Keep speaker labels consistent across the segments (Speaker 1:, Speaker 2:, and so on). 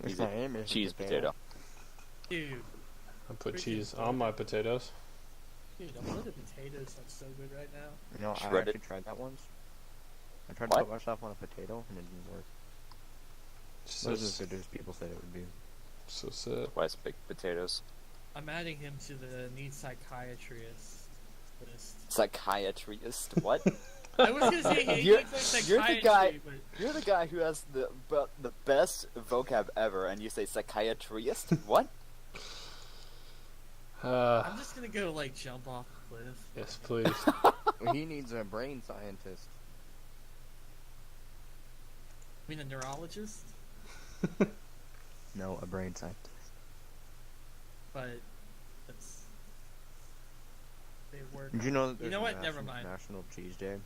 Speaker 1: He's
Speaker 2: my
Speaker 1: a
Speaker 2: name is
Speaker 1: cheese potato.
Speaker 3: Dude,
Speaker 4: I put
Speaker 3: Freaking
Speaker 4: cheese
Speaker 3: butter.
Speaker 4: on my potatoes.
Speaker 3: dude, the blooded potatoes sound so good right now.
Speaker 2: You know, I
Speaker 1: Shredded.
Speaker 2: actually tried that once. I tried to
Speaker 1: What?
Speaker 2: put myself on a potato and it didn't work. It
Speaker 4: So,
Speaker 2: was as good as people said it would be.
Speaker 4: so sad.
Speaker 1: Twice big potatoes.
Speaker 3: I'm adding him to the need psychiatrist list.
Speaker 1: Psychiatrist. What?
Speaker 3: I was gonna say he
Speaker 1: You're-
Speaker 3: looks like
Speaker 1: you're the
Speaker 3: psychiatry,
Speaker 1: guy-
Speaker 3: but
Speaker 1: You're the guy who has the best vocab ever, and you say psychiatrist? What?
Speaker 3: I'm just gonna go like jump off the cliff.
Speaker 4: Yes, please.
Speaker 2: He needs a brain scientist.
Speaker 3: I mean a neurologist,
Speaker 2: No, a brain scientist.
Speaker 3: but that's they work.
Speaker 2: Did you know that there's
Speaker 3: know
Speaker 2: a
Speaker 3: what? Never
Speaker 2: National-
Speaker 3: mind.
Speaker 2: National Cheese Day?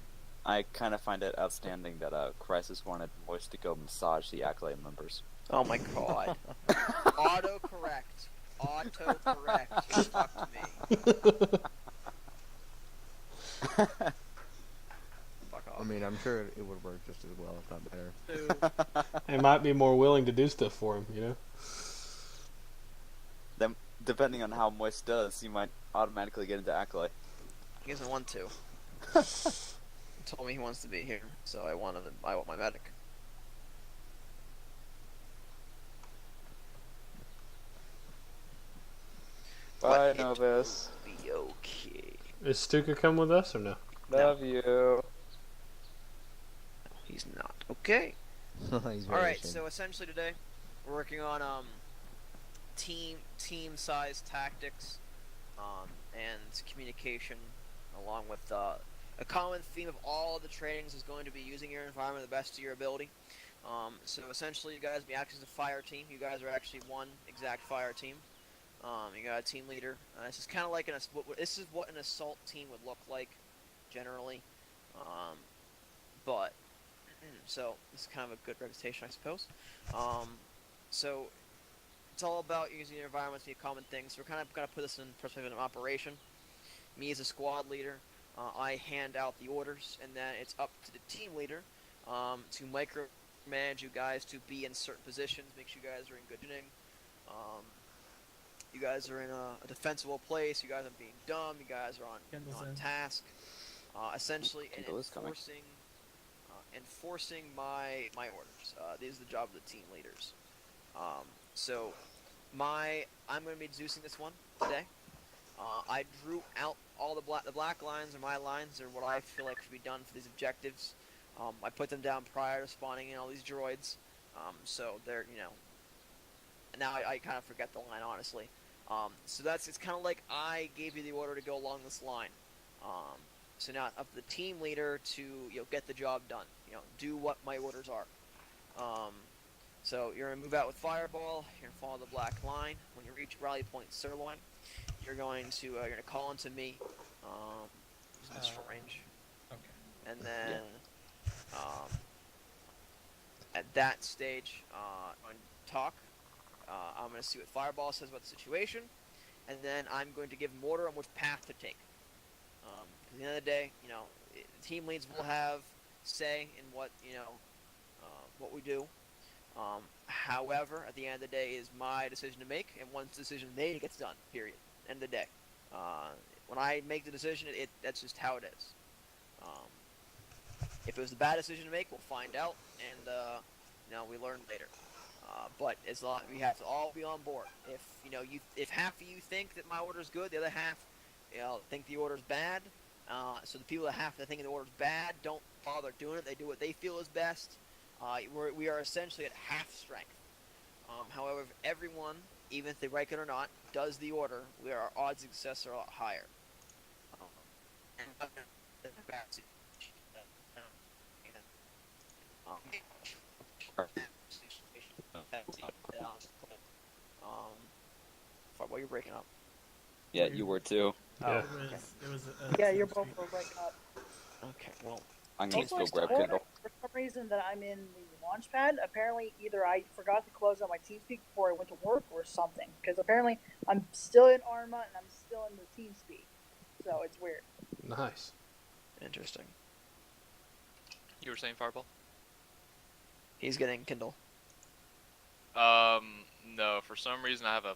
Speaker 1: I kind of find it outstanding that Crisis wanted Moist to go massage the Accolade members.
Speaker 5: Oh my god. Autocorrect. Autocorrect. You fucked me. Fuck
Speaker 2: I
Speaker 5: off.
Speaker 2: mean, I'm sure it would work just as well, if not better.
Speaker 5: Dude.
Speaker 4: They might be more willing to do stuff for him, you know?
Speaker 1: Then, depending on how Moist does, you might automatically get into Accolade.
Speaker 5: He doesn't want to. He told me he wants to be here, so I want my medic.
Speaker 6: Bye,
Speaker 5: But it
Speaker 6: Novus.
Speaker 5: will be okay.
Speaker 4: Is Stuka come with us or no?
Speaker 6: Love you.
Speaker 5: He's not. Okay.
Speaker 2: He's very
Speaker 5: Alright,
Speaker 2: ashamed.
Speaker 5: so essentially today we're working on team size tactics and communication, along with a common theme of all of the trainings is going to be using your environment to the best of your ability. So essentially, you guys be acting as a fire team. You guys are actually one exact fire team. You got a team leader. This is kind of like this is what an assault team would look like, generally. But so this is kind of a good representation, I suppose. So it's all about using your environment to be a common thing. So we're kind of gonna put this in perspective of operation. Me as a squad leader, I hand out the orders, and then it's up to the team leader to micromanage you guys to be in certain positions, make sure you guys are in good tuning. You guys are in a defensible place. You guys aren't being dumb. You guys are
Speaker 3: Kendall's
Speaker 5: on
Speaker 3: in.
Speaker 5: task. Essentially, and
Speaker 1: Kendall is coming.
Speaker 5: enforcing my orders. These are the job of the team leaders. So I'm going to be deducing this one today. I drew out all the black lines are my lines. They're what I feel like should be done for these objectives. I put them down prior to spawning in all these droids. So they're, now I kind of forget the line, honestly. So it's kind of like I gave you the order to go along this line. So now it's up to the team leader to get the job done. Do what my orders are. So you're gonna move out with Fireball. You're gonna follow the black line. When you reach Rally Point Sirloin, you're gonna call into me. Using this short range.
Speaker 3: Okay.
Speaker 5: And then at that stage, I'm going to talk. I'm going to see what Fireball says about the situation, and then I'm going to give him order on which path to take. At the end of the day, the team leads will have say in what what we do. However, at the end of the day, is my decision to make, and once the decision made, it gets done. Period. End of the day. When I make the decision, that's just how it is. If it was a bad decision to make, we'll find out, and we learn later. But as long we have to all be on board. If half of you think that my order is good, the other half, think the order is bad. So the people that have to think the order is bad don't bother doing it. They do what they feel is best. We are essentially at half strength. However, if everyone, even if they like it or not, does the order, our odds of success are a lot higher. Well, you're breaking up.
Speaker 1: Yeah, you were too.
Speaker 4: Yeah.
Speaker 3: It was
Speaker 7: Yeah, you're both breaking up.
Speaker 5: Okay, well,
Speaker 1: I'm gonna
Speaker 7: Also,
Speaker 1: still
Speaker 7: I
Speaker 1: grab
Speaker 7: told
Speaker 1: Kindle.
Speaker 7: for some reason that I'm in the launch pad. Apparently, either I forgot to close out my TeamSpeak before I went to work or something. Because apparently, I'm still in Arma and I'm still in the TeamSpeak. So it's weird.
Speaker 4: Nice.
Speaker 5: interesting.
Speaker 8: You were saying Fireball?
Speaker 5: He's getting Kindle.
Speaker 8: For some reason, I have a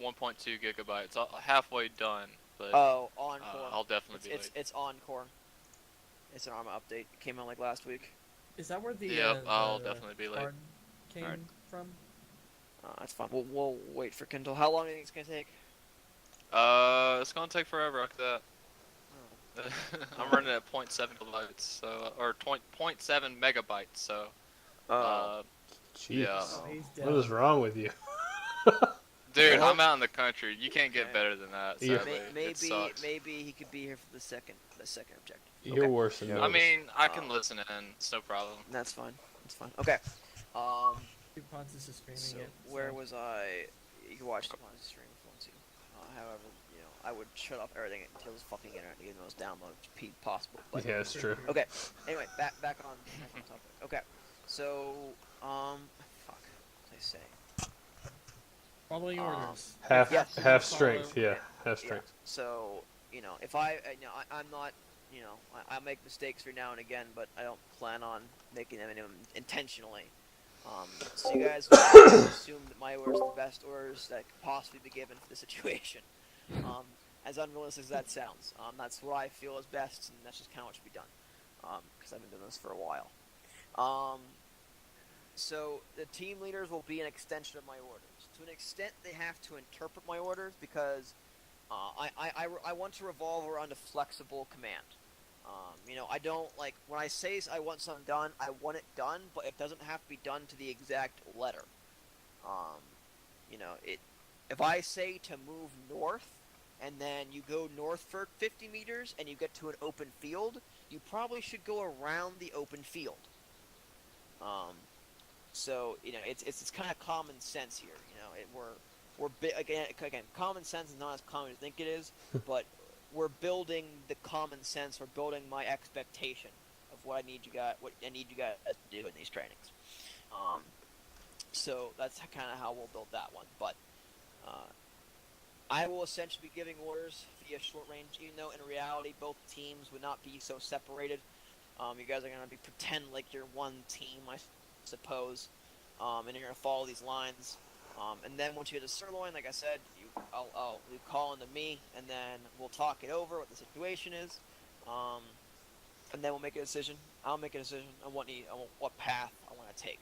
Speaker 8: 1.2 gigabytes. It's halfway done, but
Speaker 5: Oh, Encore.
Speaker 8: I'll definitely be late.
Speaker 5: It's Encore. It's an Arma update. It came out like last week.
Speaker 3: Is that where the
Speaker 8: Yep, I'll
Speaker 3: the
Speaker 8: definitely be late.
Speaker 3: card came
Speaker 1: Alright.
Speaker 3: from?
Speaker 5: That's fine. We'll wait for Kindle. How long do you think it's gonna take?
Speaker 8: It's gonna take forever like that. I'm running at 0.7 kilobytes, so or 0.7 megabytes. So,
Speaker 4: Jeez.
Speaker 8: yeah.
Speaker 3: Oh, he's dead.
Speaker 4: What is wrong with you?
Speaker 8: Dude,
Speaker 5: Well,
Speaker 8: I'm out in the country. You can't get
Speaker 5: okay.
Speaker 8: better than that.
Speaker 4: Yeah.
Speaker 8: Sadly. It sucks.
Speaker 5: Maybe he could be here for the second objective.
Speaker 4: You're
Speaker 5: Okay.
Speaker 4: worse than
Speaker 1: Yeah.
Speaker 4: those.
Speaker 8: I mean, I can listen in. It's no problem.
Speaker 5: That's fine. That's fine. Okay.
Speaker 3: Pontus is streaming
Speaker 5: So
Speaker 3: it.
Speaker 5: where
Speaker 3: so-
Speaker 5: was I? You can watch the stream if you want to. However, I would shut off everything until this fucking internet to get the most downloads possible. But
Speaker 4: Yeah, it's true.
Speaker 5: okay. Anyway, back on topic. Okay. So fuck. What did I say?
Speaker 3: Following orders.
Speaker 4: Half
Speaker 5: Yes.
Speaker 4: half
Speaker 3: Follow-
Speaker 4: strength. Yeah, half
Speaker 5: Yeah.
Speaker 4: strength.
Speaker 5: So if I'm not, I make mistakes every now and again, but I don't plan on making them intentionally. So you guys assume that my orders are the best orders that could possibly be given for the situation. As unrealistic as that sounds, that's what I feel is best, and that's just kind of what should be done. Because I've been doing this for a while. So the team leaders will be an extension of my orders. To an extent, they have to interpret my orders because I want to revolve around a flexible command. I don't like when I say I want something done, I want it done, but it doesn't have to be done to the exact letter. If I say to move north, and then you go north for 50 meters, and you get to an open field, you probably should go around the open field. So it's kind of common sense here. Again, common sense is not as common as you think it is, but we're building the common sense. We're building my expectation of what I need you guys to do in these trainings. So that's kind of how we'll build that one. But I will essentially be giving orders via short range, even though in reality both teams would not be so separated. You guys are gonna pretend like you're one team, I suppose, and you're gonna follow these lines. And then once you get to sirloin, like I said, you call into me, and then we'll talk it over what the situation is, and then we'll make a decision. I'll make a decision on what path I want to take.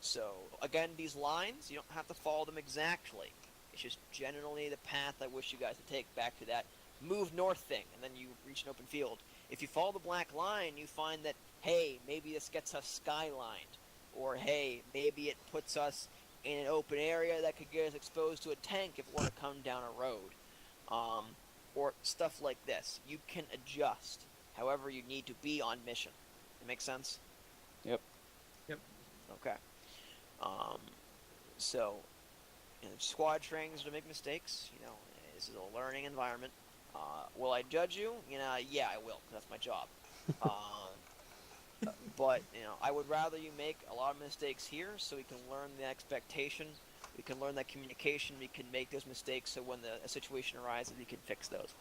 Speaker 5: So again, these lines, you don't have to follow them exactly. It's just generally the path I wish you guys to take. Back to that move north thing, and then you reach an open field. If you follow the black line, you find that, hey, maybe this gets us skylined. Or, hey, maybe it puts us in an open area that could get us exposed to a tank if we want to come down a road. Or stuff like this. You can adjust however you need to be on mission. That make sense?
Speaker 1: Yep.
Speaker 5: Okay. So, squad trainings to make mistakes. This is a learning environment. Will I judge you? Yeah, I will, 'cause that's my job. But, I would rather you make a lot of mistakes here so we can learn the expectation, we can learn that communication, we can make those mistakes so when a situation arises, we can fix those.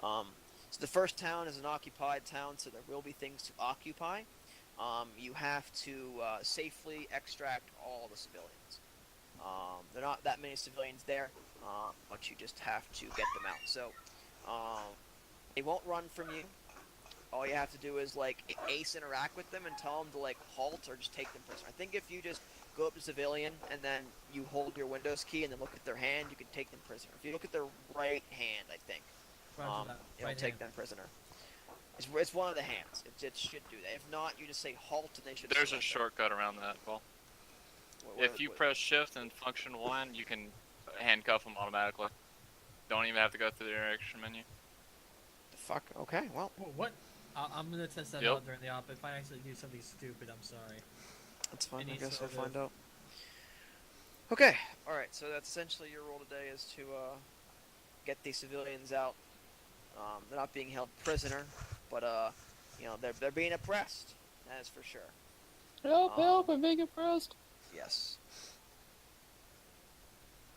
Speaker 5: So the first town is an occupied town, so there will be things to occupy. You have to safely extract all the civilians. There are not that many civilians there, but you just have to get them out. So, they won't run from you. All you have to do is ace interact with them and tell them to halt or just take them prisoner. I think if you just go up to civilian and then you hold your Windows key and then look at their hand, you can take them prisoner. If you look at their right hand, I think,
Speaker 3: Roger that.
Speaker 5: it'll
Speaker 3: Right
Speaker 5: take
Speaker 3: hand.
Speaker 5: them prisoner. It's one of the hands. It should do that. If not, you just say halt and they should.
Speaker 8: There's a
Speaker 5: surrender.
Speaker 8: shortcut around that, Paul.
Speaker 5: What-
Speaker 8: If you
Speaker 5: what-
Speaker 8: press shift and function 1, you can handcuff them automatically. Don't even have to go through the interaction menu.
Speaker 5: the fuck. Okay, well,
Speaker 3: Whoa, what? I'm gonna test that
Speaker 8: Yep.
Speaker 3: out during the op. If I actually do something stupid, I'm sorry.
Speaker 5: that's fine. I
Speaker 3: Any
Speaker 5: guess we'll
Speaker 3: sort of-
Speaker 5: find out. Okay. All right. So that's essentially your role today is to get these civilians out. They're not being held prisoner, but they're being oppressed. That is for sure.
Speaker 1: Help, I'm being oppressed.
Speaker 5: Yes.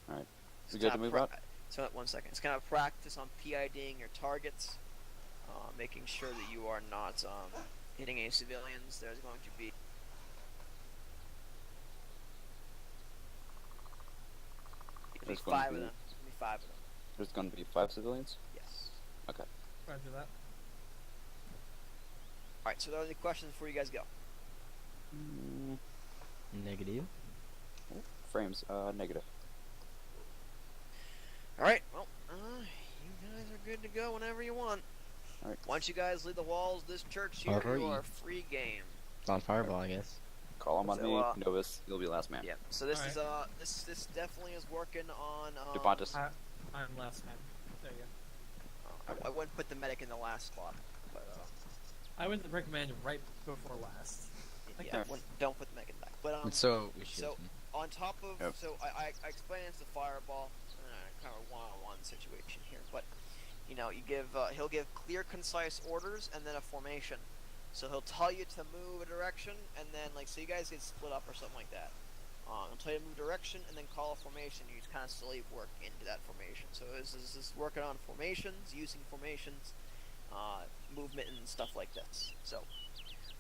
Speaker 1: Alright.
Speaker 5: It's
Speaker 1: We good to
Speaker 5: kinda
Speaker 1: move out?
Speaker 5: So 1 second. It's kind of practice on PIDing your targets, making sure that you are not hitting any civilians. There's going to be
Speaker 1: There's going to
Speaker 5: 5
Speaker 1: be
Speaker 5: of them. There's gonna be 5 of them.
Speaker 1: there's going to be 5 civilians.
Speaker 5: Yes.
Speaker 3: Roger that.
Speaker 5: Alright, so are there any questions before you guys go?
Speaker 1: Mm,
Speaker 2: Negative.
Speaker 1: frames, negative.
Speaker 5: Alright, well, you guys are good to go whenever you want.
Speaker 1: Alright.
Speaker 5: Once you guys leave the walls of this church here, you
Speaker 2: Alright.
Speaker 5: are free game.
Speaker 2: On Fireball, I guess.
Speaker 1: Call him on
Speaker 5: So,
Speaker 1: me, Novus. You'll be last man.
Speaker 5: Yeah. So this is
Speaker 3: Alright.
Speaker 5: this definitely is working on
Speaker 1: Duplantis.
Speaker 3: I'm last man. There you go.
Speaker 5: I wouldn't put the medic in the last slot, but
Speaker 3: I would recommend right before last.
Speaker 5: yeah, don't put the medic in the back. But
Speaker 2: So we should.
Speaker 5: so on top of
Speaker 1: Yep.
Speaker 5: so I explained it's the fireball, kind of a one-on-one situation here, but you know you give he'll give clear, concise orders and then a formation. So he'll tell you to move a direction, and then like so you guys get split up or something like that. He'll tell you to move direction and then call a formation. You just kind of slowly work into that formation. So this is working on formations, using formations, movement and stuff like this. So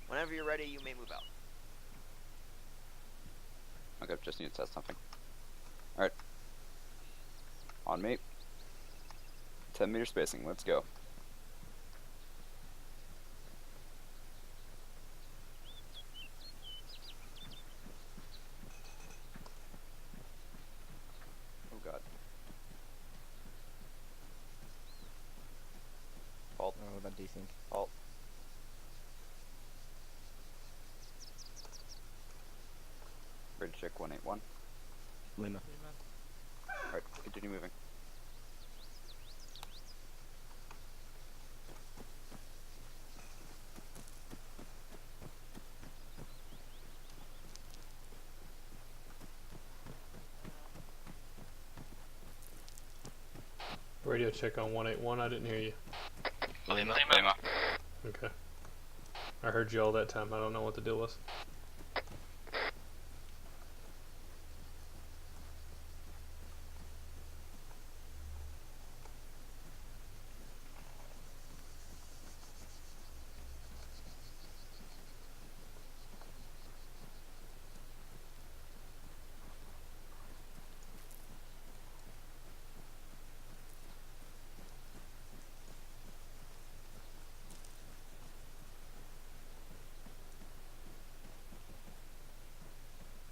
Speaker 5: whenever you're ready, you may move out.
Speaker 1: Okay, just need to test something. Alright. On me. 10-meter spacing, let's go. Oh god. Halt,
Speaker 2: What about desync?
Speaker 1: halt. Bridge check 181.
Speaker 2: Lima.
Speaker 1: Alright, continue moving.
Speaker 4: Radio check on 181. I didn't hear you.
Speaker 8: Lima.
Speaker 4: Okay. I heard you all that time. I don't know what the deal was.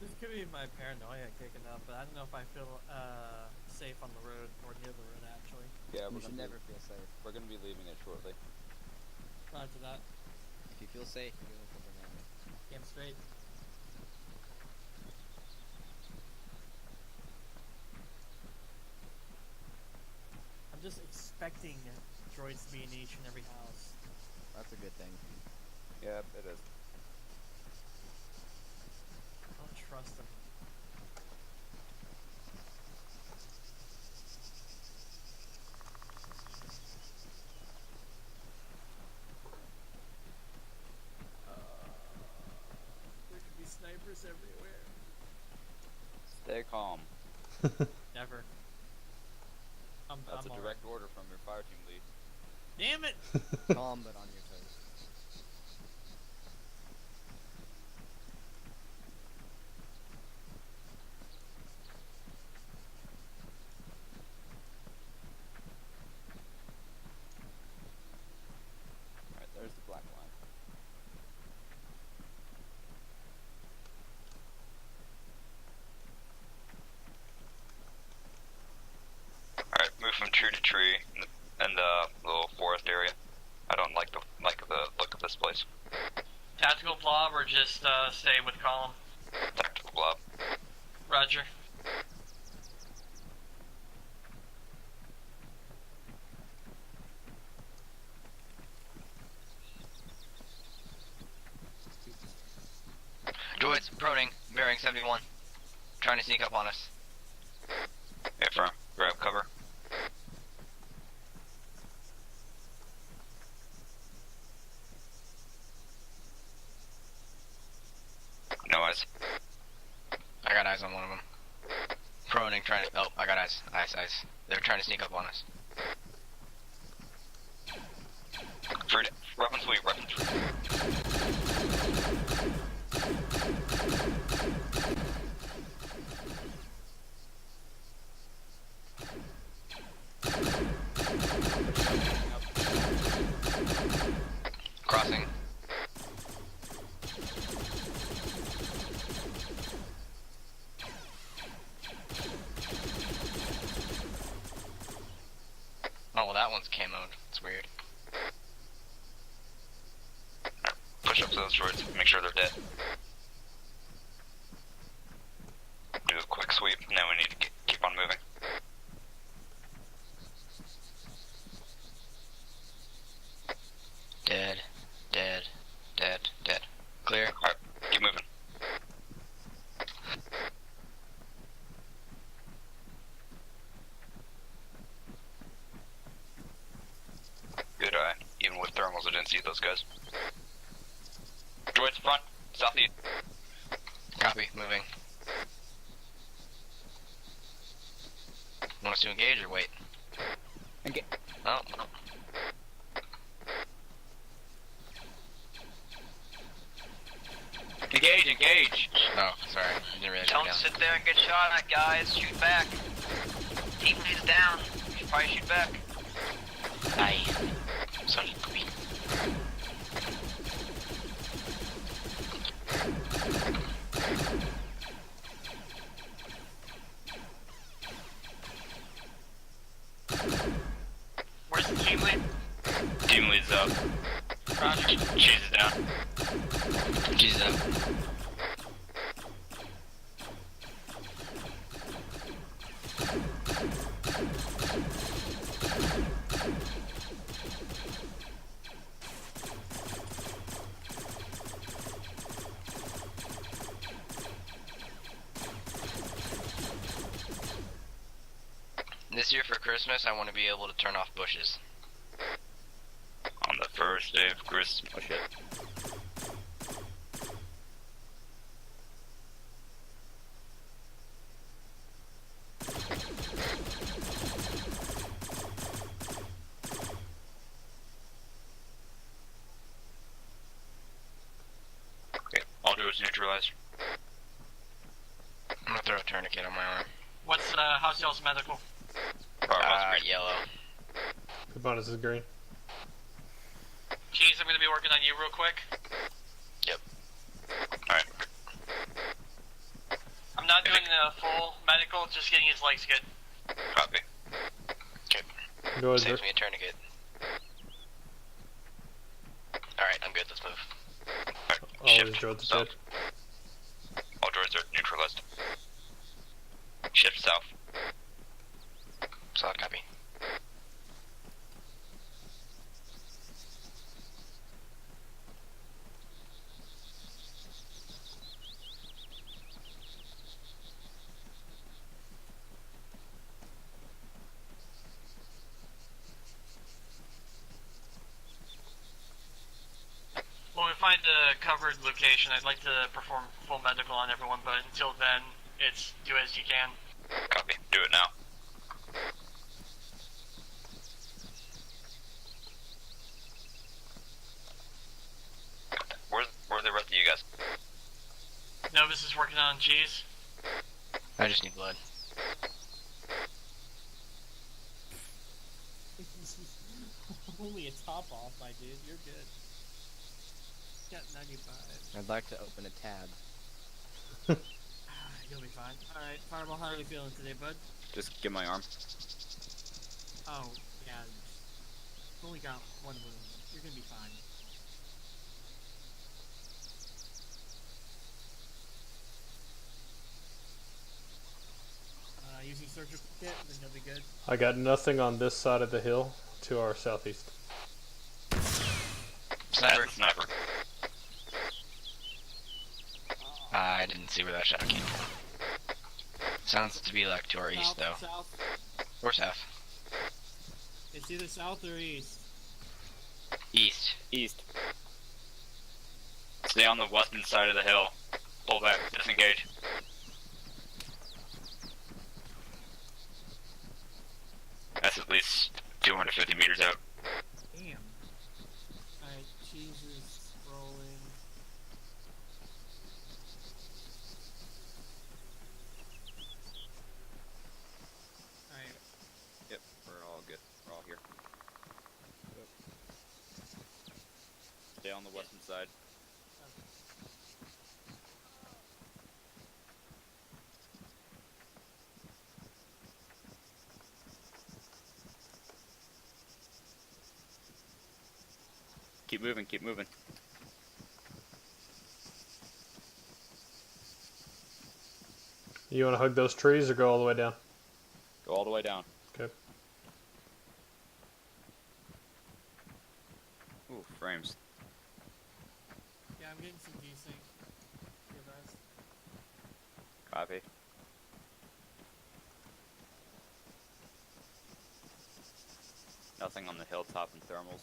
Speaker 3: This could be my paranoia kicking up, but I don't know if I feel safe on the road or near the road actually.
Speaker 1: Yeah,
Speaker 2: You should never feel safe.
Speaker 1: we're gonna be leaving it shortly.
Speaker 3: Roger that.
Speaker 2: If you feel safe, you go for banana.
Speaker 3: Game straight. I'm just expecting droids to be in each and every house.
Speaker 2: That's a good thing.
Speaker 1: Yep, it is.
Speaker 3: I don't trust them. There could be snipers everywhere.
Speaker 1: Stay calm.
Speaker 3: Never.
Speaker 1: That's
Speaker 3: I'm
Speaker 1: a direct order from your fire team lead.
Speaker 3: Damn it!
Speaker 2: Calm but on your toes.
Speaker 1: Alright, there's the black line.
Speaker 9: Alright, move from tree to tree in the little forest area. I don't like the look of this place.
Speaker 10: Tactical blob or just stay with column?
Speaker 9: Tactical blob.
Speaker 10: Roger.
Speaker 9: Droids, proning, bearing 71. Trying to sneak up on us. Affirm, grab cover. No eyes. I got eyes on one of them. Proning, trying to. Oh, I got eyes. Eyes. They're trying to sneak up on us. Fruit. Weapon sweep, weapon sweep. Oh, well, that one's camoed. It's weird.
Speaker 11: Push up to those droids, make sure they're dead. Do a quick sweep, now we need to keep on moving.
Speaker 9: Dead. Dead. Dead. Dead. Clear.
Speaker 11: Alright, keep moving. Good eye. Even with thermals, I didn't see those guys. Droids front, southeast.
Speaker 9: Copy. Moving. Want us to engage or wait?
Speaker 1: Engage.
Speaker 9: Oh. No.
Speaker 11: Engage, engage!
Speaker 9: Oh, sorry. I didn't realize you were
Speaker 10: Don't
Speaker 9: down.
Speaker 10: sit there and get shot at, guys. Shoot back. Team leads down. You should probably shoot back.
Speaker 9: Aye. Sorry, copy.
Speaker 10: Where's the team lead?
Speaker 11: Team leads up.
Speaker 10: Roger.
Speaker 11: Cheese is down.
Speaker 9: Jesus up. This year for Christmas, I want to be able to turn off bushes.
Speaker 11: On the first day of Christmas.
Speaker 1: Oh shit.
Speaker 11: Okay, all droids neutralized.
Speaker 9: I'm gonna throw a tourniquet on my arm.
Speaker 10: What's how's y'all's medical?
Speaker 9: Yellow.
Speaker 4: Cabanas is green.
Speaker 10: Cheese, I'm gonna be working on you real quick.
Speaker 9: Yep.
Speaker 11: Alright.
Speaker 10: I'm not doing the full medical, just getting his legs good.
Speaker 11: Copy.
Speaker 4: Go ahead,
Speaker 9: Saves
Speaker 4: sir.
Speaker 9: me a tourniquet. Alright, I'm good. Let's move.
Speaker 4: All these
Speaker 11: Shift
Speaker 4: droids are
Speaker 11: south.
Speaker 4: dead.
Speaker 11: All droids are neutralized. Shift south.
Speaker 9: Solid copy.
Speaker 10: When we find a covered location, I'd like to perform full medical on everyone, but until then, it's do as you can.
Speaker 11: Copy. Do it now. Where are the rest of you guys?
Speaker 10: Novus is working on cheese.
Speaker 9: I just need blood.
Speaker 3: Only a top off, my dude. You're good. Got 95.
Speaker 2: I'd like to open a tab.
Speaker 3: You'll be fine. Alright, Fireball, how are you feeling today, bud?
Speaker 1: Just give my arm.
Speaker 3: Oh, yeah. You've only got one wound. You're gonna be fine. Using surgical kit, then you'll be good.
Speaker 4: I got nothing on this side of the hill to our southeast.
Speaker 9: Sniper.
Speaker 11: Sniper.
Speaker 9: I didn't see where that shot came from. Sounds to be like to our east, though.
Speaker 3: South.
Speaker 9: Or south.
Speaker 3: It's either south or east.
Speaker 9: East.
Speaker 1: East.
Speaker 11: Stay on the western side of the hill. Pull back. Disengage. That's at least 250 meters out.
Speaker 3: Damn. Alright, cheese is rolling. Alright.
Speaker 1: Yep, we're all good. We're all here. Stay on the western side. Keep moving, keep moving.
Speaker 4: You want to hug those trees or go all the way down?
Speaker 1: Go all the way down.
Speaker 4: Okay.
Speaker 1: Ooh, frames.
Speaker 3: Yeah, I'm getting some desync. Your best.
Speaker 1: Copy. Nothing on the hilltop and thermals.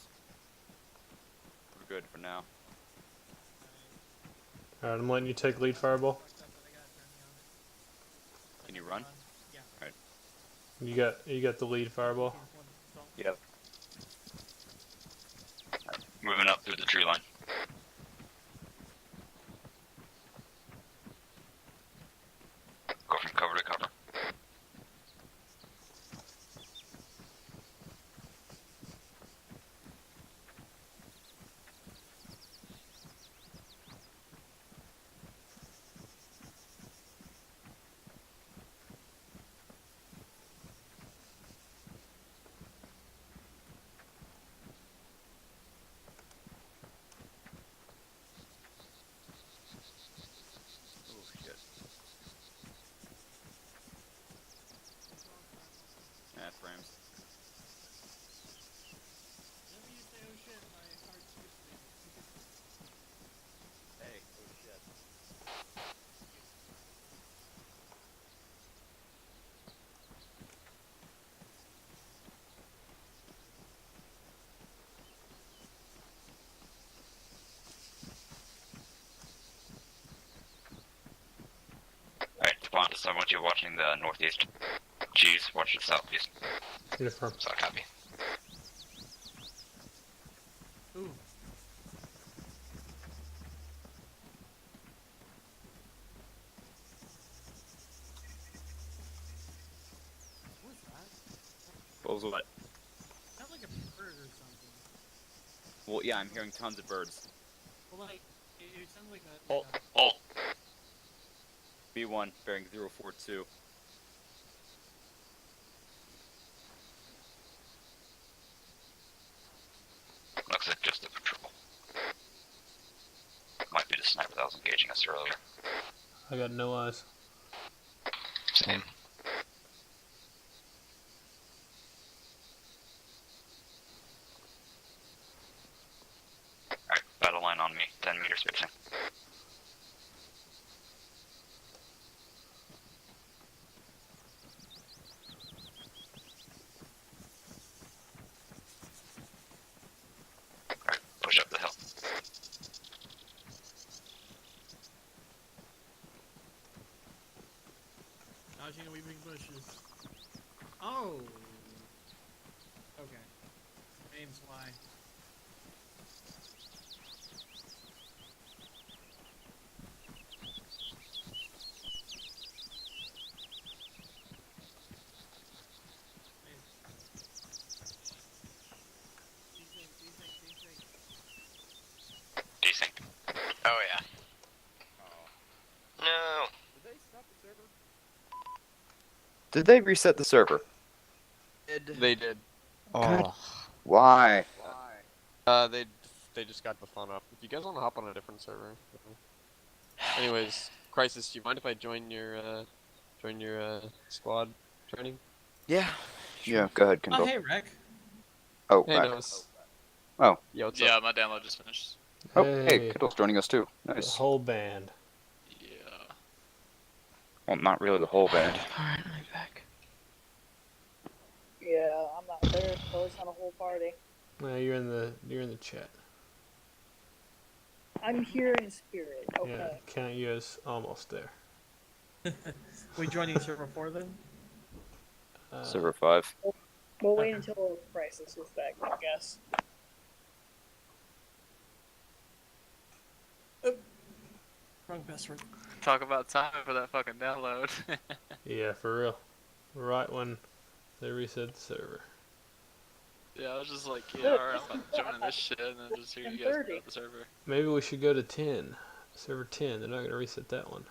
Speaker 1: We're good for now.
Speaker 4: Alright, I'm letting you take lead fireball.
Speaker 1: Can you run?
Speaker 3: Yeah.
Speaker 1: Alright.
Speaker 4: You got the lead fireball.
Speaker 1: Yep.
Speaker 11: Moving up through the tree line. Go from cover to cover.
Speaker 1: Oh shit. Yeah, frames.
Speaker 3: Whenever you say oh shit, my heart skips a beat.
Speaker 1: Hey, oh shit.
Speaker 11: Alright, Devontis, I want you watching the northeast. Jeez, watch the southeast.
Speaker 4: Uniform.
Speaker 9: So copy.
Speaker 3: Ooh. What was that?
Speaker 1: What was what?
Speaker 3: Sounds like a bird or something.
Speaker 1: Well, yeah, I'm hearing tons of birds.
Speaker 3: Well, like, it sounds like a...
Speaker 11: Oh,
Speaker 3: like
Speaker 11: oh.
Speaker 1: B1, bearing 042.
Speaker 11: Looks like just a patrol. Might be the sniper that was engaging us earlier.
Speaker 4: I got no eyes.
Speaker 9: Same.
Speaker 11: Alright, battle line on me, 10 meters spacing. Alright, push up the hill.
Speaker 3: dodging weaving bushes. Oh! Okay. Name's why.
Speaker 11: Desync.
Speaker 9: Oh yeah. No.
Speaker 1: Did they reset the server?
Speaker 2: They did.
Speaker 1: God. Why?
Speaker 2: They just got the fun up. If you guys want to hop on a different server. Anyways, Crisis, do you mind if I join your squad training?
Speaker 1: Yeah. Yeah, go ahead, Kindle.
Speaker 3: Oh, hey, Rick.
Speaker 1: Oh,
Speaker 2: Hey,
Speaker 1: right.
Speaker 2: Nose.
Speaker 1: Oh.
Speaker 2: Yeah, what's
Speaker 8: Yeah,
Speaker 2: up?
Speaker 8: my download just finished.
Speaker 1: Oh, hey, Kindle's joining us too.
Speaker 4: The
Speaker 1: Nice.
Speaker 4: whole band.
Speaker 8: Yeah.
Speaker 1: Well, not really the whole band.
Speaker 9: Alright, I'm back.
Speaker 7: Yeah, I'm not there, so it's not a whole party.
Speaker 4: No, you're in the chat.
Speaker 7: I'm here in spirit.
Speaker 4: Yeah,
Speaker 7: Okay.
Speaker 4: count you as almost there.
Speaker 3: We joining server 4 then?
Speaker 1: Server 5.
Speaker 7: We'll wait until Crisis is back, I guess.
Speaker 3: Wrong password.
Speaker 8: Talk about time for that fucking download.
Speaker 4: Yeah, for real. Right when they reset the server.
Speaker 8: Yeah, I was just like, yeah, alright, I'm about to join this shit, and then just hear you guys about the server.
Speaker 4: Maybe we should go to 10. Server 10. They're not gonna reset that one.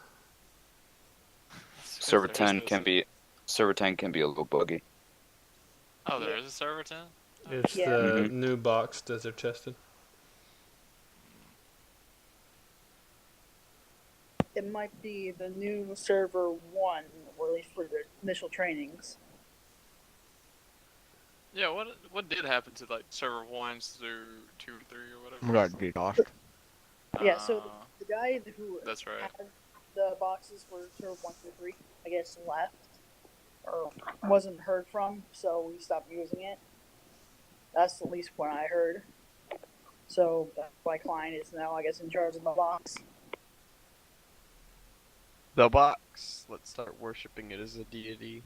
Speaker 1: Server 10 can be a little buggy.
Speaker 8: Oh, there is a server 10?
Speaker 4: It's
Speaker 7: Yeah.
Speaker 4: the new box that they're testing.
Speaker 7: it might be the new server 1, or at least for the initial trainings.
Speaker 8: Yeah, what did happen to like server 1 through 2 or 3 or whatever?
Speaker 12: We got DDoS.
Speaker 7: Yeah, so
Speaker 8: Uh,
Speaker 7: the guy who
Speaker 8: That's right.
Speaker 7: had the boxes for server 1 through 3, I guess, left or wasn't heard from, so we stopped using it. That's at least what I heard. So my client is now, I guess, in charge of the box.
Speaker 2: The box. Let's start worshipping it as a deity.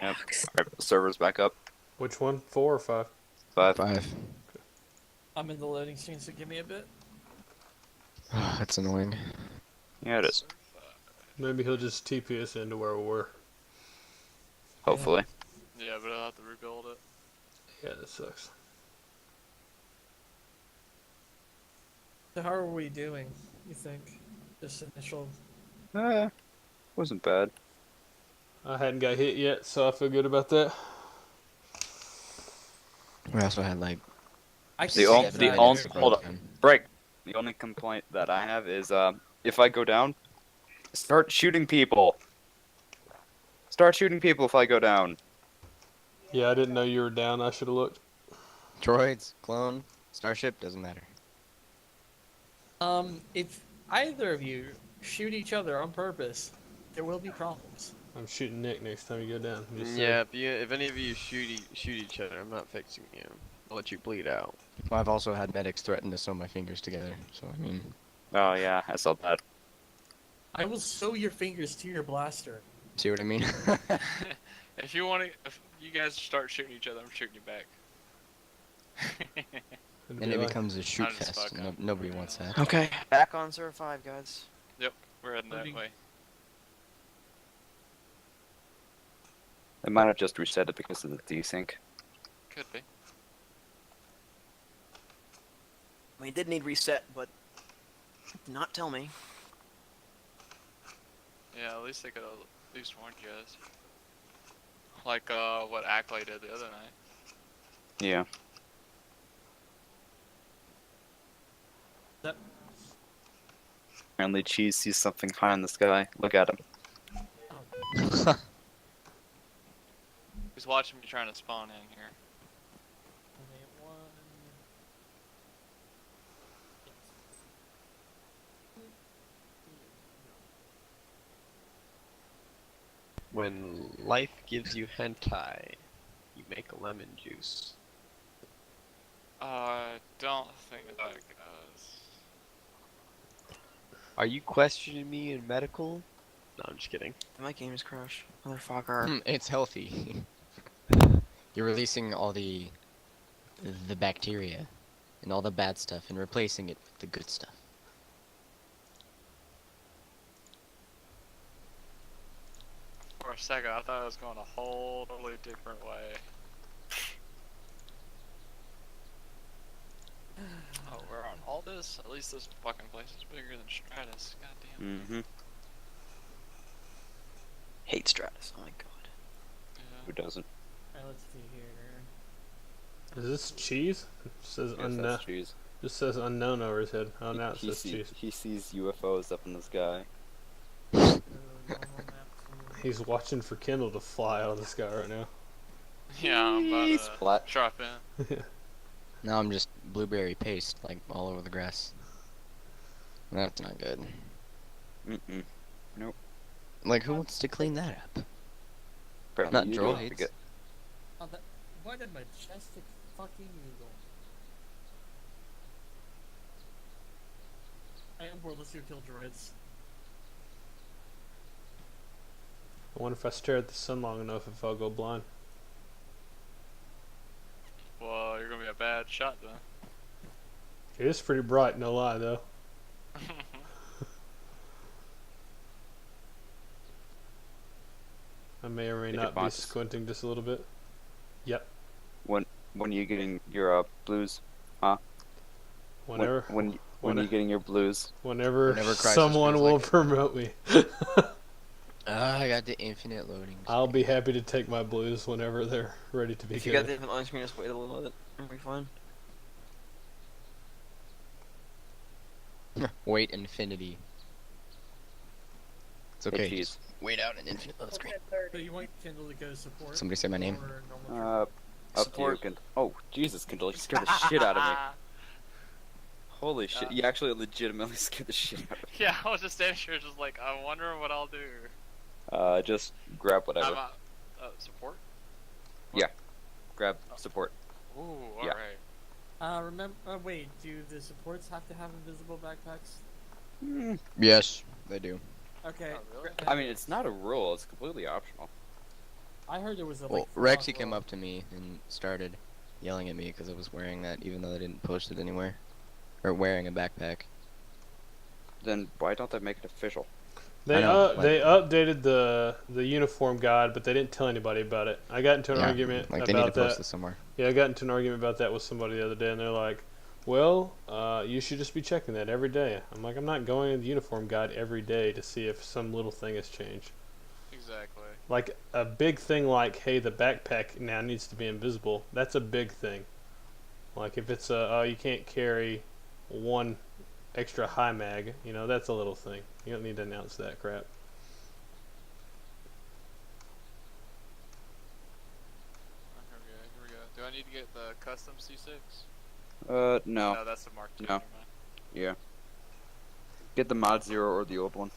Speaker 1: Yep. Alright, server's back up.
Speaker 4: Which one? 4 or 5?
Speaker 1: 5.
Speaker 12: 5.
Speaker 3: I'm in the loading screen, so give me a bit.
Speaker 12: That's annoying.
Speaker 1: Yeah, it is.
Speaker 4: Maybe he'll just TP us into where we were.
Speaker 1: Hopefully.
Speaker 8: Yeah, but I'll have to rebuild it.
Speaker 4: Yeah, that sucks.
Speaker 3: So how are we doing, you think? This initial...
Speaker 1: Wasn't bad.
Speaker 4: I hadn't got hit yet, so I feel good about that.
Speaker 12: We also had like
Speaker 1: Hold on. Break. The only complaint that I have is if I go down, start shooting people. Start shooting people if I go down.
Speaker 4: Yeah, I didn't know you were down. I should have looked.
Speaker 12: Droids, clone, starship, doesn't matter.
Speaker 3: If either of you shoot each other on purpose, there will be problems.
Speaker 4: I'm shooting Nick next time you go down. Just
Speaker 2: Yeah, if any of you shoot each other, I'm not fixing you. I'll let you bleed out.
Speaker 12: Well, I've also had medics threaten to sew my fingers together, so I mean...
Speaker 1: Oh yeah, I saw that.
Speaker 3: I will sew your fingers to your blaster.
Speaker 12: See what I mean?
Speaker 8: If you guys start shooting each other, I'm shooting you back.
Speaker 12: And it becomes a shoot
Speaker 8: I'll just
Speaker 12: fest.
Speaker 8: fuck up.
Speaker 12: Nobody wants that.
Speaker 5: Okay, back on server 5, guys.
Speaker 8: Yep, we're heading that
Speaker 3: Loading.
Speaker 8: way.
Speaker 1: They might have just reset it because of the desync.
Speaker 8: Could be.
Speaker 5: I mean, it did need reset, but did not tell me.
Speaker 8: Yeah, at least they could have at least warned you guys. Like what Ackley did the other night.
Speaker 1: Yeah.
Speaker 3: That,
Speaker 1: Apparently Cheese sees something high in the sky. Look at him.
Speaker 8: He's watching me trying to spawn in here.
Speaker 2: When life gives you hentai, you make a lemon juice.
Speaker 8: Don't think that goes.
Speaker 2: Are you questioning me in medical? No, I'm just kidding.
Speaker 5: My game is crashed. Motherfucker.
Speaker 12: It's healthy. You're releasing all the bacteria and all the bad stuff and replacing it with the good stuff.
Speaker 8: For a second, I thought I was going a whole totally different way. Oh, we're on Aldous? At least this fucking place is bigger than Stratus. Goddamn.
Speaker 1: Mm-hmm.
Speaker 5: Hate Stratus. Oh my god.
Speaker 8: Yeah.
Speaker 1: Who doesn't?
Speaker 3: Alright, let's see here.
Speaker 4: Is this Cheese? It says
Speaker 1: Yes,
Speaker 4: unknown.
Speaker 1: that's Cheese.
Speaker 4: Just says unknown over his head. Oh, now it
Speaker 1: He,
Speaker 4: says Cheese.
Speaker 1: he sees UFOs up in the sky.
Speaker 3: Normal map to-
Speaker 4: He's watching for Kendall to fly out of the sky right now.
Speaker 8: Yeah, I'm about to
Speaker 1: Splat.
Speaker 8: drop in.
Speaker 12: Now I'm just blueberry paste, like, all over the grass. That's not good.
Speaker 1: Mm-mm.
Speaker 12: Like, who wants to clean that up?
Speaker 1: Apparently
Speaker 12: Not
Speaker 1: you do.
Speaker 12: droids.
Speaker 1: Forget-
Speaker 3: Oh, that, what a majestic fucking eagle. I am bored, let's go kill droids.
Speaker 4: I wonder if I stare at the sun long enough if I'll go blind.
Speaker 8: Well, you're gonna be a bad shot then.
Speaker 4: It is pretty bright, no lie, though. I may or may
Speaker 1: Take
Speaker 4: not be
Speaker 1: advantage.
Speaker 4: squinting just a little bit. Yep.
Speaker 1: When are you getting your blues? Huh?
Speaker 4: Whenever,
Speaker 1: When are you getting your blues?
Speaker 4: whenever
Speaker 12: Crisis
Speaker 4: someone
Speaker 12: feels
Speaker 4: will
Speaker 12: like it.
Speaker 4: promote me.
Speaker 12: I got the infinite loading.
Speaker 4: I'll be happy to take my blues whenever they're ready to be
Speaker 5: If you got
Speaker 4: given.
Speaker 5: the on screen, just wait a little bit. It'll be fine.
Speaker 12: Wait infinity. It's okay.
Speaker 1: Hey,
Speaker 12: Just wait out an infinite load screen.
Speaker 3: So you want Kindle to go support?
Speaker 12: Somebody say my name.
Speaker 3: or normal
Speaker 1: Up to you, Kindle. Oh, Jesus, Kindle, you scared the shit out of me. Holy shit, you actually legitimately scared the shit out of me.
Speaker 8: Yeah, I was just standing here, just like, I'm wondering what I'll do.
Speaker 1: Just grab
Speaker 8: How
Speaker 1: whatever.
Speaker 8: about support?
Speaker 1: Grab support.
Speaker 8: Ooh,
Speaker 1: Yeah.
Speaker 8: alright.
Speaker 3: Remember? Wait. Do the supports have to have invisible backpacks?
Speaker 12: Yes, they do.
Speaker 3: Okay.
Speaker 8: Oh, really?
Speaker 1: I mean, it's not a rule, it's completely optional.
Speaker 3: I heard there was a
Speaker 12: Well,
Speaker 3: like.
Speaker 12: Rexy came up to me and started yelling at me because I was wearing that, even though I didn't post it anywhere, or wearing a backpack.
Speaker 1: Then why don't they make it official?
Speaker 4: They
Speaker 12: I know,
Speaker 4: they updated the uniform guide, but they didn't tell anybody about it. I got into an argument
Speaker 12: like they need to
Speaker 4: about
Speaker 12: post
Speaker 4: that.
Speaker 12: this somewhere.
Speaker 4: Yeah, I got into an argument about that with somebody the other day, and they're like, "Well, you should just be checking that every day." I'm like, "I'm not going in the uniform guide every day to see if some little thing has changed."
Speaker 8: Exactly.
Speaker 4: Like a big thing, like, "Hey, the backpack now needs to be invisible." That's a big thing. Like if it's you can't carry one extra high mag, you know, that's a little thing. You don't need to announce that crap.
Speaker 8: Okay, here we go. Do I need to get the custom C6?
Speaker 1: No.
Speaker 8: No, that's the Mark II.
Speaker 1: No.
Speaker 8: Never mind.
Speaker 1: Yeah. Get the Mod Zero or the old one.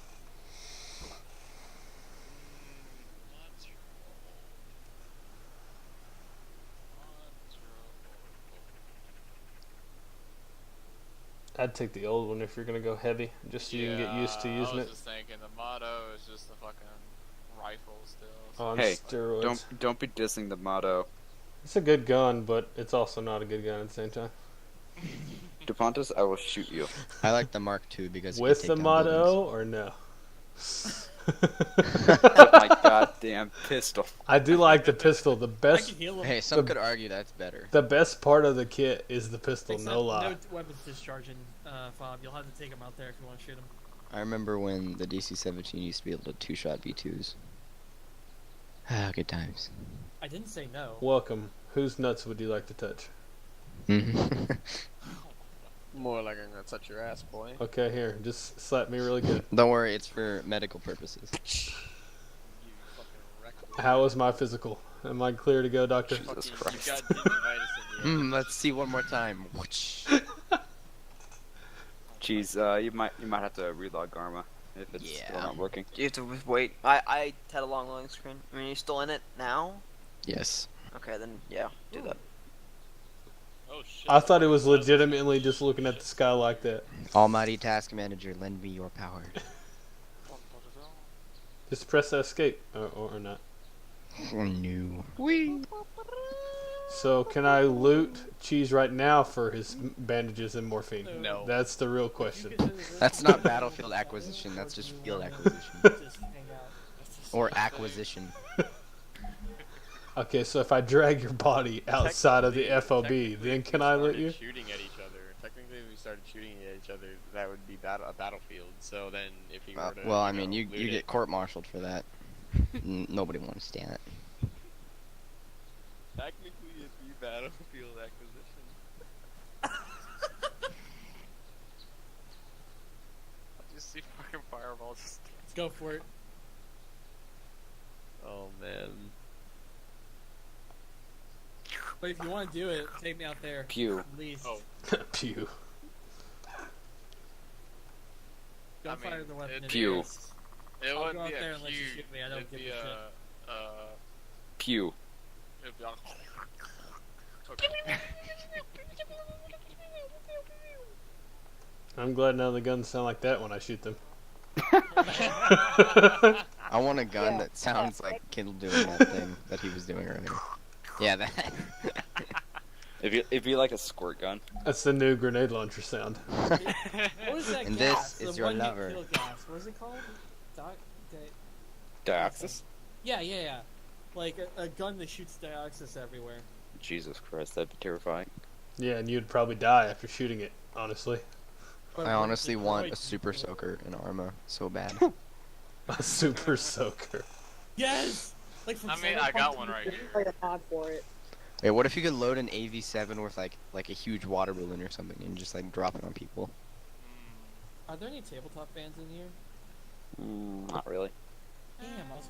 Speaker 4: I'd take the old one if you're gonna go heavy, just so you can get used to using
Speaker 8: I was
Speaker 4: it.
Speaker 8: just thinking the motto is just the fucking rifle still.
Speaker 4: On
Speaker 1: Hey,
Speaker 4: steroids.
Speaker 1: don't be dissing the motto.
Speaker 4: It's a good gun, but it's also not a good gun at the same time.
Speaker 1: DePontis, I will shoot you.
Speaker 12: I like the Mark II because it
Speaker 4: With
Speaker 12: can
Speaker 4: the
Speaker 12: take down
Speaker 4: motto
Speaker 12: buildings.
Speaker 4: or no?
Speaker 1: With my goddamn pistol.
Speaker 4: I do like the pistol. The
Speaker 3: I
Speaker 4: best,
Speaker 3: can heal him.
Speaker 12: Hey, some could argue that's better.
Speaker 4: the best part of the kit is the pistol.
Speaker 3: Except
Speaker 4: No lie.
Speaker 3: no weapons discharging, Fob. You'll have to take him out there if you want to shoot him.
Speaker 12: I remember when the DC-17 used to be able to two-shot V2s. Ah, good times.
Speaker 3: I didn't say no.
Speaker 4: Welcome. Whose nuts would you like to touch?
Speaker 2: More like I'm gonna touch your ass, boy.
Speaker 4: Okay, here. Just slap me really good.
Speaker 12: Don't worry, it's for medical purposes.
Speaker 4: How was my physical? Am I clear to go, doctor?
Speaker 1: Jesus
Speaker 2: You've
Speaker 1: Christ.
Speaker 2: got gingivitis in the ass.
Speaker 12: Let's see one more time.
Speaker 1: Jeez, you might have to relog Garma if it's still
Speaker 12: Yeah.
Speaker 1: not working.
Speaker 5: You have to wait. I had a long loading screen. I mean, are you still in it now?
Speaker 12: Yes.
Speaker 5: Okay, then yeah, do that.
Speaker 8: Oh shit.
Speaker 4: I thought it was legitimately just looking at the sky like that.
Speaker 12: Almighty Task Manager, lend me your power.
Speaker 4: Just press escape, or not.
Speaker 12: No.
Speaker 4: So, can I loot Cheese right now for his bandages and morphine?
Speaker 2: No.
Speaker 4: That's the real question.
Speaker 12: That's not battlefield acquisition, that's just field acquisition.
Speaker 3: Just hang out.
Speaker 12: Or acquisition.
Speaker 4: Okay, so if I drag your body outside of the FOB,
Speaker 2: Technically,
Speaker 4: then
Speaker 2: if
Speaker 4: can
Speaker 2: we
Speaker 4: I loot
Speaker 2: started
Speaker 4: you?
Speaker 2: Shooting at each other. Technically, if we started shooting at each other, that would be a battlefield. So then, if you were to,
Speaker 12: Well, I mean, you
Speaker 2: loot
Speaker 12: get
Speaker 2: it-
Speaker 12: court-martialed for that. Nobody wants to stand it.
Speaker 2: Technically, it'd be battlefield acquisition.
Speaker 8: I just see fucking fireballs just.
Speaker 3: Let's go for it.
Speaker 2: Oh man.
Speaker 3: But if you want to do it, take me out there.
Speaker 1: Pew.
Speaker 3: At least.
Speaker 8: Oh.
Speaker 4: Pew.
Speaker 3: Don't
Speaker 8: I mean,
Speaker 3: fire the weapon.
Speaker 8: it'd
Speaker 3: in
Speaker 1: Pew.
Speaker 3: the face.
Speaker 8: It
Speaker 3: I'll
Speaker 8: wouldn't
Speaker 3: go out
Speaker 8: be
Speaker 3: there
Speaker 8: a
Speaker 3: and let you
Speaker 8: pew.
Speaker 3: shoot me, I don't
Speaker 8: It'd
Speaker 3: give
Speaker 8: be
Speaker 3: a shit.
Speaker 1: Pew.
Speaker 8: It'd be a... Okay.
Speaker 4: I'm glad none of the guns sound like that when I shoot them.
Speaker 12: I want a gun
Speaker 7: Yeah.
Speaker 12: that sounds like Kindle doing that thing that he was doing earlier. Yeah, that.
Speaker 1: If you like a squirt gun.
Speaker 4: That's the new grenade launcher sound.
Speaker 3: What was that
Speaker 12: And
Speaker 3: gas?
Speaker 12: this is
Speaker 3: The
Speaker 12: your
Speaker 3: one-hit
Speaker 12: lover.
Speaker 3: kill gas. What is it called?
Speaker 1: Dioxis?
Speaker 3: Yeah. Like a gun that shoots dioxis everywhere.
Speaker 1: Jesus Christ, that'd be terrifying.
Speaker 4: Yeah, and you'd probably die after shooting it, honestly.
Speaker 3: But
Speaker 12: I
Speaker 3: what
Speaker 12: honestly
Speaker 3: if it
Speaker 12: want a
Speaker 3: droids
Speaker 12: super
Speaker 3: do?
Speaker 12: soaker in Arma so bad.
Speaker 4: A super soaker.
Speaker 3: Yes! Like from
Speaker 8: I mean, I got
Speaker 3: Cyberpunk?
Speaker 8: one right here.
Speaker 7: Like a mod for it.
Speaker 12: Hey, what if you could load an AV7 with like a huge water balloon or something and just like drop it on people?
Speaker 3: Are there any tabletop fans in here?
Speaker 1: Not really.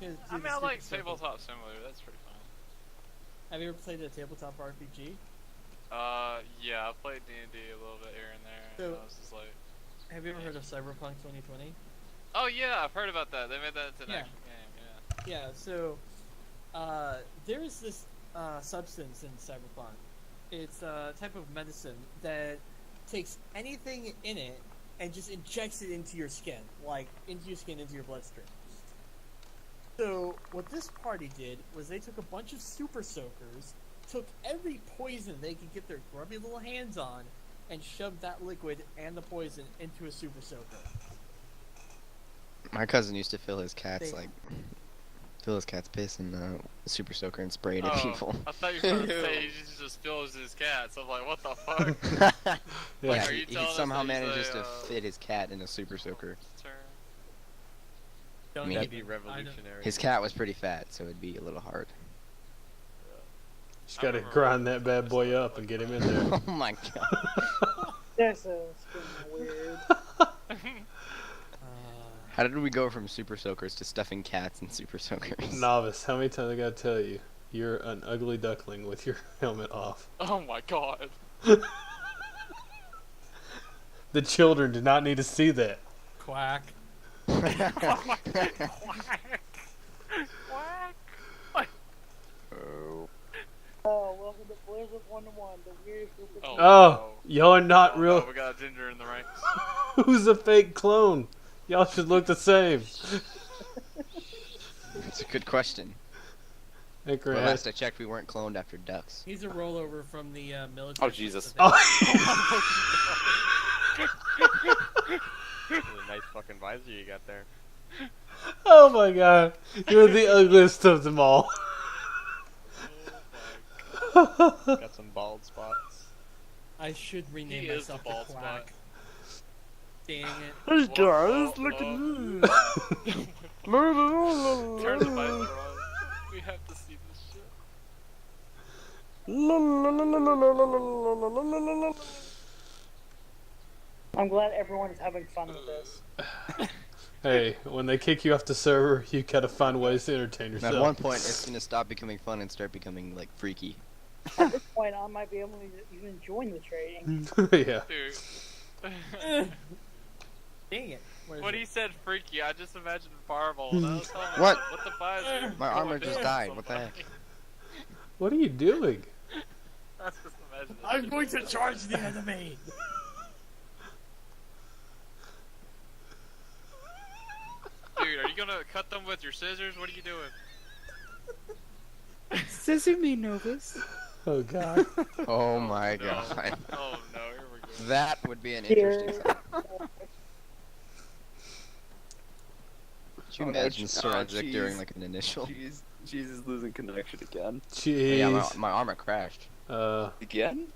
Speaker 3: was gonna do
Speaker 8: I mean,
Speaker 3: the
Speaker 8: I like
Speaker 3: Super Circle.
Speaker 8: Tabletop Simulator. That's pretty fun.
Speaker 3: Have you ever played a tabletop RPG?
Speaker 8: Yeah, I played D&D a little bit here and there. And
Speaker 3: So-
Speaker 8: I was just like,
Speaker 3: Have you ever heard of Cyberpunk 2020?
Speaker 8: oh yeah, I've heard about that. They made that into an
Speaker 3: Yeah.
Speaker 8: action game. Yeah.
Speaker 3: Yeah, so there is this substance in Cyberpunk. It's a type of medicine that takes anything in it and just injects it into your skin, into your bloodstream. So what this party did was they took a bunch of super soakers, took every poison they could get their grubby little hands on, and shoved that liquid and the poison into a super soaker.
Speaker 12: My cousin used to fill his cat's
Speaker 3: They-
Speaker 12: piss in a super soaker and spray it at
Speaker 8: Oh,
Speaker 12: people.
Speaker 8: I thought you were going to say he just fills his cats. I'm like, what the fuck?
Speaker 4: Yeah.
Speaker 8: Like, are
Speaker 12: he
Speaker 8: you telling us
Speaker 12: somehow
Speaker 8: that he's
Speaker 12: manages
Speaker 8: a,
Speaker 12: to fit his cat in a super soaker.
Speaker 8: turn?
Speaker 3: Don't
Speaker 12: mean,
Speaker 2: That'd be
Speaker 3: even-
Speaker 2: revolutionary.
Speaker 12: His cat was pretty fat, so it'd be a little hard.
Speaker 4: Just gotta grind that bad boy up and get him in there.
Speaker 12: Oh my god.
Speaker 7: This is getting weird.
Speaker 12: How did we go from super soakers to stuffing cats in super soakers?
Speaker 4: Novice, how many times I gotta tell you? You're an ugly duckling with your helmet off.
Speaker 8: Oh my god.
Speaker 4: The children do not need to see that.
Speaker 3: Quack.
Speaker 12: Oh.
Speaker 7: Oh, welcome to Blizzard 1-1, the weirdest group of people.
Speaker 4: Oh, y'all are not
Speaker 8: Oh,
Speaker 4: real.
Speaker 8: no, we got a ginger in the ranks.
Speaker 4: Who's a fake clone? Y'all should look the same.
Speaker 12: It's a good question.
Speaker 4: Anchor
Speaker 12: Well,
Speaker 4: ass.
Speaker 12: last I checked, we weren't cloned after ducks.
Speaker 3: He's a rollover from the military.
Speaker 1: Oh, Jesus.
Speaker 3: Oh.
Speaker 2: Really nice fucking visor you got there.
Speaker 4: Oh my god. You're the ugliest of them all.
Speaker 2: Got some bald spots.
Speaker 3: I should rename
Speaker 8: He is
Speaker 3: myself
Speaker 8: the bald
Speaker 3: to Quack. Dang it.
Speaker 4: Hey
Speaker 8: guys,
Speaker 4: look
Speaker 8: at
Speaker 4: me.
Speaker 8: Turn the visor on. We have to see this shit.
Speaker 7: I'm glad everyone's having fun with this.
Speaker 4: Hey, when they kick you off the server, you gotta find ways to entertain yourself.
Speaker 12: At one point, it's gonna stop becoming fun and start becoming like freaky.
Speaker 7: At this point, I might be able to even join the trading.
Speaker 4: Yeah.
Speaker 8: Dude.
Speaker 3: Dang it. Where is
Speaker 8: When
Speaker 3: it?
Speaker 8: he said freaky, I just imagined Fireball. And I was telling him,
Speaker 12: What?
Speaker 8: What the visor?
Speaker 12: My
Speaker 8: going
Speaker 12: armor just
Speaker 8: down
Speaker 12: died. What the
Speaker 8: somebody.
Speaker 12: heck?
Speaker 4: What are you doing?
Speaker 8: I just imagined it.
Speaker 3: I'm going to charge the enemy.
Speaker 8: Dude, are you gonna cut them with your scissors? What are you doing?
Speaker 1: Scissor me, Novus.
Speaker 4: Oh god.
Speaker 12: Oh my
Speaker 8: no.
Speaker 12: god.
Speaker 8: Oh no, here we go.
Speaker 12: That would be an
Speaker 7: Here.
Speaker 12: interesting thing. Could you
Speaker 1: Oh, no,
Speaker 12: imagine Sir
Speaker 1: oh,
Speaker 12: Isaac
Speaker 1: jeez.
Speaker 12: during like an initial?
Speaker 1: Jeez, Jesus losing connection again.
Speaker 4: Jeez.
Speaker 12: Yeah, my armor crashed.
Speaker 1: Again?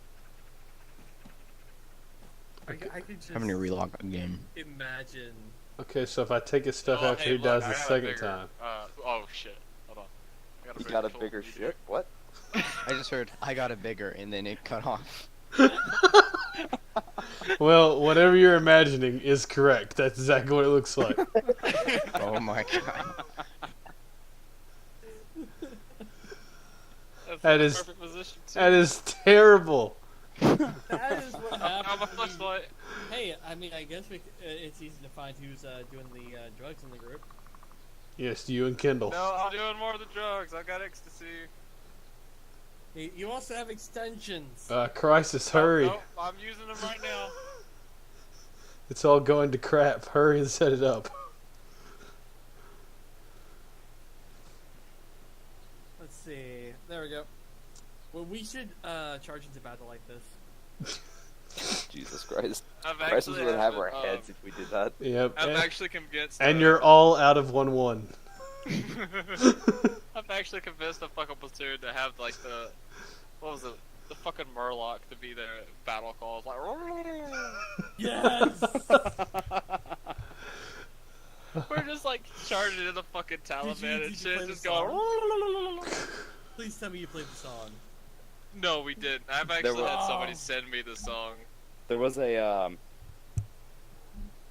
Speaker 3: I could just
Speaker 12: Having to relog again.
Speaker 3: imagine.
Speaker 4: Okay, so if I take his stuff
Speaker 8: Oh,
Speaker 4: after
Speaker 8: hey,
Speaker 4: he
Speaker 8: look,
Speaker 4: dies
Speaker 8: I
Speaker 4: the
Speaker 8: got a
Speaker 4: second
Speaker 8: bigger,
Speaker 4: time.
Speaker 8: Oh shit. Hold on. I
Speaker 1: You got a
Speaker 8: tool.
Speaker 1: bigger shit? What?
Speaker 12: I just heard I got it bigger and then it cut off.
Speaker 4: Well, whatever you're imagining is correct. That's exactly what it looks like.
Speaker 12: Oh my god.
Speaker 8: That's
Speaker 4: That
Speaker 8: the
Speaker 4: is-
Speaker 8: perfect position too.
Speaker 4: That is terrible.
Speaker 3: That is what
Speaker 8: I'm a
Speaker 3: happened.
Speaker 8: flashlight.
Speaker 3: Hey, I mean, I guess it's easy to find who's doing the drugs in the group.
Speaker 4: Yes, you and Kendall.
Speaker 8: No, I'm doing more of the drugs. I got ecstasy.
Speaker 3: You also have extensions.
Speaker 4: Crisis, hurry.
Speaker 8: Nope, I'm using them right now.
Speaker 4: It's all going to crap. Hurry and set it up.
Speaker 3: Let's see. There we go. Well, we should charge into battle like this.
Speaker 1: Jesus Christ.
Speaker 8: I've
Speaker 1: Crisis
Speaker 8: actually
Speaker 1: would have
Speaker 8: had,
Speaker 1: our heads if we did that.
Speaker 4: Yep.
Speaker 8: I'm
Speaker 4: And,
Speaker 8: actually convinced.
Speaker 4: and you're all out of 1-1.
Speaker 8: I'm actually convinced of fucking platoon to have like the what was it? The fucking Murloc to be their battle calls like.
Speaker 3: Yes.
Speaker 8: We're just like charging in the fucking Taliban and
Speaker 3: did you
Speaker 8: shit,
Speaker 3: play
Speaker 8: just
Speaker 3: the
Speaker 8: going.
Speaker 3: Please tell me you played the song.
Speaker 8: No, we didn't. I've actually had somebody send me the song.
Speaker 1: There was a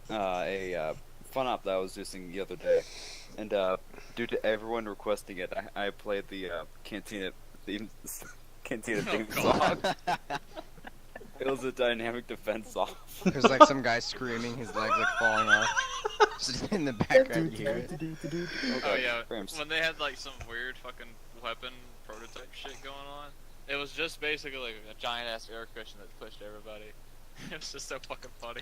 Speaker 1: fun op that I was using the other day, and due to everyone requesting it, I played the Cantina theme song. It was a dynamic defense song.
Speaker 12: There's like some guy screaming, his legs like falling off. Just in the background, you hear it.
Speaker 8: Oh yeah,
Speaker 1: Frames.
Speaker 8: when they had like some weird fucking weapon prototype shit going on, it was just basically like a giant ass air cushion that pushed everybody. It was just so fucking funny.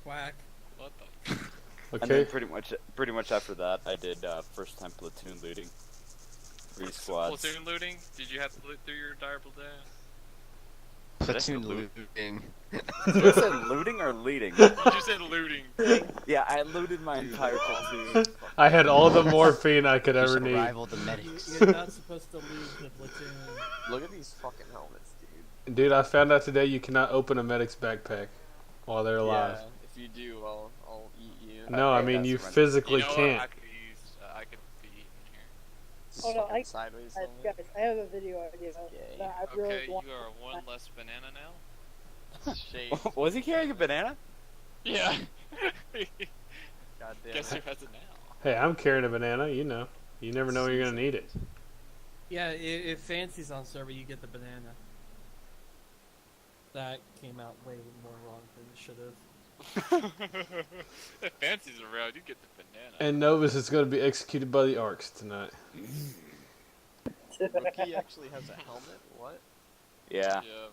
Speaker 3: Whack.
Speaker 8: What the?
Speaker 1: And
Speaker 4: Okay.
Speaker 1: then pretty much after that, I did first time platoon looting. 3 squads.
Speaker 8: Platoon looting? Did you have to loot through your entire platoon?
Speaker 12: Platoon looting.
Speaker 1: You said looting or leading?
Speaker 8: You said looting.
Speaker 1: Yeah, I looted my entire platoon.
Speaker 4: I had all the morphine I could
Speaker 12: You
Speaker 4: ever
Speaker 12: should
Speaker 4: need.
Speaker 12: rival the medics.
Speaker 3: You're not supposed to lose the platoon.
Speaker 2: Look at these fucking helmets, dude.
Speaker 4: Dude, I found out today you cannot open a medic's backpack while they're alive.
Speaker 2: Yeah, if you do, I'll eat you.
Speaker 4: No, I mean
Speaker 1: that's
Speaker 4: you
Speaker 1: right.
Speaker 4: physically
Speaker 8: You know what?
Speaker 4: can't.
Speaker 8: I could use. I could be eaten here.
Speaker 7: Oh, no,
Speaker 2: Fucking sideways helmet.
Speaker 7: guys, I have a video idea
Speaker 2: Gay.
Speaker 7: that I really
Speaker 8: Okay, you
Speaker 7: want.
Speaker 8: are one less banana now.
Speaker 2: Shade.
Speaker 1: Was he carrying a banana?
Speaker 8: Yeah.
Speaker 2: God damn
Speaker 8: Guess
Speaker 2: it.
Speaker 8: who has it now?
Speaker 4: Hey, I'm carrying a banana, you know. You never know when you're gonna need it.
Speaker 3: Yeah, if Fancy's on server, you get the banana. That came out way more wrong than it should have.
Speaker 8: If Fancy's around, you get the banana.
Speaker 4: And Novus is gonna be executed by the Arcs tonight.
Speaker 2: Rookie actually has a helmet? What?
Speaker 1: Yeah.
Speaker 8: Yeah.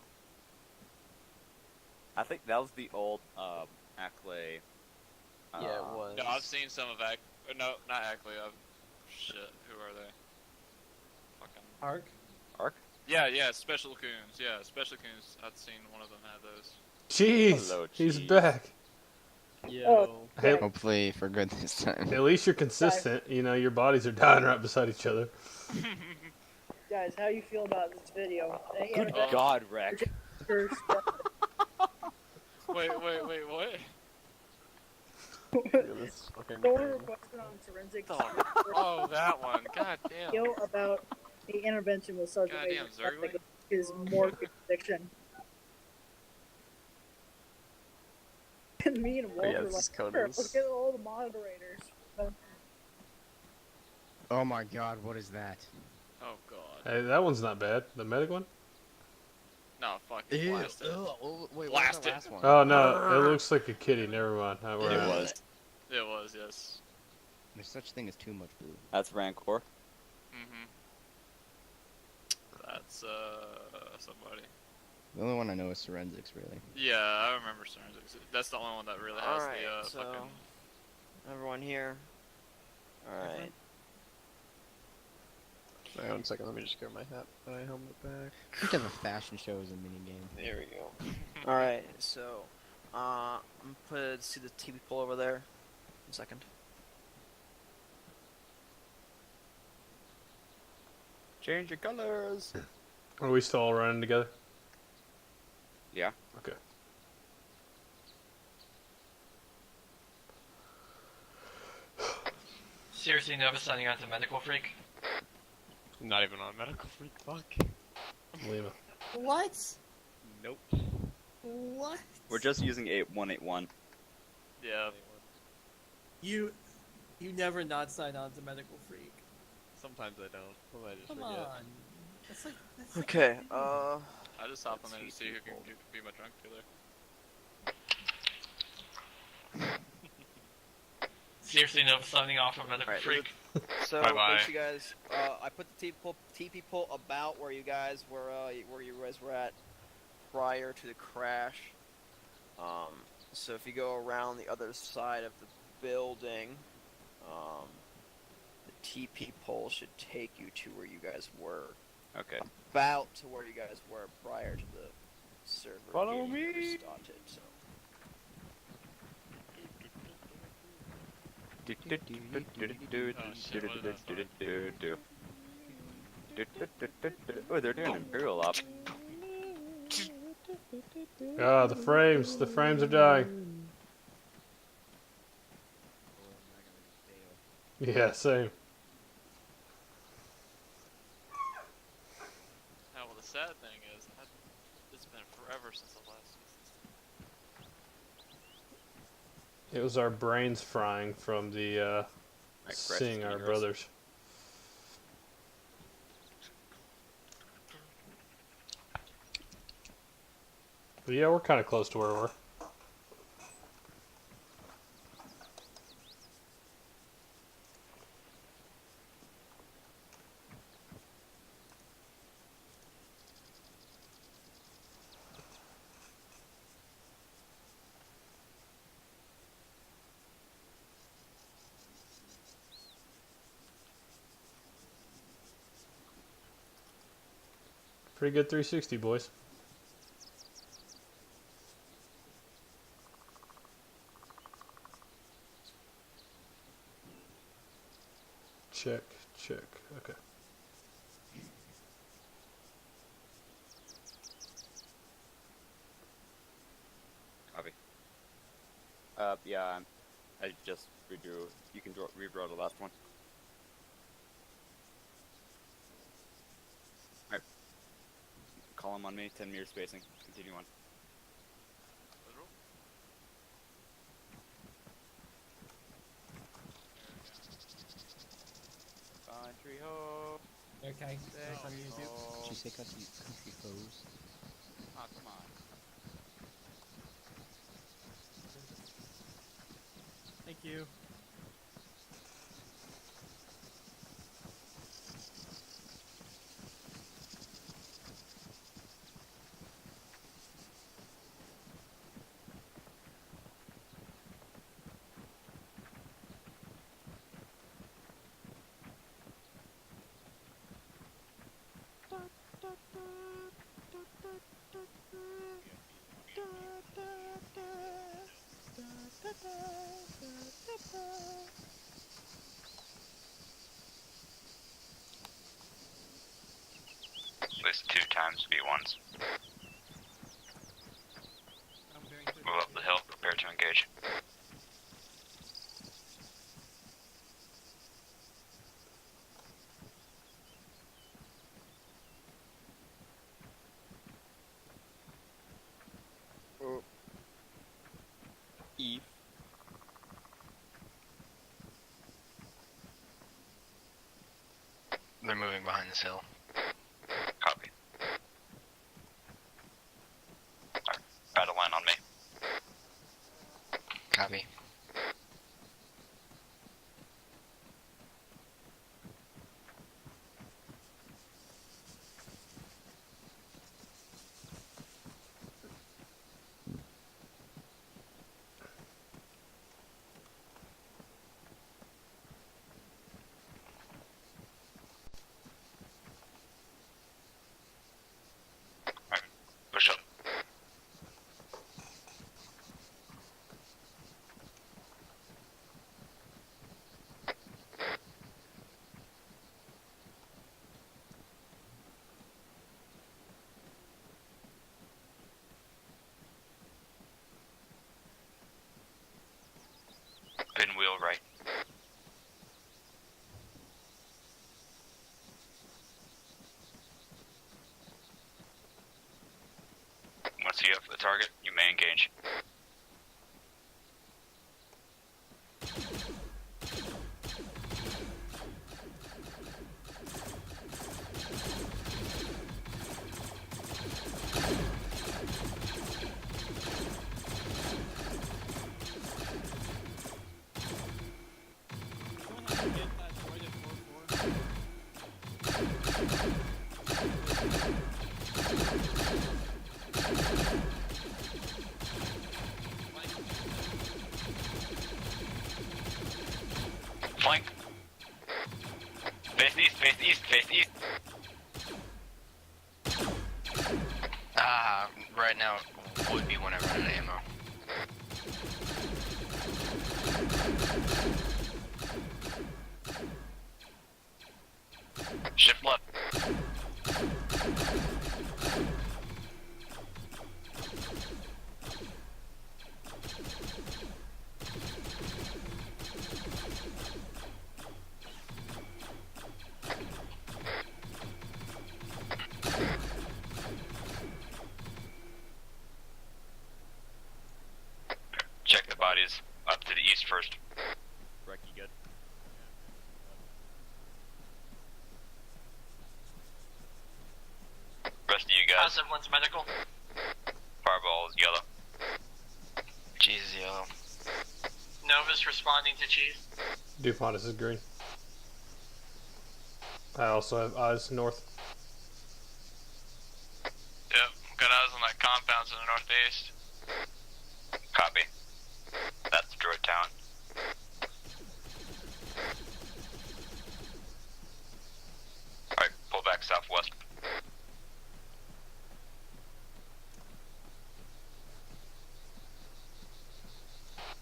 Speaker 1: I think that was the old Ackley.
Speaker 2: Yeah, it was.
Speaker 8: No, I've seen some of no, not Ackley. Shit, who are they? Fucking.
Speaker 3: Arc?
Speaker 1: Arc?
Speaker 8: Yeah, Special Coons. Yeah, Special Coons. I've seen one of them have those.
Speaker 4: Jeez,
Speaker 1: Hello,
Speaker 4: he's
Speaker 1: cheese.
Speaker 4: back.
Speaker 2: Yo.
Speaker 4: Hey,
Speaker 12: Hopefully for good this time.
Speaker 4: at least you're consistent. You know, your bodies are dying right beside each other.
Speaker 7: Guys, how you feel about this video?
Speaker 1: Good God, Rex.
Speaker 7: First,
Speaker 8: Wait, what?
Speaker 2: Look at this fucking
Speaker 7: Solar
Speaker 2: thing.
Speaker 7: requested on forensic
Speaker 8: Oh, that one. God damn.
Speaker 7: video about the intervention with Sergeant
Speaker 8: Goddamn,
Speaker 7: Major
Speaker 8: Zergling.
Speaker 7: is more conviction. And me and Wolf
Speaker 2: yeah,
Speaker 7: were
Speaker 2: this is
Speaker 7: like,
Speaker 2: Coden's.
Speaker 7: look at all the moderators.
Speaker 12: Oh my god, what is that?
Speaker 8: Oh god.
Speaker 4: Hey, that one's not bad. The medic one?
Speaker 8: No, fucking blast it.
Speaker 12: Oh, wait,
Speaker 8: Blast
Speaker 12: what's the
Speaker 8: it.
Speaker 12: last one?
Speaker 4: Oh no, it looks like a kitty. Never mind.
Speaker 1: It was.
Speaker 8: It was, yes.
Speaker 12: There's such thing as too much blue.
Speaker 1: That's Rancor.
Speaker 8: Mm-hmm. That's, somebody.
Speaker 12: The only one I know is Forensics, really.
Speaker 8: Yeah, I remember Forensics. That's the only one that really has
Speaker 5: Alright,
Speaker 8: the,
Speaker 5: so
Speaker 8: fucking...
Speaker 5: everyone here. Alright.
Speaker 2: Hang on a second, let me just get my hat, my helmet back.
Speaker 12: We could have a fashion show as a minigame.
Speaker 2: There we go.
Speaker 5: Alright, so I'm gonna see the TV pole over there. 1 second.
Speaker 1: Change your colors.
Speaker 4: Are we still all running together?
Speaker 1: Yeah.
Speaker 4: Okay.
Speaker 10: Seriously, Nova signing on to Medical Freak?
Speaker 2: Not even on Medical Freak, fuck.
Speaker 4: Lima.
Speaker 3: What?
Speaker 8: Nope.
Speaker 3: What?
Speaker 1: We're just using 8181.
Speaker 8: Yeah.
Speaker 3: You never not sign on to Medical Freak.
Speaker 2: Sometimes I don't. Sometimes I just
Speaker 3: Come
Speaker 2: forget.
Speaker 3: on. That's like
Speaker 5: Okay,
Speaker 8: I just hop on
Speaker 5: Let's
Speaker 8: there to
Speaker 5: see
Speaker 8: see who can
Speaker 5: people.
Speaker 8: be my drunk dealer.
Speaker 10: Seriously, Nova signing off from Medical
Speaker 5: Alright,
Speaker 10: Freak?
Speaker 5: so
Speaker 8: Bye-bye.
Speaker 5: make sure you guys, I put the TP pole about where you guys were at prior to the crash. So if you go around the other side of the building, the TP pole should take you to where you guys were.
Speaker 1: Okay.
Speaker 5: About to where you guys were prior to the server
Speaker 1: Follow
Speaker 5: getting
Speaker 1: me.
Speaker 5: restarted. So.
Speaker 1: Oh, they're doing Imperial op.
Speaker 4: Ah, the frames. The frames are dying. Yeah, same.
Speaker 8: Now, well, the sad thing is, it's been forever since the last season.
Speaker 4: It was our brains frying from the seeing our brothers. But yeah, we're kind of close to where we're. Pretty good 360, boys. Check, check. Okay.
Speaker 1: Copy. Yeah, I just redrew. You can redraw the last one. Alright. Column on me, 10 meter spacing. Continue on. Country ho.
Speaker 3: Okay.
Speaker 1: Country ho.
Speaker 12: Did you say country foes?
Speaker 1: Oh, come on.
Speaker 3: Thank you.
Speaker 11: At least 2 times V1s. Move up the hill, prepare to engage.
Speaker 1: E.
Speaker 9: They're moving behind this hill.
Speaker 11: Copy. Alright, battle line on me.
Speaker 9: Copy.
Speaker 11: Push up. Pinwheel right. Once you have the target, you may engage. Flank. Face east, face east, face east.
Speaker 9: Right now would be when I run out of ammo.
Speaker 11: Shift left. Check the bodies. Up to the east first.
Speaker 2: Wreck, you good?
Speaker 11: Rest of you guys.
Speaker 10: How's everyone's medical?
Speaker 11: Fireball is yellow.
Speaker 9: Cheese is yellow.
Speaker 10: Nova's responding to Cheese.
Speaker 4: Dupont is green. I also have eyes north.
Speaker 8: Yep, got eyes on that compound to the northeast.
Speaker 11: Copy. That's Droid Town. Alright, pull back southwest.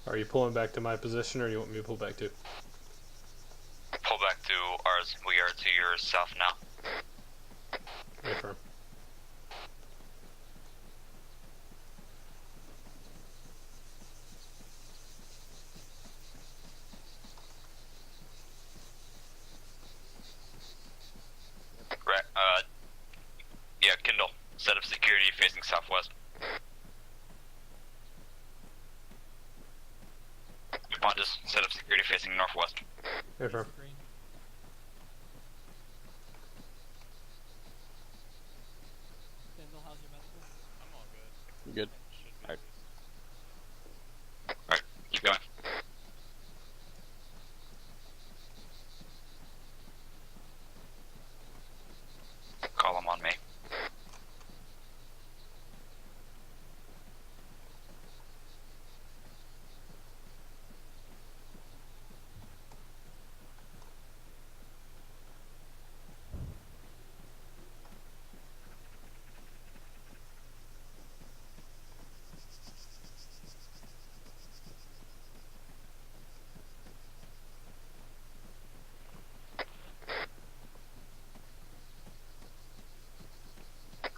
Speaker 4: Are you pulling back to my position, or you want me to pull back too?
Speaker 11: Pull back to ours. We are to your south now.
Speaker 4: Affirm.
Speaker 11: Right, yeah, Kindle. Set up security facing southwest. Pontus, set up security facing northwest.
Speaker 4: Affirm.
Speaker 3: Green. Kendall, how's your medical?
Speaker 8: I'm all good.
Speaker 2: You good?
Speaker 8: Should be.
Speaker 2: Alright.
Speaker 11: Alright, keep going. Call him on me.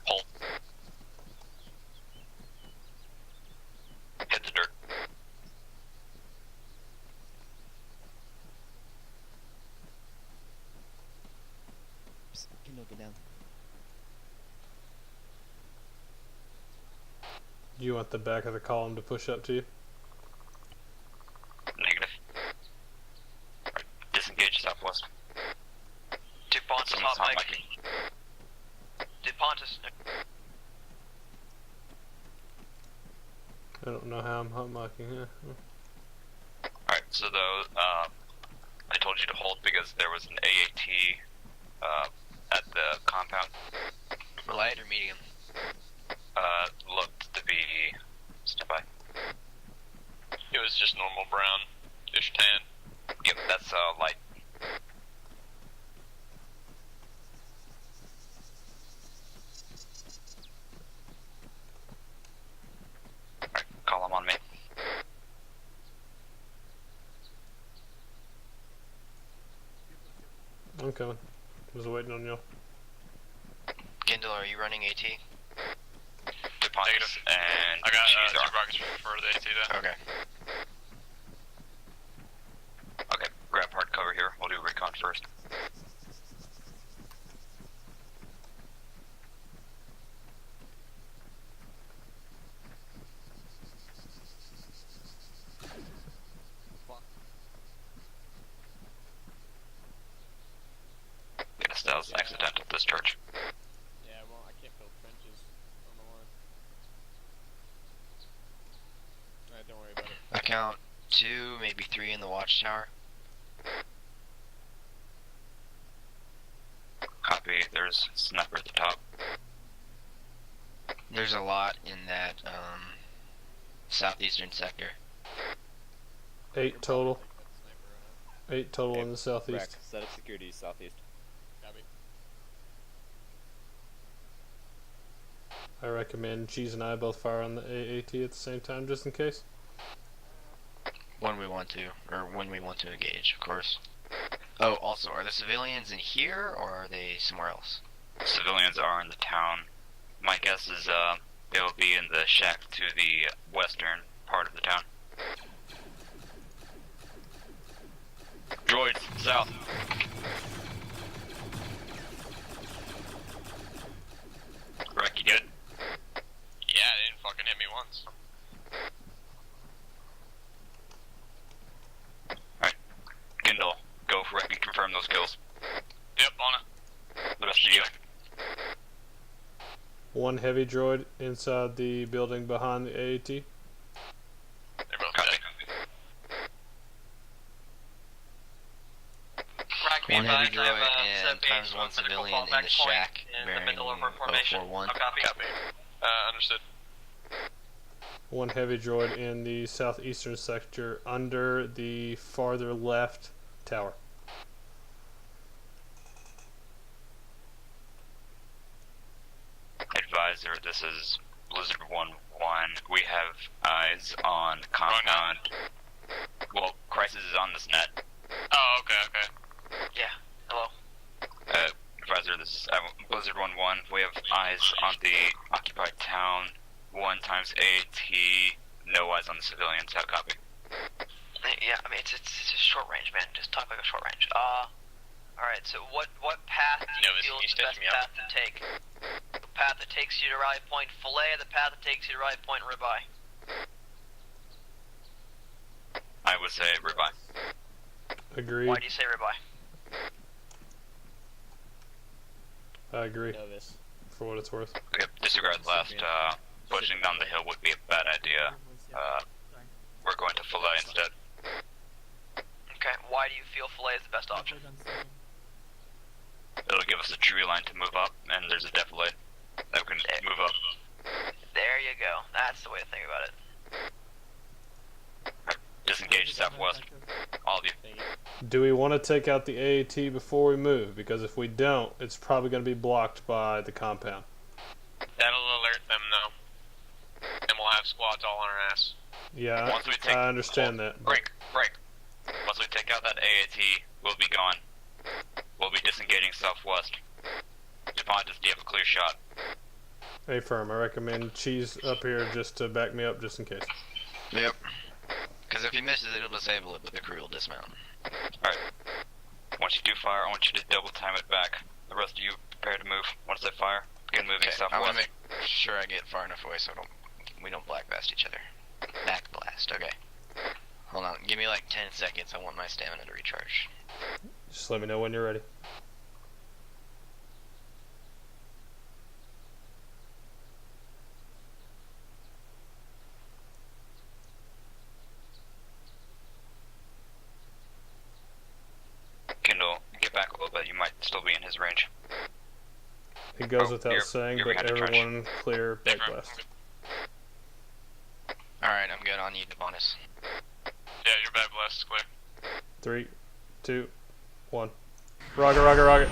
Speaker 11: Hold. Hit the dirt.
Speaker 12: Psst, Kindle, get down.
Speaker 4: Do you want the back of the column to push up to you?
Speaker 11: Negative. Right, disengage southwest.
Speaker 9: DuPont is
Speaker 11: Someone's
Speaker 9: hot
Speaker 11: hot
Speaker 9: mic.
Speaker 11: micing.
Speaker 9: DuPont is.
Speaker 4: I don't know how I'm hot mocking here.
Speaker 11: Alright, so I told you to hold because there was an AAT at the compound.
Speaker 9: Light or medium?
Speaker 11: Looked to be standby.
Speaker 8: It was just normal brown, ish tan.
Speaker 11: Yep, that's light. Alright, call him on me.
Speaker 4: I'm coming. Just waiting on y'all.
Speaker 9: Kindle, are you running AT?
Speaker 11: DuPont
Speaker 8: Negative.
Speaker 11: and
Speaker 8: I got
Speaker 11: she's
Speaker 8: two
Speaker 11: armed.
Speaker 8: rockets for the AT though.
Speaker 9: Okay.
Speaker 11: Okay, grab hard cover here. We'll do recon first. Guess that was accidental discharge.
Speaker 2: Yeah, well, I can't build trenches. I don't know why. Alright, don't worry about it.
Speaker 9: I count 2, maybe 3 in the watchtower.
Speaker 11: Copy, there's a sniper at the top.
Speaker 9: There's a lot in that southeastern sector.
Speaker 4: 8 total.
Speaker 2: Take that sniper,
Speaker 4: 8 total in the southeast.
Speaker 2: Wreck, set up security southeast. Copy.
Speaker 4: I recommend Cheese and I both fire on the AAT at the same time, just in case.
Speaker 9: When we want to, or when we want to engage, of course. Oh, also, are the civilians in here, or are they somewhere else?
Speaker 11: Civilians are in the town. My guess is they'll be in the shack to the western part of the town. Droids, south. Wreck, you good?
Speaker 8: Yeah, they didn't fucking hit me once.
Speaker 4: One heavy droid inside the building behind the AAT.
Speaker 11: Copy.
Speaker 10: Rack, be
Speaker 9: One heavy
Speaker 10: advised, I have
Speaker 9: droid
Speaker 10: a
Speaker 9: and times one civilian in the shack
Speaker 10: in the
Speaker 9: bearing
Speaker 10: middle of our formation.
Speaker 9: 041.
Speaker 10: I'll copy.
Speaker 8: Understood.
Speaker 4: One heavy droid in the southeastern sector under the farther left tower.
Speaker 11: Advisor, this is Blizzard 1-1. We have eyes on compound. Well, Crisis is on this net.
Speaker 8: Oh, okay.
Speaker 10: Yeah. Hello.
Speaker 11: Advisor, this is Blizzard 1-1. We have eyes on the occupied town. 1 times AT. No eyes on the civilians. How copy?
Speaker 10: Yeah, I mean it's just short range, man. Just talk like a short range. Alright, so what path do you feel is the best path to take? The path that takes you to Rally Point Fillet, or the path that takes you to Rally Point Ribeye?
Speaker 11: I would say ribeye.
Speaker 4: Agreed.
Speaker 10: Why do you say Ribeye?
Speaker 4: I agree.
Speaker 3: Novice.
Speaker 4: For what it's worth.
Speaker 11: Okay, disregard left. Pushing down the hill would be a bad idea. We're going to Fillet instead.
Speaker 10: Okay, why do you feel Fillet is the best option?
Speaker 11: It'll give us a tree line to move up, and there's a defilade that we can move up.
Speaker 10: There you go. That's the way to think about it.
Speaker 11: Disengage southwest. All of you.
Speaker 4: Do we want to take out the AAT before we move? Because if we don't, it's probably going to be blocked by the compound.
Speaker 8: That'll alert them, though. And we'll have squads all on our ass.
Speaker 4: Yeah,
Speaker 11: Once we take-
Speaker 4: I understand that.
Speaker 11: Break. Once we take out that AAT, we'll be gone. We'll be disengaging southwest. DuPont, do you have a clear shot?
Speaker 4: Hey, firm, I recommend Cheese up here just to back me up just in case.
Speaker 9: Yep. Because if he misses it, it'll disable it, but the crew will dismount.
Speaker 11: Alright. Once you do fire, I want you to double time it back. The rest of you prepare to move. Once I fire, begin moving
Speaker 9: Okay, I want
Speaker 11: southwest.
Speaker 9: to make sure I get far enough away so we don't black blast each other. Back blast, okay. Hold on, give me like 10 seconds. I want my stamina to recharge.
Speaker 4: Just let me know when you're ready.
Speaker 11: Kindle, get back a little bit. You might still be in his range.
Speaker 4: It goes
Speaker 11: Oh,
Speaker 4: without
Speaker 11: you're
Speaker 4: saying,
Speaker 11: behind
Speaker 4: but
Speaker 11: the trench.
Speaker 4: everyone clear back blast.
Speaker 9: Alright, I'm good on you, Debonis.
Speaker 8: Yeah, your back blast is clear.
Speaker 4: 3, 2, 1. Rocket, rocket, rocket.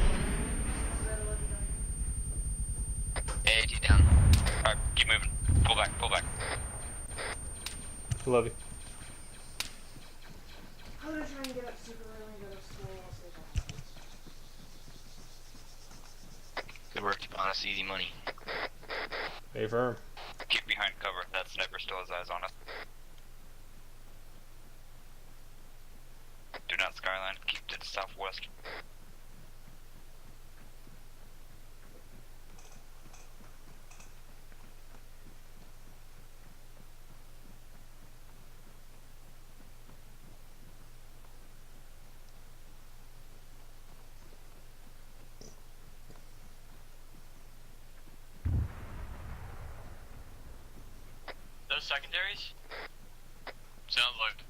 Speaker 9: AAT down.
Speaker 11: Alright, keep moving. Pull back, pull back.
Speaker 4: Love you.
Speaker 13: I'm gonna try and get up super early and go to school. I'll see if I can.
Speaker 9: Good work, Debonis. Easy money.
Speaker 4: Hey, firm.
Speaker 11: Keep behind cover. That sniper still has eyes on us. Do not skyline. Keep to the southwest.
Speaker 10: Those secondaries?
Speaker 8: Sounds like.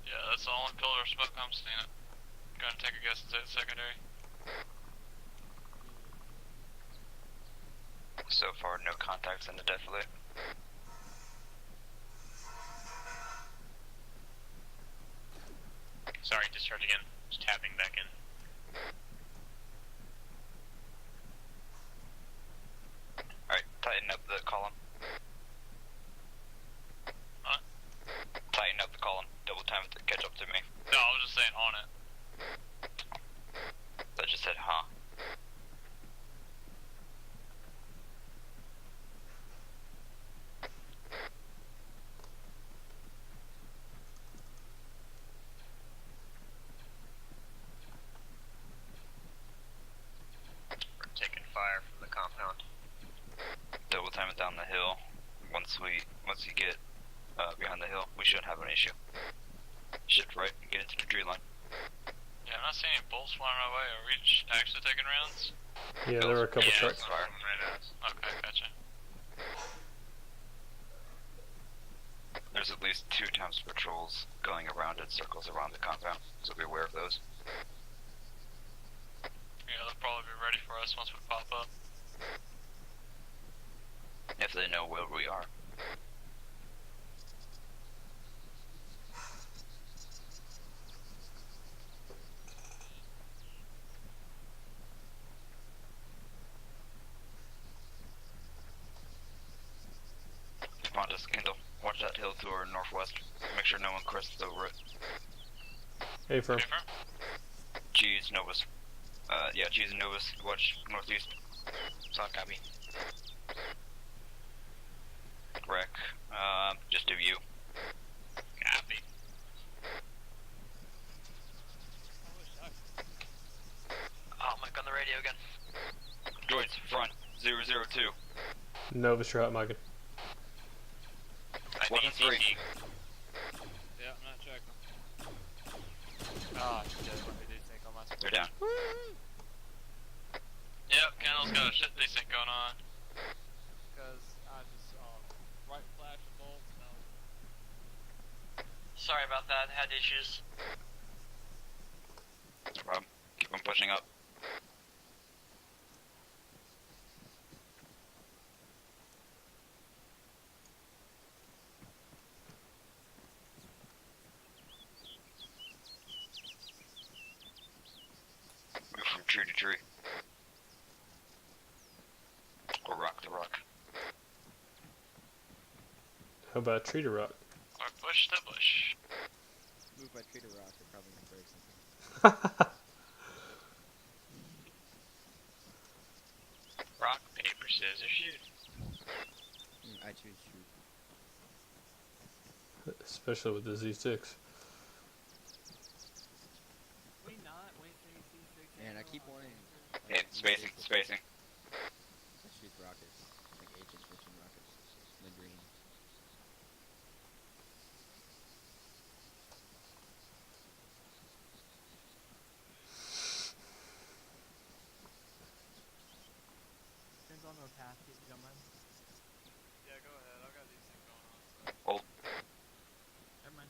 Speaker 8: Yeah, that's all in pillar of smoke. I'm seeing it. Gonna take a guess and say it's secondary.
Speaker 11: So far, no contacts in the defilade.
Speaker 8: Sorry, discharge again. Just tapping back in.
Speaker 11: Alright, tighten up the column.
Speaker 8: Huh?
Speaker 11: Tighten up the column. Double time it to catch up to me.
Speaker 8: No, I was just saying on it.
Speaker 11: I just said, huh.
Speaker 2: We're taking fire from the compound.
Speaker 11: Double time it down the hill. Once you get behind the hill. We shouldn't have an issue. Shift right and get into the tree line.
Speaker 8: Yeah, I'm not seeing any bolts flying our way. Are we actually taking rounds?
Speaker 4: Yeah, there were a couple
Speaker 8: Yeah,
Speaker 4: trucks.
Speaker 8: fire. Okay, gotcha.
Speaker 11: There's at least 2 times patrols going around in circles around the compound, so be aware of those.
Speaker 8: Yeah, they'll probably be ready for us once we pop up.
Speaker 11: If they know where we are. Pontus, Kindle, watch that hill to our northwest. Make sure no one crosses over it.
Speaker 4: Hey, firm.
Speaker 11: Cheese, Novus. Yeah, Cheese and Novus. Watch northeast.
Speaker 9: Solid copy.
Speaker 11: Wreck. Just a view.
Speaker 8: Copy.
Speaker 10: Oh, Mike on the radio again.
Speaker 11: Droids, front. 002.
Speaker 4: Novus, you're out, Megan.
Speaker 8: I think it's
Speaker 11: 1-3.
Speaker 8: ET. Yeah, I'm not checking. Ah, shit, what they do think on my screen.
Speaker 11: They're down.
Speaker 8: Yep, Kendall's got a shit decent going on. Because I just saw right flash of bolts and I was...
Speaker 10: Sorry about that. Had issues.
Speaker 11: No problem. Keep on pushing up. Move from tree to tree. Or rock to rock.
Speaker 4: How about tree to rock?
Speaker 8: Or bush to bush.
Speaker 12: Move by tree to rock, they're probably gonna break something.
Speaker 8: Rock, paper, scissors, shoot.
Speaker 12: I choose shoot.
Speaker 4: Especially with the Z6.
Speaker 3: We not wait for ET6.
Speaker 12: Man, I keep wanting.
Speaker 11: Yeah, spacing, spacing.
Speaker 12: I shoot rockets, like agents switching rockets, the green.
Speaker 3: Turns on the path, if you don't mind.
Speaker 8: Yeah, go ahead. I've got these things going on. So.
Speaker 11: Hold.
Speaker 3: Never mind.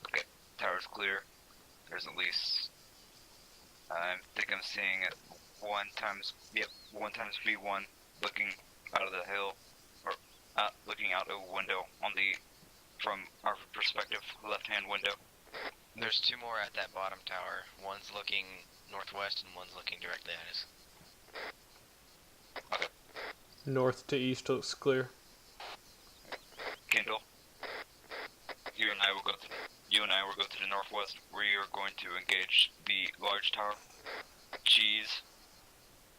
Speaker 11: Okay, tower's clear. There's at least, I think I'm seeing it 1 times V1 looking out of the hill, or looking out a window on the, from our perspective, left-hand window.
Speaker 9: There's 2 more at that bottom tower. One's looking northwest and one's looking directly at us.
Speaker 4: North to east looks clear.
Speaker 11: Kindle, you and I will go to the northwest. We are going to engage the large tower. Cheese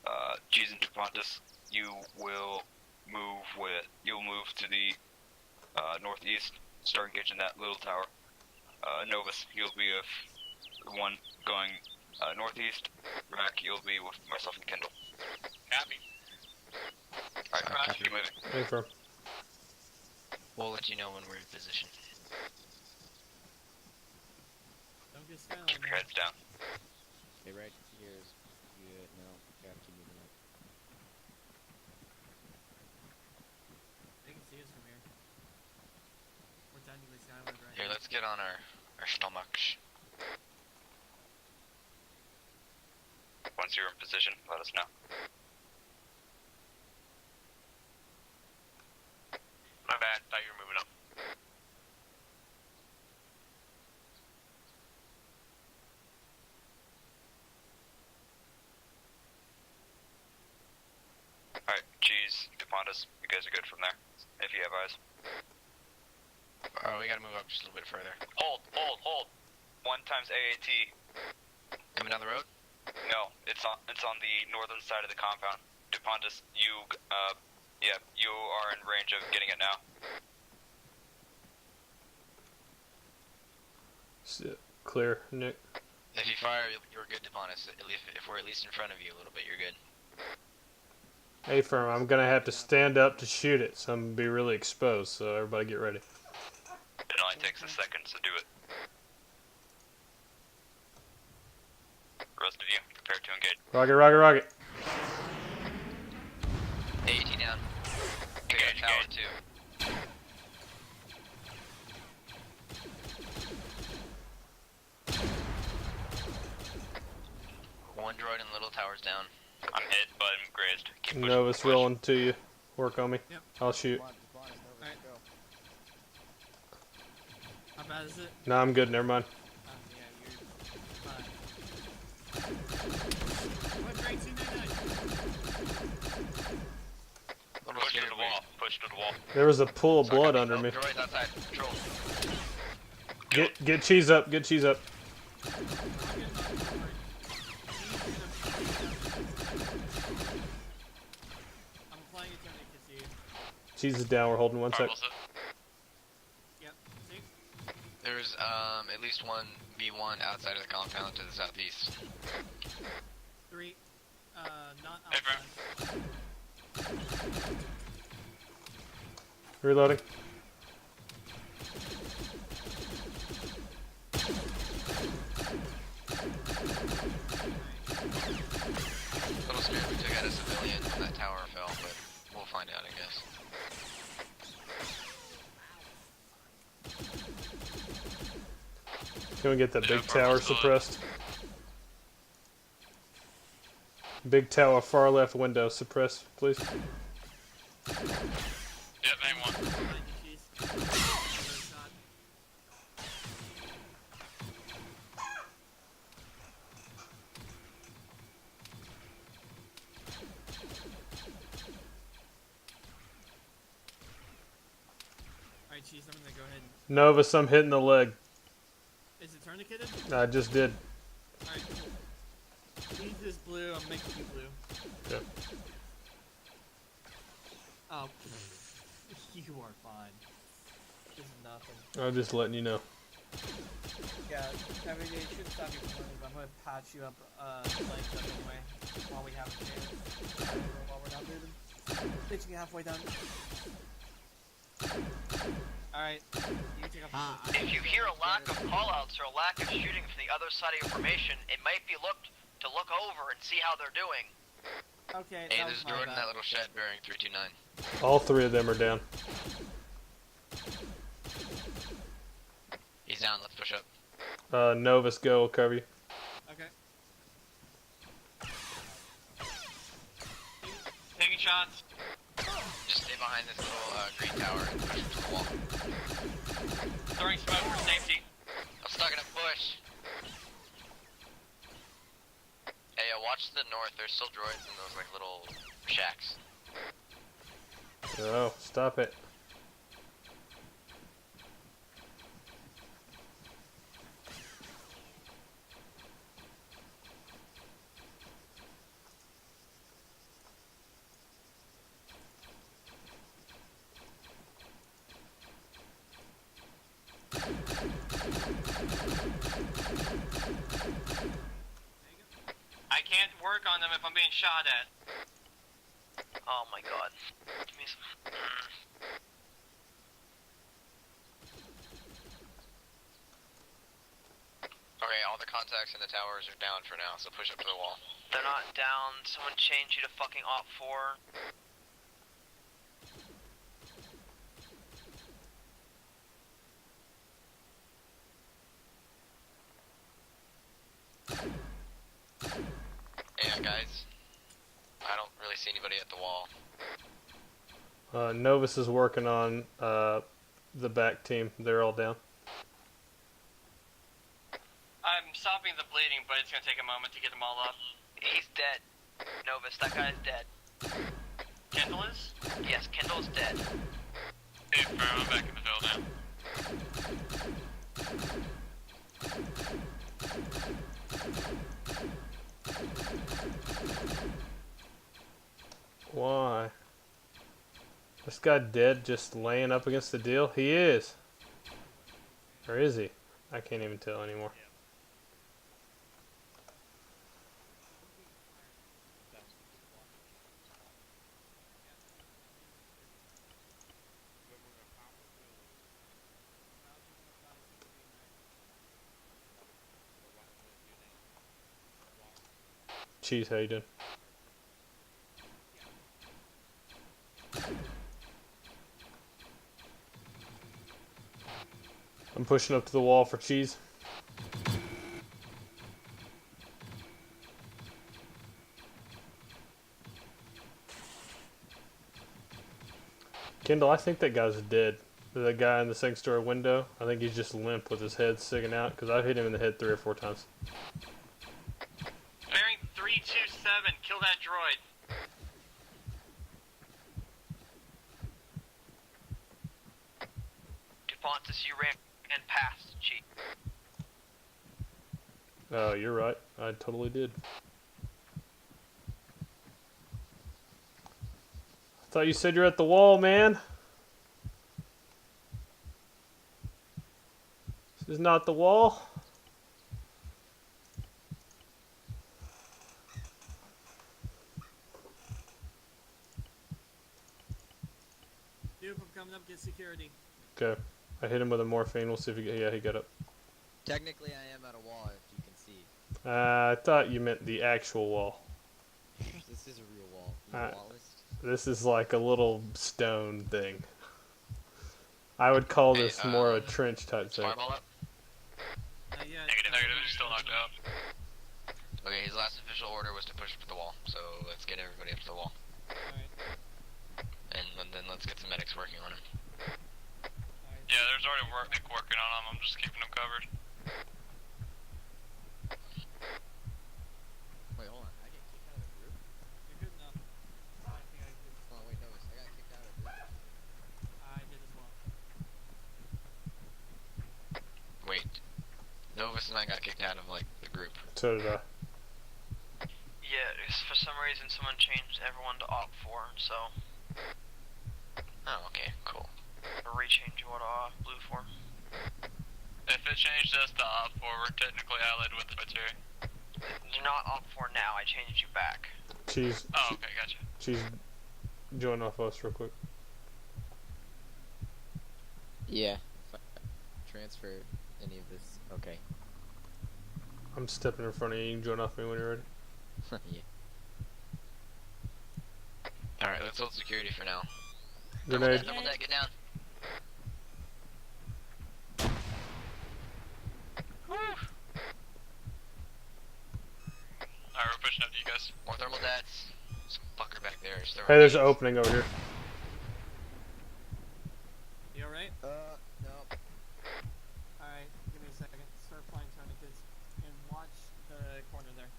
Speaker 11: and Duplantis, you'll move to the northeast. Start engaging that little tower. Novus, you'll be the one going northeast. Rack, you'll be with myself and Kindle.
Speaker 8: Copy.
Speaker 11: Alright,
Speaker 9: Copy.
Speaker 11: keep moving.
Speaker 4: Hey, firm.
Speaker 9: We'll let you know when we're in position.
Speaker 3: Don't get silent.
Speaker 11: Keep your heads down.
Speaker 12: Okay, right here is good. No, gotta keep moving up.
Speaker 3: They can see us from here. We're technically skyward right
Speaker 9: Here,
Speaker 3: now.
Speaker 9: let's get on our stomachs.
Speaker 11: Once you're in position, let us know.
Speaker 8: My bad. Thought you were moving up.
Speaker 11: Alright, Cheese, Duplantis, you guys are good from there, if you have eyes.
Speaker 9: Oh, we gotta move up just a little bit further.
Speaker 8: Hold.
Speaker 11: 1 times AAT.
Speaker 9: Coming down the road?
Speaker 11: No, it's on the northern side of the compound. Duplantis, you are in range of getting it now.
Speaker 4: Clear, Nick.
Speaker 9: If you fire, you're good upon us. If we're at least in front of you a little bit, you're good.
Speaker 4: Hey, firm, I'm gonna have to stand up to shoot it, so I'm gonna be really exposed. So everybody, get ready.
Speaker 11: It only takes a second to do it. Rest of you, prepare to engage.
Speaker 4: Rocket, rocket, rocket.
Speaker 9: AET down.
Speaker 11: Engage,
Speaker 9: Tower
Speaker 11: engage.
Speaker 9: 2. One droid in little towers down.
Speaker 11: I'm hit, but I'm grazed. Keep pushing,
Speaker 4: Novus
Speaker 11: push.
Speaker 4: rolling to you. Work on me.
Speaker 3: Yep.
Speaker 4: I'll shoot.
Speaker 3: Alright. How bad is it?
Speaker 4: No, I'm good. Never mind.
Speaker 3: Yeah, you're fine. What grade 299?
Speaker 11: Push to the wall. Push to the wall.
Speaker 4: There was a pool of blood under me.
Speaker 9: Droids outside. Control.
Speaker 4: Get cheese up. Get cheese up.
Speaker 3: I'm applying a tourniquet to you.
Speaker 4: Cheese is down. We're holding 1 sec.
Speaker 3: Yep. See?
Speaker 9: There's at least one V1 outside of the compound to the southeast.
Speaker 3: 3. Not
Speaker 8: Hey,
Speaker 3: outside.
Speaker 4: Reloading.
Speaker 9: Little scared we took out a civilian when that tower fell, but we'll find out, I guess.
Speaker 4: Can we get the big tower suppressed? Big tower, far left window, suppressed, please.
Speaker 8: Yep, hang one.
Speaker 3: Behind you, cheese. Other side. Alright, cheese, I'm gonna go ahead and...
Speaker 4: Novus, I'm hitting the leg.
Speaker 3: Is it tourniqueted?
Speaker 4: I just did.
Speaker 3: Alright, cool. Cheese is blue, I'm making you blue.
Speaker 4: Okay.
Speaker 3: Oh, you are fine. This is nothing.
Speaker 4: I'm just letting you know.
Speaker 3: Yeah, every day should stop you from running, but I'm gonna patch you up, legs up anyway, while we have a chance. While we're not moving. Pitching halfway done. Alright, you take off.
Speaker 10: If you hear a lack of callouts or a lack of shooting from the other side of your formation, it might be look over and see how they're doing.
Speaker 3: Okay,
Speaker 9: Hey,
Speaker 3: that
Speaker 9: there's
Speaker 3: was
Speaker 9: a
Speaker 3: my
Speaker 9: droid in
Speaker 3: bad.
Speaker 9: that little shed bearing 329.
Speaker 4: All 3 of them are down.
Speaker 9: He's down, let's push up.
Speaker 4: Novus, go, cover you.
Speaker 3: Okay.
Speaker 8: Taking shots.
Speaker 9: Just stay behind this little green tower and push him to the wall.
Speaker 8: Throwing smoke for safety.
Speaker 9: I'm stuck in a bush. Hey, watch to the north. There's still droids in those like little shacks.
Speaker 4: Oh, stop it.
Speaker 8: I can't work on them if I'm being shot at.
Speaker 10: Oh my god. Give me some.
Speaker 9: Okay, all the contacts in the towers are down for now, so push up to the wall.
Speaker 10: They're not down. Someone change you to fucking Op 4.
Speaker 9: Yeah, guys. I don't really see anybody at the wall.
Speaker 4: Novus is working on the back team. They're all down.
Speaker 8: I'm stopping the bleeding, but it's gonna take a moment to get them all up.
Speaker 10: He's dead. Novus, that guy's dead.
Speaker 8: Kendall is?
Speaker 10: Yes, Kendall's dead.
Speaker 8: Hey, Firm, I'm back in the field now.
Speaker 4: Why? This guy dead just laying up against the deal? He is. Or is he? I can't even tell anymore. Cheese, how you doing? I'm pushing up to the wall for Cheese. Kendall, I think that guy's dead. The guy in the second story window, I think he's just limp with his head sticking out because I've hit him in the head 3 or 4 times.
Speaker 10: Bearing 327, kill that droid. Dupontis, you ran past, Chief.
Speaker 4: Oh, you're right. I totally did. I thought you said you're at the wall, man. This is not the wall.
Speaker 3: Dude, I'm coming up, get security.
Speaker 4: Okay. I hit him with a morphine. We'll see if he he got up.
Speaker 12: Technically, I am at a wall, if you can see.
Speaker 4: I thought you meant the actual wall.
Speaker 12: This is a real wall. You wallist?
Speaker 4: This is like a little stone thing. I would call this more a trench type thing.
Speaker 9: Fireball up?
Speaker 8: Negative, he's still knocked out.
Speaker 9: Okay, his last official order was to push up to the wall, so let's get everybody up to the wall. And then let's get some medics working on him.
Speaker 8: Yeah, there's already working on him. I'm just keeping him covered.
Speaker 12: Wait, hold on. I get kicked out of the group?
Speaker 3: You're good enough. I think I did.
Speaker 12: Oh, wait, no. I got kicked out of the group.
Speaker 3: I did as well.
Speaker 9: Wait. Novus and I got kicked out of, like, the group.
Speaker 4: So did I.
Speaker 10: Yeah, for some reason someone changed everyone to Op 4, so...
Speaker 9: Oh, okay, cool.
Speaker 10: Or rechange you to Blue 4.
Speaker 8: If it changed us to Op 4, we're technically allied with the Twitter.
Speaker 10: You're not Op 4 now, I changed you back.
Speaker 4: Cheese.
Speaker 8: Oh, okay, gotcha.
Speaker 4: Cheese. Join off us real quick.
Speaker 12: Yeah. If I transfer any of this. Okay.
Speaker 4: I'm stepping in front of you. You can join off me when you're ready.
Speaker 12: Yeah.
Speaker 9: Alright, let's hold security for now.
Speaker 4: Grenade.
Speaker 9: Double deck, get down.
Speaker 8: Alright, we're pushing up to you guys.
Speaker 9: More thermal dats. Some fucker back there is throwing
Speaker 4: Hey, there's an
Speaker 9: nades.
Speaker 4: opening over here.
Speaker 3: You alright?
Speaker 12: No.
Speaker 3: Alright, give me a second. Start applying tourniquets and watch the corner there.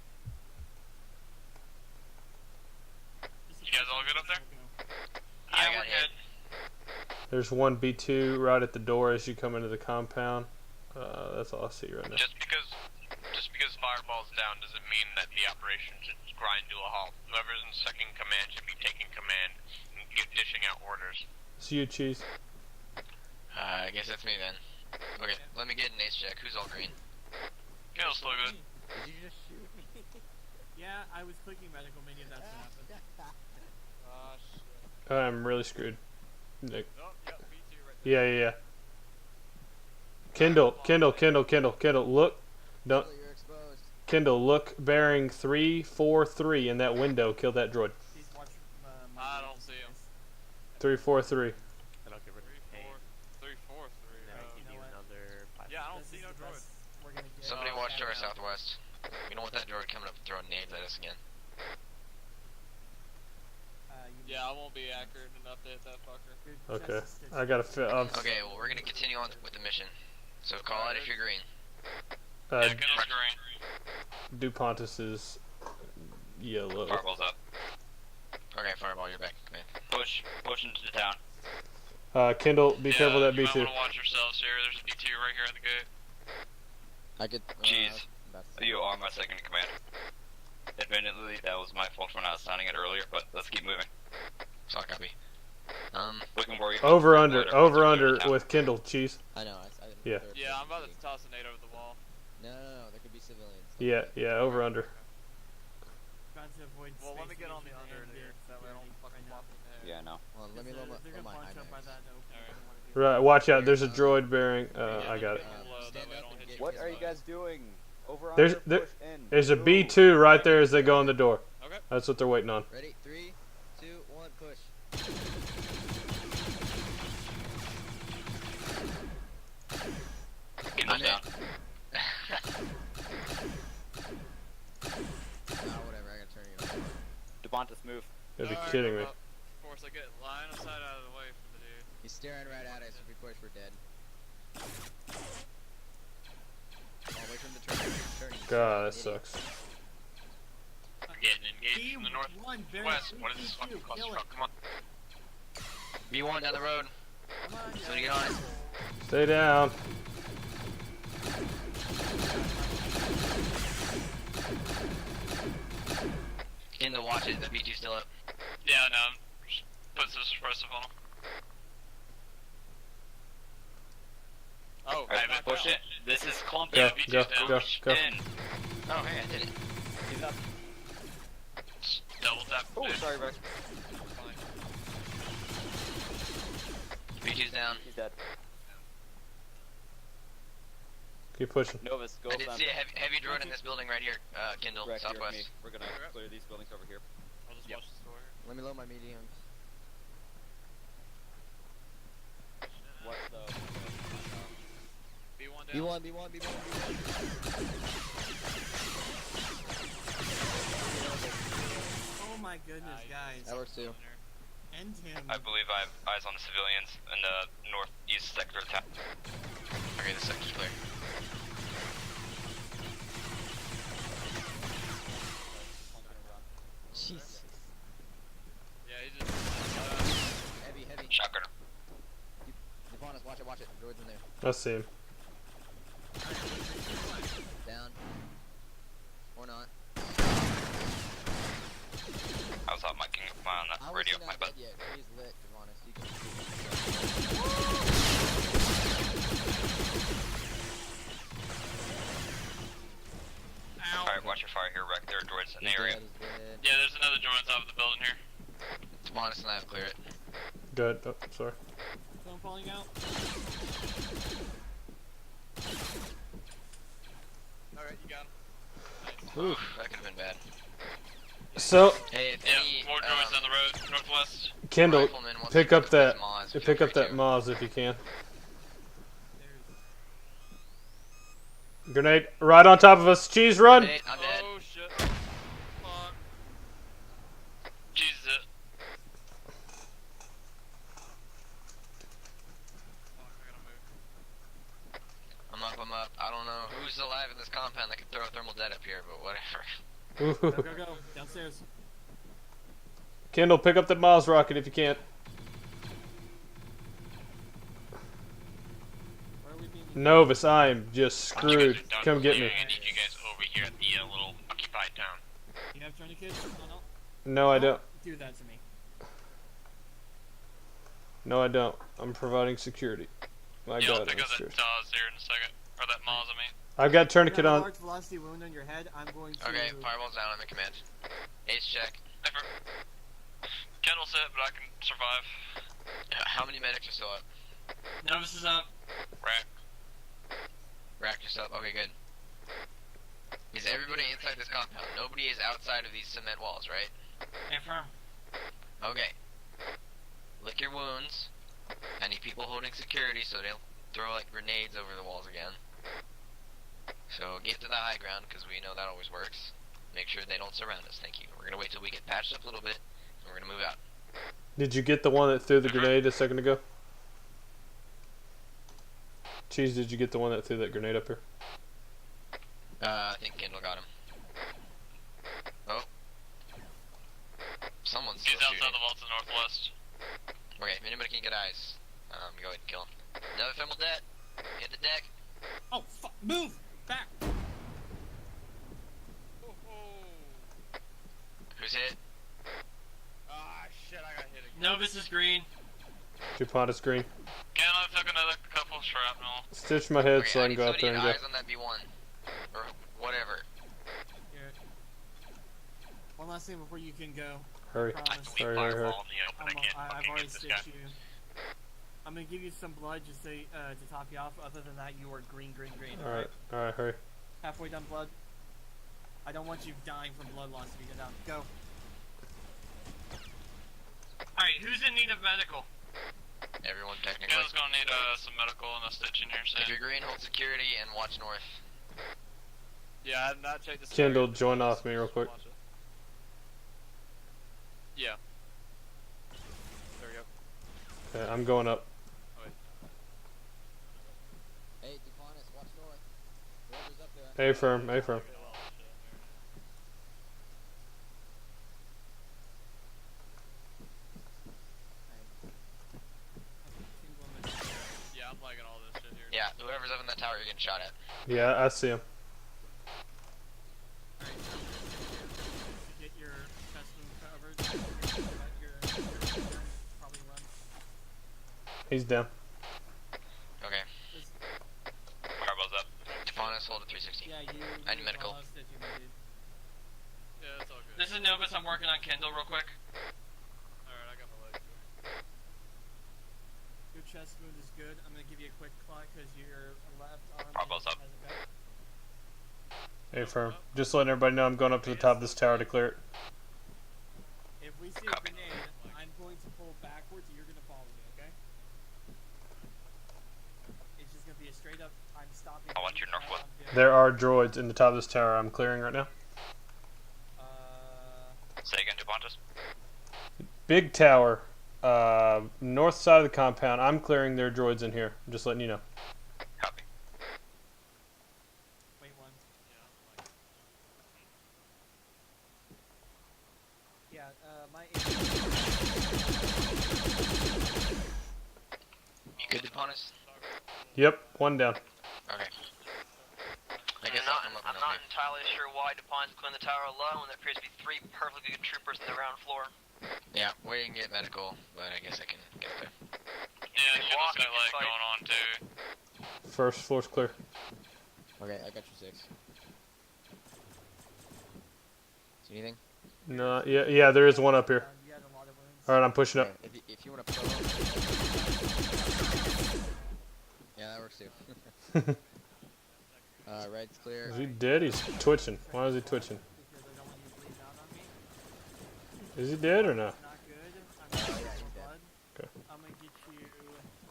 Speaker 8: You guys all good up there?
Speaker 10: Yeah, we're good.
Speaker 4: There's one B2 right at the door as you come into the compound. That's all I see right now.
Speaker 8: Just because Fireball's down doesn't mean that the operation should grind to a halt. Whoever's in second command should be taking command and dishing out orders.
Speaker 4: See you, Cheese.
Speaker 9: I guess that's me then. Okay, let me get an ace check. Who's all green?
Speaker 8: Feels still good.
Speaker 12: Did you just shoot me?
Speaker 3: Yeah, I was clicking medical, maybe that's what happened.
Speaker 8: Ah, shit.
Speaker 4: I'm really screwed. Nick.
Speaker 8: Oh, yep, B2 right there.
Speaker 4: Yeah. Kendall, look. Don't.
Speaker 12: You're exposed.
Speaker 4: Kendall, look, bearing 343 in that window. Kill that droid.
Speaker 3: Please watch
Speaker 8: I don't see him.
Speaker 4: 343.
Speaker 2: I don't give a
Speaker 8: 343.
Speaker 3: You know what?
Speaker 8: Yeah, I don't
Speaker 3: This
Speaker 8: see
Speaker 3: is
Speaker 8: no
Speaker 3: the
Speaker 8: droid.
Speaker 3: best we're gonna get.
Speaker 9: Somebody watch to our southwest. We don't want that droid coming up throwing nades at us again.
Speaker 8: Yeah, I won't be accurate enough to hit that fucker.
Speaker 4: Okay. I gotta fit.
Speaker 9: Okay, well, we're gonna continue on with the mission. So call out if you're green.
Speaker 8: Yeah, Kendall's green.
Speaker 4: Dupontis is yellow.
Speaker 11: Fireball's up.
Speaker 9: Okay, Fireball, you're back. Come in.
Speaker 11: Push into the town.
Speaker 4: Kendall, be careful of that
Speaker 8: You
Speaker 4: B2.
Speaker 8: might want to watch yourselves here. There's a B2 right here at the gate.
Speaker 12: I could.
Speaker 11: Cheese.
Speaker 12: That's
Speaker 11: You are my second in command. Admittedly, that was my fault for not signing it earlier, but let's keep moving.
Speaker 9: So I copy.
Speaker 11: We can worry.
Speaker 4: Over under with Kendall, Cheese.
Speaker 12: I know. I didn't
Speaker 4: Yeah.
Speaker 8: Yeah, I'm about to toss a nade over the wall.
Speaker 12: No. There could be civilians.
Speaker 4: Yeah, over under.
Speaker 3: Trying to avoid
Speaker 8: Well, let me
Speaker 3: space
Speaker 8: get on the
Speaker 3: invasion
Speaker 8: under
Speaker 3: and
Speaker 8: here, so that way I don't fucking walk in there.
Speaker 11: Yeah, no.
Speaker 12: Hold on, let me load my,
Speaker 3: They're
Speaker 12: load
Speaker 3: gonna
Speaker 12: my
Speaker 3: punch up by
Speaker 12: IMAX.
Speaker 3: that open.
Speaker 4: Right, watch out. There's a droid bearing. I got it.
Speaker 12: Stand up and get
Speaker 6: What
Speaker 12: his
Speaker 6: are you
Speaker 12: body.
Speaker 6: guys doing?
Speaker 1: Over
Speaker 4: There's
Speaker 1: under, push in.
Speaker 4: there's a
Speaker 1: Move.
Speaker 4: B2 right there as they go in the door.
Speaker 8: Okay.
Speaker 4: That's what they're waiting on.
Speaker 12: Ready? 3, 2, 1, push.
Speaker 9: Kindle's down.
Speaker 12: Whatever, I gotta turn it off.
Speaker 1: Devonta's move.
Speaker 4: You're
Speaker 8: Alright,
Speaker 4: kidding me.
Speaker 8: Of course, I get line of sight out of the way from the dude.
Speaker 12: He's staring right at us. If we push, we're dead. Oh, wait for him to turn.
Speaker 4: God, that sucks.
Speaker 8: Getting engaged from the north.
Speaker 9: West, what is this fucking clusterfuck? Come on. B1 down the road. So to get on it.
Speaker 4: Stay down.
Speaker 9: In the watch it, the B2's still up.
Speaker 8: Yeah, no. Put this first of all. Oh,
Speaker 1: Alright, push it. This is clumping.
Speaker 4: Go,
Speaker 8: B2's
Speaker 4: go,
Speaker 8: down.
Speaker 4: go, go.
Speaker 1: In.
Speaker 9: Oh, hey, I did it.
Speaker 1: He's up.
Speaker 8: Double tap.
Speaker 1: Oh, sorry, Rex.
Speaker 9: B2's down.
Speaker 1: He's dead.
Speaker 4: Keep pushing.
Speaker 1: Novus, go
Speaker 9: I
Speaker 1: with
Speaker 9: did
Speaker 1: them.
Speaker 9: see a heavy drone in this building right here, Kindle,
Speaker 1: Rex, you're with me.
Speaker 9: southwest.
Speaker 1: We're gonna clear these buildings over here.
Speaker 8: I'll just watch the store.
Speaker 12: Let me load my mediums.
Speaker 1: What's the...
Speaker 8: B1 down.
Speaker 12: B1.
Speaker 3: Oh my goodness, guys.
Speaker 12: That works too.
Speaker 3: End him.
Speaker 11: I believe I have eyes on the civilians in the northeast sector of town.
Speaker 9: Okay, the sector's clear.
Speaker 12: Jesus.
Speaker 8: Yeah, he just.
Speaker 12: Heavy.
Speaker 9: Shotgunner.
Speaker 12: Upon us, watch it. Droid's in there.
Speaker 4: I see him.
Speaker 12: Down. Or not.
Speaker 11: I was out my king of mine on
Speaker 12: I
Speaker 11: that
Speaker 12: was
Speaker 11: radio.
Speaker 12: not
Speaker 11: My bad.
Speaker 12: dead yet. He's lit, Devon. You can
Speaker 11: Alright, watch your fire here, Wreck. There are droids in the area.
Speaker 8: Yeah, there's another drone on top of the building here.
Speaker 9: Devonus and I have clear it.
Speaker 4: Good. Oh, sorry.
Speaker 3: Phone falling out.
Speaker 8: Alright, you got him.
Speaker 4: Oof.
Speaker 9: That could have been bad.
Speaker 4: So,
Speaker 9: Hey, if
Speaker 8: Yeah,
Speaker 9: any,
Speaker 8: more droids down the road, northwest.
Speaker 4: Kendall,
Speaker 9: rifleman wants
Speaker 4: pick
Speaker 9: to
Speaker 4: up that.
Speaker 9: Maz, feel
Speaker 4: Pick up
Speaker 9: free
Speaker 4: that
Speaker 9: to.
Speaker 4: Maz if you can. Grenade right on top of us. Cheese, run!
Speaker 9: Grenade, I'm dead.
Speaker 8: Oh shit. Fuck. Jesus.
Speaker 9: I'm up. I don't know who's alive in this compound that could throw a thermal dead up here, but whatever.
Speaker 3: Go. Downstairs.
Speaker 4: Kendall, pick up that Maz rocket if you can.
Speaker 3: Where are we being?
Speaker 4: Novus, I am just screwed. Come get me.
Speaker 8: I need you guys over here at the little occupied town.
Speaker 3: You have tourniquets? Oh, no.
Speaker 4: No, I don't.
Speaker 3: Do that to me.
Speaker 4: No, I don't. I'm providing security. My
Speaker 8: Yeah, I'll
Speaker 4: God,
Speaker 8: pick up
Speaker 4: that's
Speaker 8: that
Speaker 4: true.
Speaker 8: Taz here in a second. Or that Maz, I mean.
Speaker 4: I've got
Speaker 3: You
Speaker 4: tourniquet
Speaker 3: have a
Speaker 4: on.
Speaker 3: large velocity wound on your head. I'm going to.
Speaker 9: Okay, fireball's down. I'm in command. Ace check.
Speaker 8: Kendall's hit, but I can survive.
Speaker 9: How many medics are still up?
Speaker 8: Novus is up. Rack.
Speaker 9: Rack yourself. Okay, good. Is everybody inside this compound? Nobody is outside of these cement walls, right?
Speaker 8: Affirm.
Speaker 9: Okay. Lick your wounds. I need people holding security so they'll throw like grenades over the walls again. So get to the high ground because we know that always works. Make sure they don't surround us. Thank you. We're gonna wait till we get patched up a little bit, and we're gonna move out.
Speaker 4: Did you get the one that threw the grenade a second ago? Cheese, did you get the one that threw that grenade up here?
Speaker 9: I think Kendall got him. Oh. Someone's still
Speaker 8: He's outside
Speaker 9: shooting.
Speaker 8: the vault to the northwest.
Speaker 9: Okay, if anybody can get eyes, go ahead and kill him. Another thermal debt. Hit the deck.
Speaker 3: Oh, fuck. Move! Back!
Speaker 9: Who's hit?
Speaker 8: Ah, shit, I got hit again. Novus is green.
Speaker 4: DuPont is green.
Speaker 8: Ken, I took another couple shrapnel.
Speaker 4: Stitch my head
Speaker 9: Okay,
Speaker 4: so I can
Speaker 9: need
Speaker 4: go out
Speaker 9: somebody
Speaker 4: there and
Speaker 9: get
Speaker 4: go.
Speaker 9: eyes on that B1. Or whatever.
Speaker 3: Here. One last thing before you can go.
Speaker 4: Hurry.
Speaker 3: Promise.
Speaker 4: Hurry, hurry, hurry.
Speaker 3: I've already stitched you. I'm gonna give you some blood just to top you off. Other than that, you are green.
Speaker 4: Alright, hurry.
Speaker 3: Halfway done, blood. I don't want you dying from blood loss if you go down. Go.
Speaker 14: Alright, who's in need of medical?
Speaker 9: Everyone technically.
Speaker 8: Kendall's gonna need some medical and a stitch in here soon.
Speaker 9: If you're green, hold security and watch north.
Speaker 8: Yeah, I've not checked this.
Speaker 4: Kendall, join off me real quick.
Speaker 8: Yeah. There we go.
Speaker 4: Okay, I'm going up.
Speaker 12: Hey, Defonis, watch north. Whoever's up there.
Speaker 4: A firm, A firm.
Speaker 8: Yeah, I'm liking all this shit here.
Speaker 9: Yeah, whoever's up in that tower, you're getting shot at.
Speaker 4: Yeah, I see him.
Speaker 3: Get your chest wound covered. Probably run.
Speaker 4: He's down.
Speaker 9: Okay.
Speaker 11: Carbo's up.
Speaker 9: Defonis, hold at 360.
Speaker 3: Yeah, you.
Speaker 9: I need medical.
Speaker 3: lost it, you needed.
Speaker 8: Yeah, that's all good.
Speaker 14: This is Novus, I'm working on Kendall real quick.
Speaker 8: Alright, I got my legs going.
Speaker 3: Your chest wound is good. I'm gonna give you a quick clot because your left arm
Speaker 11: Bravo's up.
Speaker 3: has a cut.
Speaker 4: A firm. Just letting everybody know I'm going up to the top of this tower to clear it.
Speaker 3: If we see a grenade, I'm going to pull backwards and you're gonna follow me, okay? It's just gonna be a straight up I'm stopping.
Speaker 11: I want your northwest.
Speaker 4: There are droids in the top of this tower I'm clearing right now.
Speaker 11: Say again, Dupontis.
Speaker 4: Big tower. North side of the compound. I'm clearing their droids in here. I'm just letting you know.
Speaker 11: Copy.
Speaker 3: Wait one. Yeah, my
Speaker 9: You good, Defonis?
Speaker 4: Yep, one down.
Speaker 9: Okay. I guess
Speaker 10: I'm not entirely sure why DuPont's clearing the tower alone when there appears to be 3 perfectly good troopers in the ground floor.
Speaker 9: Yeah, we can get medical, but I guess I can get there.
Speaker 8: Yeah, Kendall's got light going on too.
Speaker 4: First floor's clear.
Speaker 12: Okay, I got you 6. See anything?
Speaker 4: No, yeah, there is one up here.
Speaker 3: you had a lot of wounds.
Speaker 4: Alright, I'm pushing up.
Speaker 12: Okay, if you want to pro. Yeah, that works too. Red's clear.
Speaker 4: Is he dead? He's twitching. Why is he twitching?
Speaker 3: Because I don't want you to bleed out on me.
Speaker 4: Is he dead or no?
Speaker 3: Not good. I'm gonna get more blood.
Speaker 4: Okay.
Speaker 3: I'm gonna get you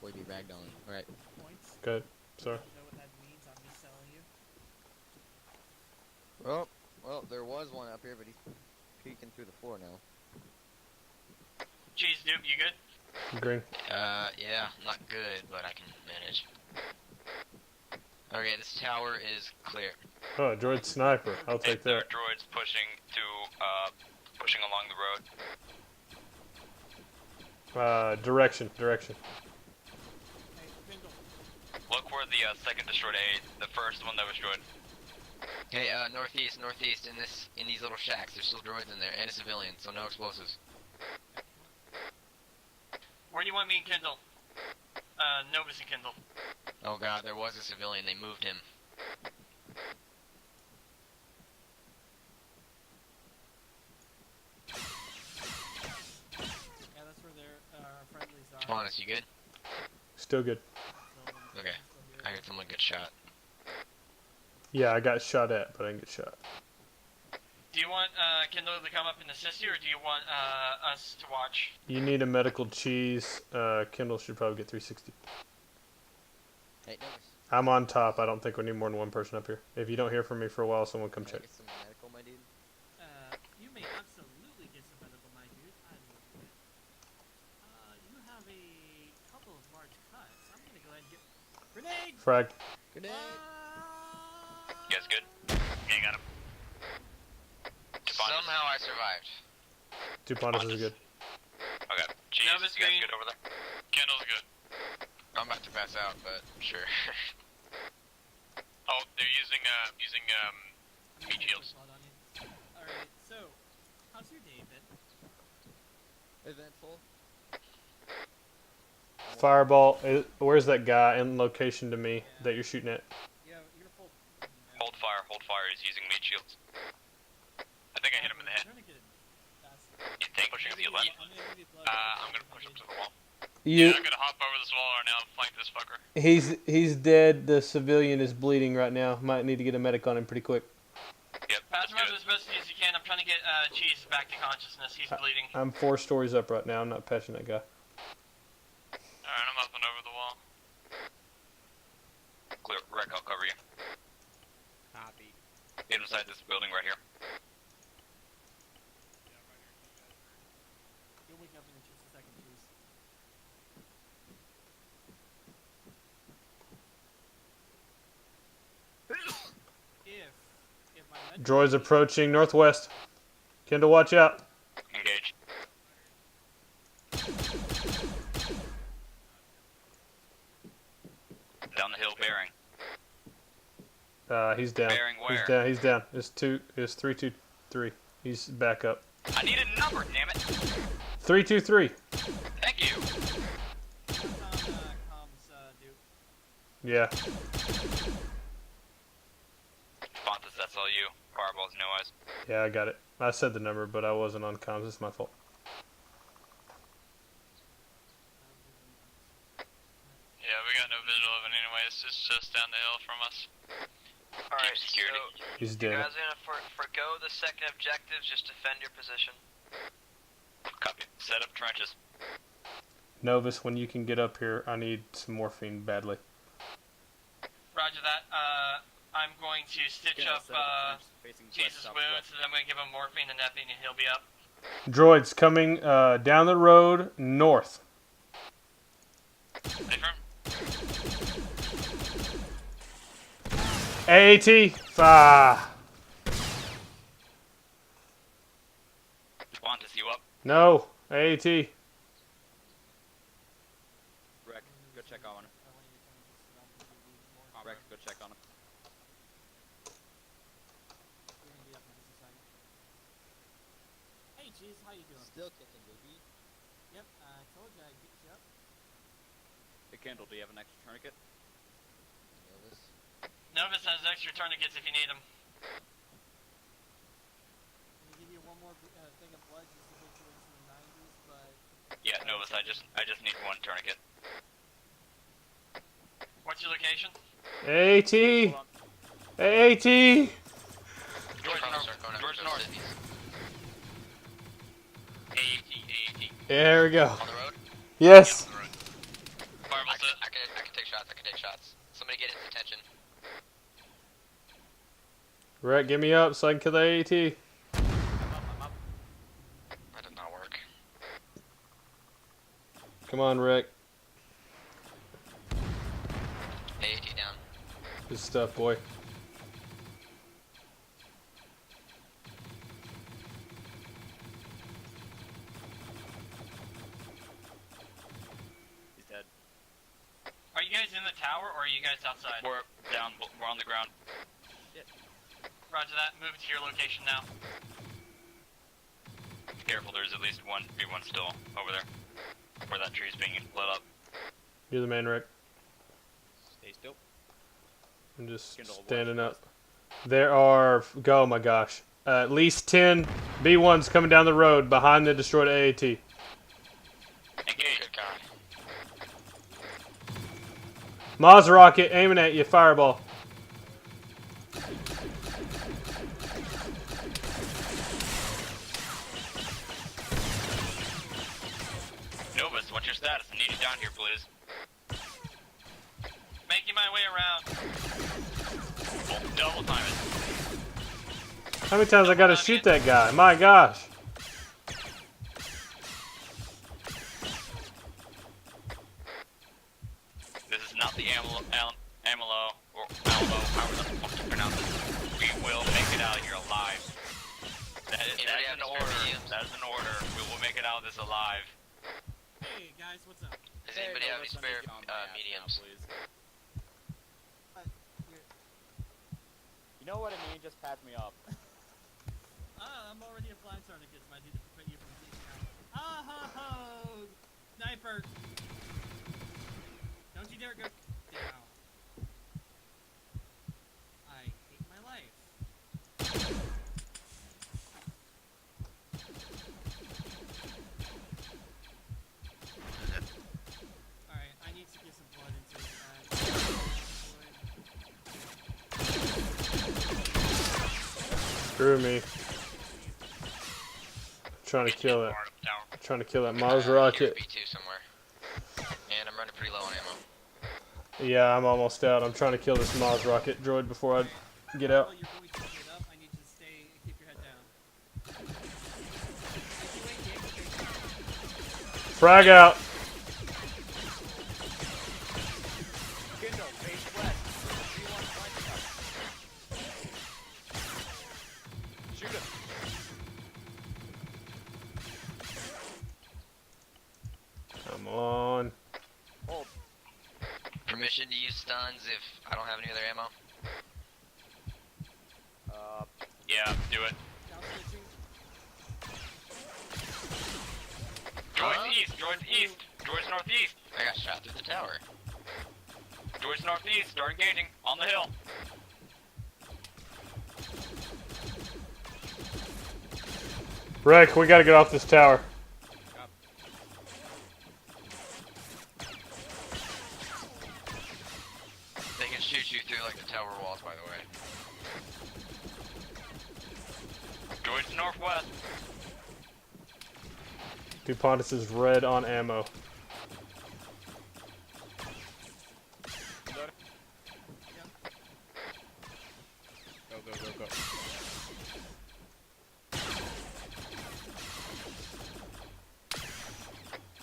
Speaker 12: Boy, be ragdolling. Alright.
Speaker 3: points.
Speaker 4: Good. Sorry.
Speaker 3: You know what that means? I'm just selling you.
Speaker 12: Well, there was one up here, but he's peeking through the floor now.
Speaker 14: Jeez, dude, you good?
Speaker 4: Green.
Speaker 9: Yeah, not good, but I can manage. Okay, this tower is clear.
Speaker 4: Oh, droid sniper. I'll take
Speaker 11: There are
Speaker 4: that.
Speaker 11: droids pushing along the road.
Speaker 4: Direction.
Speaker 3: Hey, Kendall.
Speaker 11: Look where the second destroyed the first one that was destroyed.
Speaker 9: Hey, northeast, in these little shacks, there's still droids in there, and a civilian, so no explosives.
Speaker 14: Where do you want me and Kendall? Novus and Kendall.
Speaker 9: Oh god, there was a civilian, they moved him.
Speaker 3: Yeah, that's where their friendlies are.
Speaker 9: Defonis, you good?
Speaker 4: Still good.
Speaker 9: Okay, I heard someone get shot.
Speaker 4: Yeah, I got shot at, but I didn't get shot.
Speaker 14: Do you want Kendall to come up and assist you, or do you want us to watch?
Speaker 4: You need a medical cheese. Kendall should probably get 360.
Speaker 12: Hey, Novus.
Speaker 4: I'm on top. I don't think we need more than one person up here. If you don't hear from me for a while, someone come
Speaker 12: Can I
Speaker 4: check.
Speaker 12: get some medical, my dude?
Speaker 3: You may absolutely get some medical, my dude. I will do it. You have a couple of large cuts. I'm gonna go ahead and get grenade.
Speaker 4: Frag.
Speaker 12: Grenade!
Speaker 11: You guys good? Yeah, got him.
Speaker 9: Somehow I survived.
Speaker 4: Dupontis is good.
Speaker 11: Okay. Jeez,
Speaker 14: Novus
Speaker 11: you guys
Speaker 14: green.
Speaker 11: good over there?
Speaker 8: Kendall's good.
Speaker 9: I'm about to pass out, but sure.
Speaker 8: Oh, they're using meat shields.
Speaker 3: Alright, so, how's your day been?
Speaker 12: Eventful.
Speaker 4: Fireball. Where's that guy in location to me that you're shooting at?
Speaker 3: Yeah, you're full.
Speaker 11: Hold fire. He's using meat shields. I think I hit him in the head.
Speaker 3: I'm gonna get it faster.
Speaker 11: You think? Pushing to the left.
Speaker 3: I'm gonna give you blood.
Speaker 11: I'm gonna push him to the wall.
Speaker 4: You.
Speaker 8: I'm gonna hop over this wall right now and flank this fucker.
Speaker 4: He's dead. The civilian is bleeding right now. Might need to get a medic on him pretty quick.
Speaker 8: Yep.
Speaker 14: Patch him up as best as you can. I'm trying to get Cheese back to consciousness. He's bleeding.
Speaker 4: I'm 4 stories up right now. I'm not patching that guy.
Speaker 8: Alright, I'm up and over the wall.
Speaker 11: Clear, Wreck, I'll cover you.
Speaker 2: Copy.
Speaker 11: Get inside this building right here.
Speaker 3: You'll wake up in just a second, please. If my med-
Speaker 4: Droids approaching northwest. Kendall, watch out.
Speaker 11: Engage. Down the hill, bearing.
Speaker 4: He's down.
Speaker 11: Bearing
Speaker 4: He's
Speaker 11: where?
Speaker 4: down. He's down. It's 323. He's back up.
Speaker 11: I need a number, damn it!
Speaker 4: 323.
Speaker 11: Thank you.
Speaker 3: That's on comms, Duke.
Speaker 4: Yeah.
Speaker 11: Fontes, that's all you. Fireballs, no eyes.
Speaker 4: Yeah, I got it. I said the number, but I wasn't on comms. It's my fault.
Speaker 8: Yeah, we got no visual of it anyways. It's just down the hill from us.
Speaker 10: Alright,
Speaker 11: security.
Speaker 10: so
Speaker 4: He's
Speaker 10: you
Speaker 4: dead.
Speaker 10: guys are gonna forgo the second objective, just defend your position.
Speaker 11: Copy. Set up trenches.
Speaker 4: Novus, when you can get up here, I need some morphine badly.
Speaker 14: Roger that. I'm going to stitch up Jesus' wounds, and I'm going to give him morphine and epi, and he'll be up.
Speaker 4: Droids coming down the road north. AAT.
Speaker 11: Fontes, you up?
Speaker 4: No. AAT.
Speaker 1: Wreck, go check on him. Wreck, go check on him.
Speaker 3: Hey, Cheese, how you doing?
Speaker 15: Still kicking, baby.
Speaker 3: Yep, I told you I'd get you up.
Speaker 1: Hey, Kendall, do you have an extra tourniquet?
Speaker 14: Novus has extra tourniquets if you need them.
Speaker 3: Let me give you one more thing of blood just to get you into the 90s, but...
Speaker 11: Yeah, Novus, I just need one tourniquet.
Speaker 14: What's your location?
Speaker 4: AAT. AAT.
Speaker 11: George North.
Speaker 8: AAT.
Speaker 4: There we go.
Speaker 9: On the road?
Speaker 4: Yes.
Speaker 9: I can take shots. I can take shots. Somebody get his attention.
Speaker 4: Rhett, get me up so I can kill the AAT.
Speaker 9: That did not work.
Speaker 4: Come on, Rick.
Speaker 9: AAT down.
Speaker 4: Good stuff, boy.
Speaker 1: He's dead.
Speaker 14: Are you guys in the tower, or are you guys outside?
Speaker 11: We're down. We're on the ground.
Speaker 14: Roger that. Move to your location now.
Speaker 11: Careful, there's at least one B1 still over there. Where that tree's being lit up.
Speaker 4: You're the man, Rick.
Speaker 1: Stay still.
Speaker 4: I'm just
Speaker 1: Kendall,
Speaker 4: standing up. There are, oh my gosh, at least 10 B1s coming down the road behind the destroyed AAT.
Speaker 11: Engage.
Speaker 9: Good God.
Speaker 4: Maz rocket aiming at you, fireball.
Speaker 11: Novus, what's your status? I need you down here, please.
Speaker 14: Making my way around.
Speaker 11: Oh, double time it.
Speaker 4: How many times I gotta shoot that guy? My gosh.
Speaker 11: This is not the Amalo, or Alamo, however the fuck you pronounce it. We will make it out of here alive. That is an order. That is an order. We will make it out of this alive.
Speaker 3: Hey, guys, what's up?
Speaker 9: Does anybody have any spare mediums?
Speaker 6: You know what I mean? Just patch me up.
Speaker 3: I'm already a blind tourniquet, so I need to prevent you from bleeding out. Ah ho ho! Sniper! Don't you dare go down. I hate my life.
Speaker 4: Screw me. Trying to kill it. Trying to kill that Mars rocket.
Speaker 9: B2 somewhere. And I'm running pretty low on ammo.
Speaker 4: Yeah, I'm almost out. I'm trying to kill this Mars rocket droid before I get out.
Speaker 3: While you're going to get up, I need you to stay and keep your head down.
Speaker 4: Frag out.
Speaker 6: Kindle, face west. Shoot him.
Speaker 4: Come on.
Speaker 6: Hold.
Speaker 9: Permission to use stuns if I don't have any other ammo.
Speaker 8: Yeah, do it. Droid's east, droid's east, droid's northeast.
Speaker 9: I got shot through the tower.
Speaker 8: Droid's northeast, start engaging, on the hill.
Speaker 4: Rick, we gotta get off this tower.
Speaker 9: They can shoot you through like the tower walls, by the way.
Speaker 8: Droid's northwest.
Speaker 4: Dupontis is red on ammo.
Speaker 2: Go, go, go, go.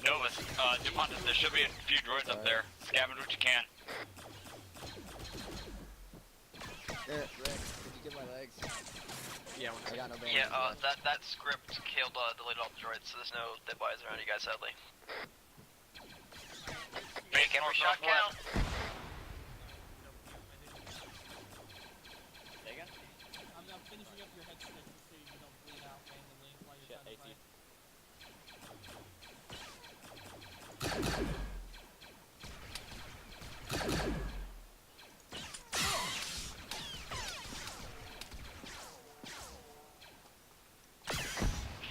Speaker 8: Novus, Dupontis, there should be a few droids up there. Scavenge what you can.
Speaker 12: There, Rick, did you get my legs?
Speaker 2: Yeah,
Speaker 12: I got no bandage.
Speaker 10: Yeah, that script killed, deleted all the droids, so there's no dead bodies around you guys, sadly. Make every shot count.
Speaker 3: I'm finishing up your head stitches so you don't bleed out randomly while you're trying to fight.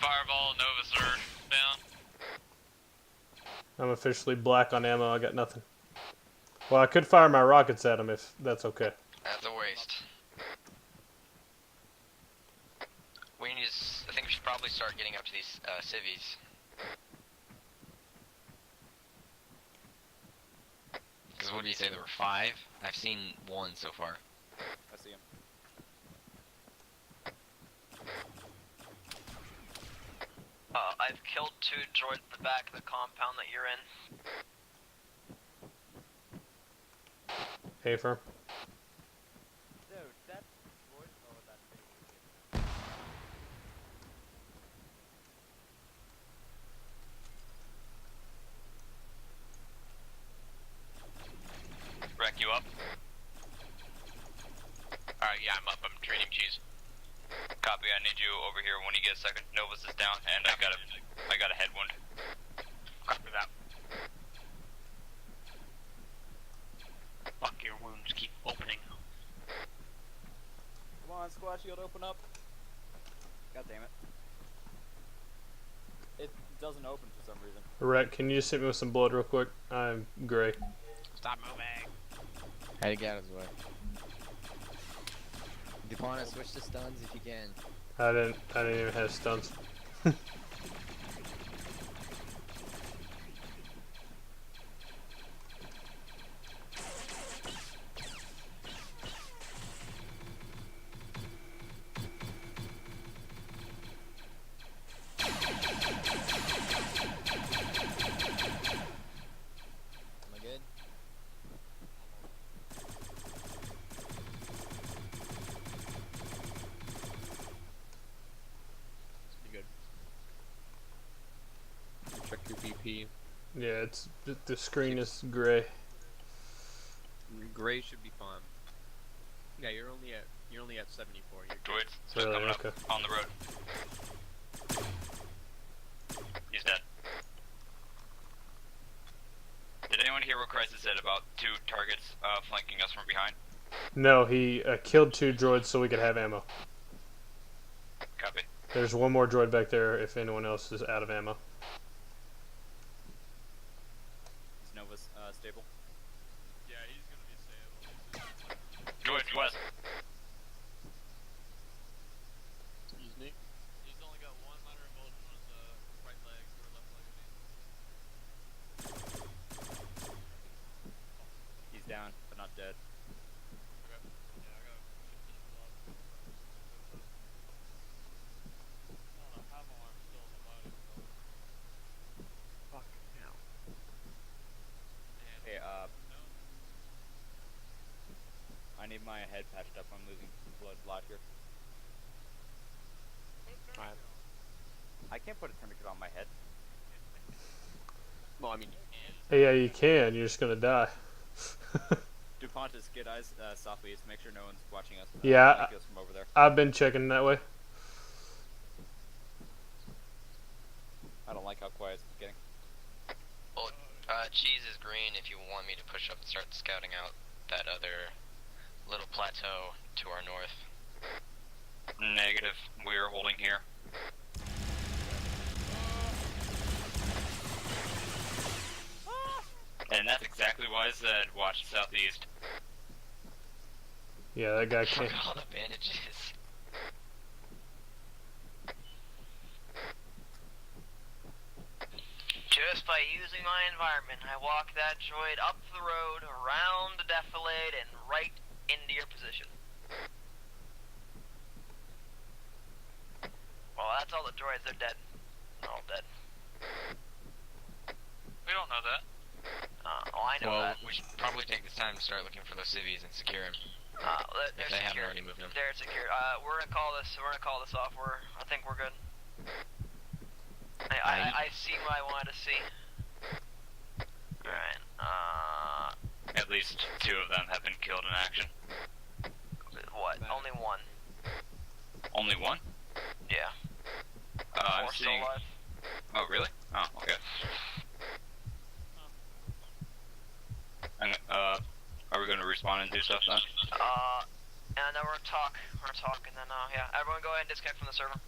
Speaker 8: Fireball, Novus are down.
Speaker 4: I'm officially black on ammo. I got nothing. Well, I could fire my rockets at him if that's okay.
Speaker 9: That's a waste. We need to, I think we should probably start getting up to these civvies. Because what do you say, there were 5? I've seen 1 so far.
Speaker 6: I see him.
Speaker 10: I've killed 2 droids in the back of the compound that you're in.
Speaker 4: Hey, firm.
Speaker 6: Dude, that droid. Oh, that thing.
Speaker 8: Wreck you up. Alright, yeah, I'm up. I'm trading cheese. Copy, I need you over here when you get a second. Novus is down, and I got a head wound. Copy that. Fuck, your wounds keep opening.
Speaker 6: Come on, squad shield, open up. God damn it. It doesn't open for some reason.
Speaker 4: Rick, can you just hit me with some blood real quick? I'm gray.
Speaker 2: Stop moving.
Speaker 12: I had to get out of his way. Dupontis, switch to stuns if you can.
Speaker 4: I didn't even have stuns.
Speaker 12: Am I good?
Speaker 2: Pretty good. Check your BP.
Speaker 4: Yeah, it's the screen is gray.
Speaker 2: Gray should be fine. Yeah, you're only at 74. You're good.
Speaker 8: Droids, still
Speaker 4: Really?
Speaker 8: coming
Speaker 4: Okay.
Speaker 8: up on the road. He's dead. Did anyone hear what Crisis said about 2 targets flanking us from behind?
Speaker 4: No, he killed 2 droids so we could have ammo.
Speaker 8: Copy.
Speaker 4: There's one more droid back there if anyone else is out of ammo.
Speaker 6: Is Novus stable?
Speaker 8: Yeah, he's gonna be stable. Droids west.
Speaker 1: my head patched up. I'm losing blood a lot here.
Speaker 2: Alright.
Speaker 1: I can't put a tourniquet on my head.
Speaker 2: Well, I mean,
Speaker 4: Yeah, you can. You're just gonna die.
Speaker 1: DuPontis, get eyes southeast. Make sure no one's watching us.
Speaker 4: Yeah,
Speaker 1: From over there.
Speaker 4: I've been checking that way.
Speaker 1: I don't like how quiet it's getting.
Speaker 9: Well, cheese is green if you want me to push up and start scouting out that other little plateau to our north.
Speaker 11: Negative. We are holding here. And that's exactly why I said watch southeast.
Speaker 4: Yeah, that guy can't.
Speaker 9: All the bandages.
Speaker 10: Just by using my environment, I walk that droid up the road, around the defilade, and right into your position. Well, that's all the droids. They're dead. They're all dead.
Speaker 8: We don't know that.
Speaker 10: Oh, I know
Speaker 9: Well,
Speaker 10: that.
Speaker 9: we should probably take this time to start looking for those civvies and secure him.
Speaker 10: They're
Speaker 9: If they haven't
Speaker 10: secure.
Speaker 9: already moved them.
Speaker 10: They're secure. We're gonna call this. We're gonna call this off. I think we're good. I see what I wanted to see. Alright.
Speaker 11: At least 2 of them have been killed in action.
Speaker 10: What? Only one.
Speaker 11: Only 1?
Speaker 10: Yeah.
Speaker 11: I'm
Speaker 10: More still
Speaker 11: seeing.
Speaker 10: alive.
Speaker 11: Oh, really? Oh, okay. And, are we going to respawn and do stuff then?
Speaker 10: And then we're gonna talk. We're gonna talk, and then yeah. Everyone, go ahead and disconnect from the server.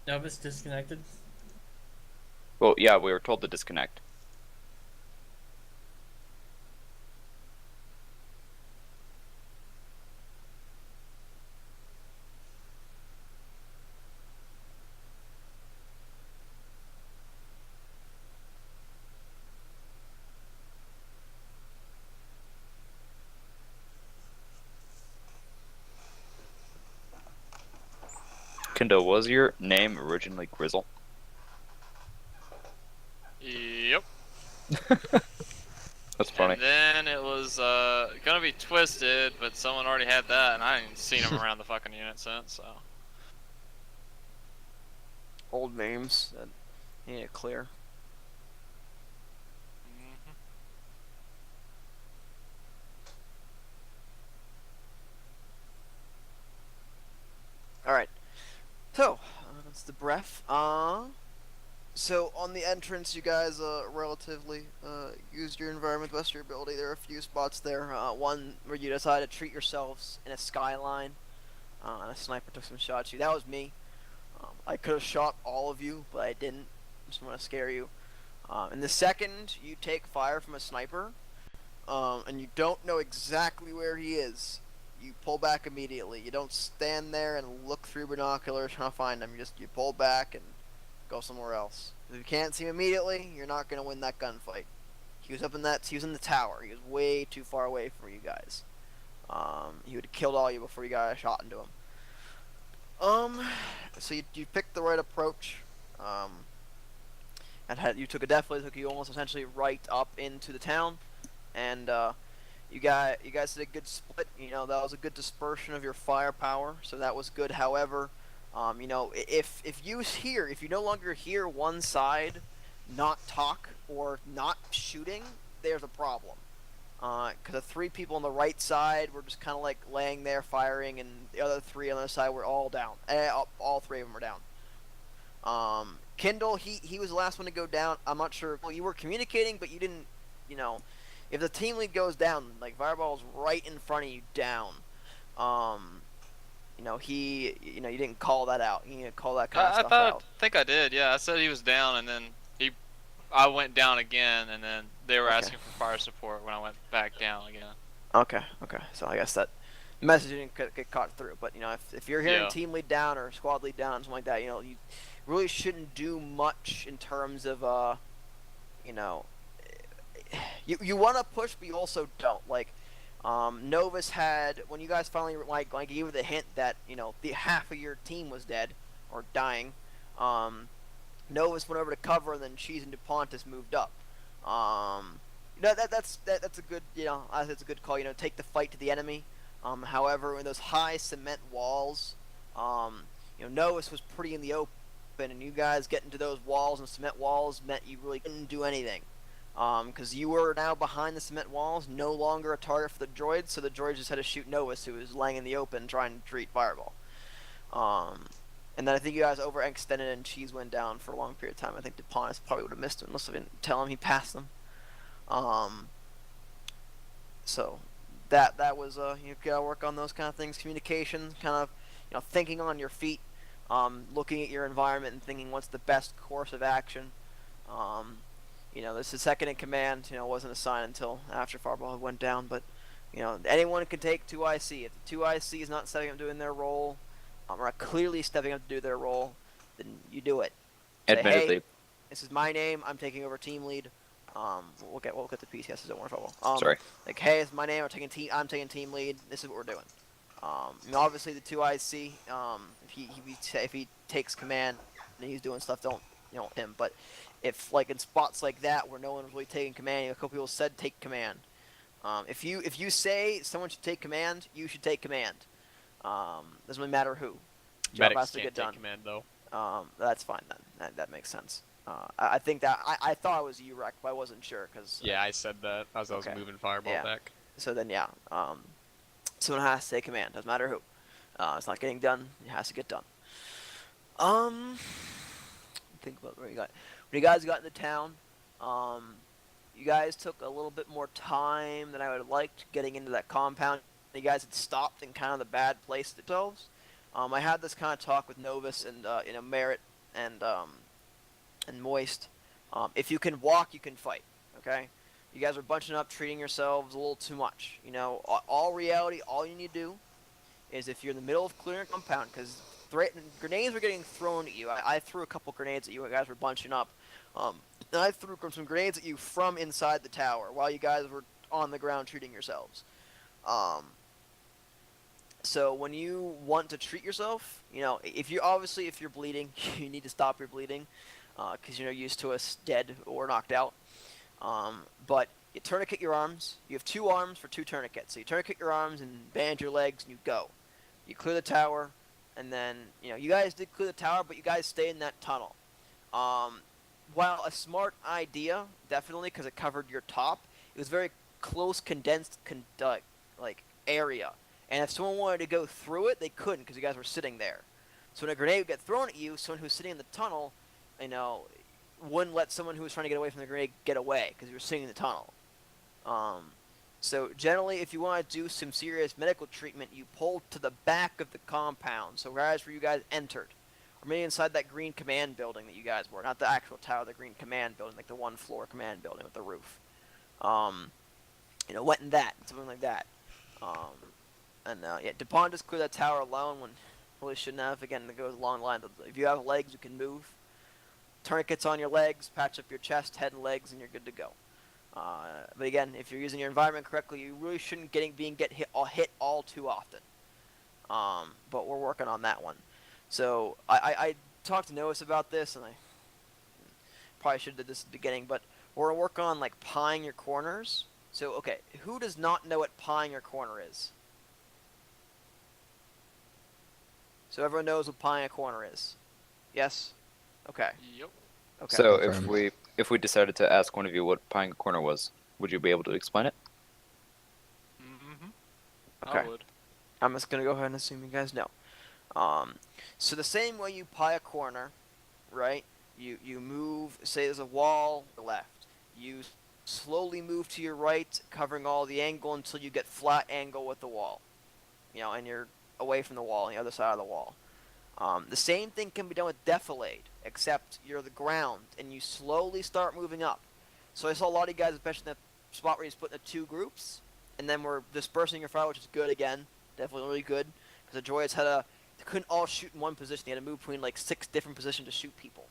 Speaker 3: Novus disconnected.
Speaker 1: Well, yeah, we were told to disconnect. Kendall, was your name originally Grizzle?
Speaker 8: Yep.
Speaker 1: That's funny.
Speaker 8: And then it was gonna be Twisted, but someone already had that, and I ain't seen him around the fucking unit since. So.
Speaker 5: Old names that need to clear. Alright. So, that's the breath. So on the entrance, you guys relatively used your environment best of your ability. There are a few spots there. One where you decided to treat yourselves in a skyline, and a sniper took some shots at you. That was me. I could have shot all of you, but I didn't. Just want to scare you. And the second you take fire from a sniper, and you don't know exactly where he is, you pull back immediately. You don't stand there and look through binoculars trying to find him. You pull back and go somewhere else. If you can't see him immediately, you're not gonna win that gunfight. He was in the tower. He was way too far away from you guys. He would have killed all you before you got a shot into him. So you picked the right approach. And you took you almost essentially right up into the town, and you guys did a good split. You know, that was a good dispersion of your firepower, so that was good. However, you know, if you no longer hear one side not talk or not shooting, there's a problem. Because the 3 people on the right side were just kind of like laying there firing, and the other 3 on the other side were all down. All 3 of them were down. Kindle, he was the last one to go down. I'm not sure. Well, you were communicating, but you didn't. You know, if the team lead goes down, like Fireball's right in front of you, down. You know, you didn't call that out. You didn't call that kind of stuff out.
Speaker 8: I think I did. Yeah, I said he was down, and then I went down again, and then they were asking for fire support when I went back down again.
Speaker 5: Okay. So I guess that message didn't get caught through. But you know, if you're hearing team lead down or squad lead down, something like that, you know, you really shouldn't do much in terms of you know, you want to push, but you also don't. Like, Novus had, when you guys finally like gave her the hint that, you know, the half of your team was dead or dying, Novus went over to cover, and then Cheese and Duplantis moved up. That's a good, I think it's a good call. Take the fight to the enemy. However, in those high cement walls, Novus was pretty in the open, and you guys getting to those walls and cement walls meant you really couldn't do anything. Because you were now behind the cement walls, no longer a target for the droids, so the droids just had to shoot Novus, who was laying in the open trying to treat Fireball. And then I think you guys overextended and Cheese went down for a long period of time. I think Duplantis probably would have missed him unless I didn't tell him he passed them. So that was you gotta work on those kind of things, communication, kind of thinking on your feet, looking at your environment and thinking what's the best course of action. This is second in command. Wasn't assigned until after Fireball went down, but anyone can take 2IC. If the 2IC is not stepping up doing their role, or clearly stepping up to do their role, then you do it. Say,
Speaker 1: Admittedly.
Speaker 5: hey, this is my name. I'm taking over team lead. We'll get the PCSs. Don't worry, Fireball.
Speaker 1: Sorry.
Speaker 5: Like, hey, it's my name. I'm taking team lead. This is what we're doing. Obviously the 2IC. If he takes command and he's doing stuff, don't him. But if in spots like that where no one's really taking command, a couple people said take command. If you say someone should take command, you should take command. Doesn't really matter who. Job
Speaker 2: Medics
Speaker 5: has to
Speaker 2: can't
Speaker 5: get
Speaker 2: take
Speaker 5: done.
Speaker 2: command though.
Speaker 5: That's fine then. That makes sense. I think that I thought it was UREC, but I wasn't sure because.
Speaker 2: Yeah, I said that as I was
Speaker 5: Okay.
Speaker 2: moving Fireball
Speaker 5: Yeah.
Speaker 2: back.
Speaker 5: So then someone has to take command. Doesn't matter who. It's not getting done. It has to get done. Think about where you got. When you guys got into town, you guys took a little bit more time than I would have liked getting into that compound. You guys had stopped in kind of the bad place themselves. I had this kind of talk with Novus and Merritt and Moist. If you can walk, you can fight. Okay, you guys are bunching up, treating yourselves a little too much. All reality, all you need to do is if you're in the middle of clearing a compound, because grenades were getting thrown at you. I threw a couple grenades at you. You guys were bunching up. And I threw some grenades at you from inside the tower while you guys were on the ground treating yourselves. So when you want to treat yourself, if you're bleeding, you need to stop your bleeding, because you're used to us dead or knocked out. But you tourniquet your arms. You have 2 arms for 2 tourniquets. So you tourniquet your arms and band your legs, and you go. You clear the tower, and then you guys did clear the tower, but you guys stay in that tunnel. While a smart idea, definitely, because it covered your top, it was very close, condensed, area. And if someone wanted to go through it, they couldn't because you guys were sitting there. So when a grenade would get thrown at you, someone who's sitting in the tunnel, wouldn't let someone who was trying to get away from the grenade get away because you were sitting in the tunnel. So generally, if you want to do some serious medical treatment, you pull to the back of the compound. So guys, where you guys entered, or maybe inside that green command building that you guys were, not the actual tower, the green command building, like the 1-floor command building with the roof. Went in that, something like that. Dupont just cleared that tower alone when really shouldn't have. Again, it goes along the line. If you have legs, you can move. Tourniquets on your legs, patch up your chest, head, and legs, and you're good to go. But again, if you're using your environment correctly, you really shouldn't get hit all too often. But we're working on that one. So I talked to Noah about this, and I probably should have did this at the beginning, but we're gonna work on pieing your corners. So okay, who does not know what pieing your corner is? So everyone knows what pieing a corner is. Yes? Okay.
Speaker 8: Yep.
Speaker 5: Okay.
Speaker 1: So if we decided to ask one of you what pieing a corner was, would you be able to explain it?
Speaker 8: Mm-hmm.
Speaker 5: Okay.
Speaker 8: I would.
Speaker 5: I'm just gonna go ahead and assume you guys know. So the same way you pie a corner, right? You move. Say there's a wall to the left. You slowly move to your right, covering all the angle until you get flat angle with the wall. And you're away from the wall on the other side of the wall. The same thing can be done with defilade, except you're the ground and you slowly start moving up. So I saw a lot of you guys, especially in that spot where you split into 2 groups, and then we're dispersing your fire, which is good again, definitely really good, because the droids they couldn't all shoot in one position. They had to move between 6 different positions to shoot people.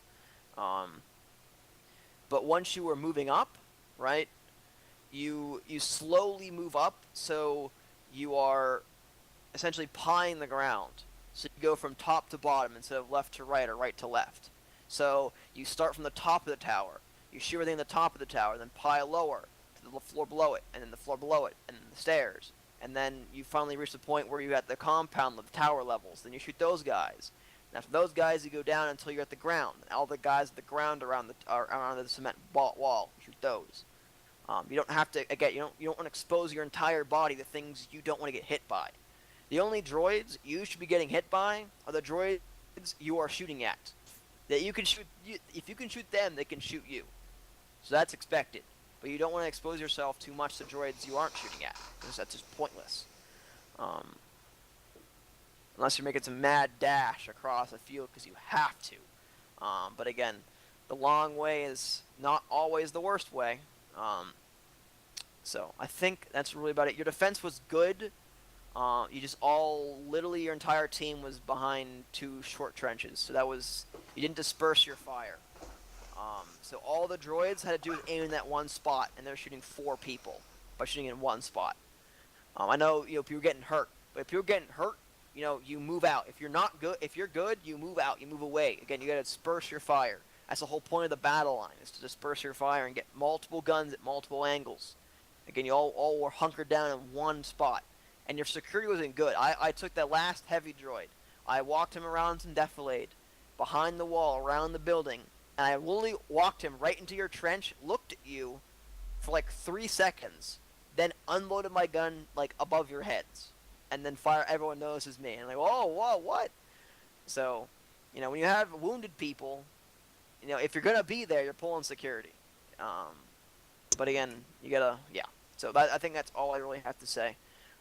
Speaker 5: But once you were moving up, right, you slowly move up, so you are essentially pieing the ground. So you go from top to bottom instead of left to right or right to left. So you start from the top of the tower. You shoot everything at the top of the tower, then pile lower to the floor below it, and then the floor below it, and then the stairs. And then you finally reach the point where you're at the compound of the tower levels. Then you shoot those guys. And after those guys, you go down until you're at the ground. And all the guys at the ground around the cement wall, you shoot those. You don't have to, again, you don't want to expose your entire body to things you don't want to get hit by. The only droids you should be getting hit by are the droids you are shooting at. That you can shoot, if you can shoot them, they can shoot you. So that's expected. But you don't want to expose yourself too much to droids you aren't shooting at, because that's just pointless. Unless you're making some mad dash across a field because you have to. But again, the long way is not always the worst way. So I think that's really about it. Your defense was good. You just literally your entire team was behind 2 short trenches. So that was, you didn't disperse your fire. So all the droids had to do was aim in that one spot, and they're shooting 4 people by shooting in one spot. I know, people are getting hurt, but if you're getting hurt, you move out. If you're good, you move out, you move away. Again, you gotta disperse your fire. That's the whole point of the battle line, is to disperse your fire and get multiple guns at multiple angles. Again, you all were hunkered down in one spot. And your security wasn't good. I took that last heavy droid. I walked him around some defilade, behind the wall, around the building, and I literally walked him right into your trench, looked at you for like 3 seconds, then unloaded my gun like above your heads. And then everyone notices me. And like, oh, whoa, what? So, when you have wounded people, if you're going to be there, you're pulling security. But again, you gotta, yeah. So I think that's all I really have to say.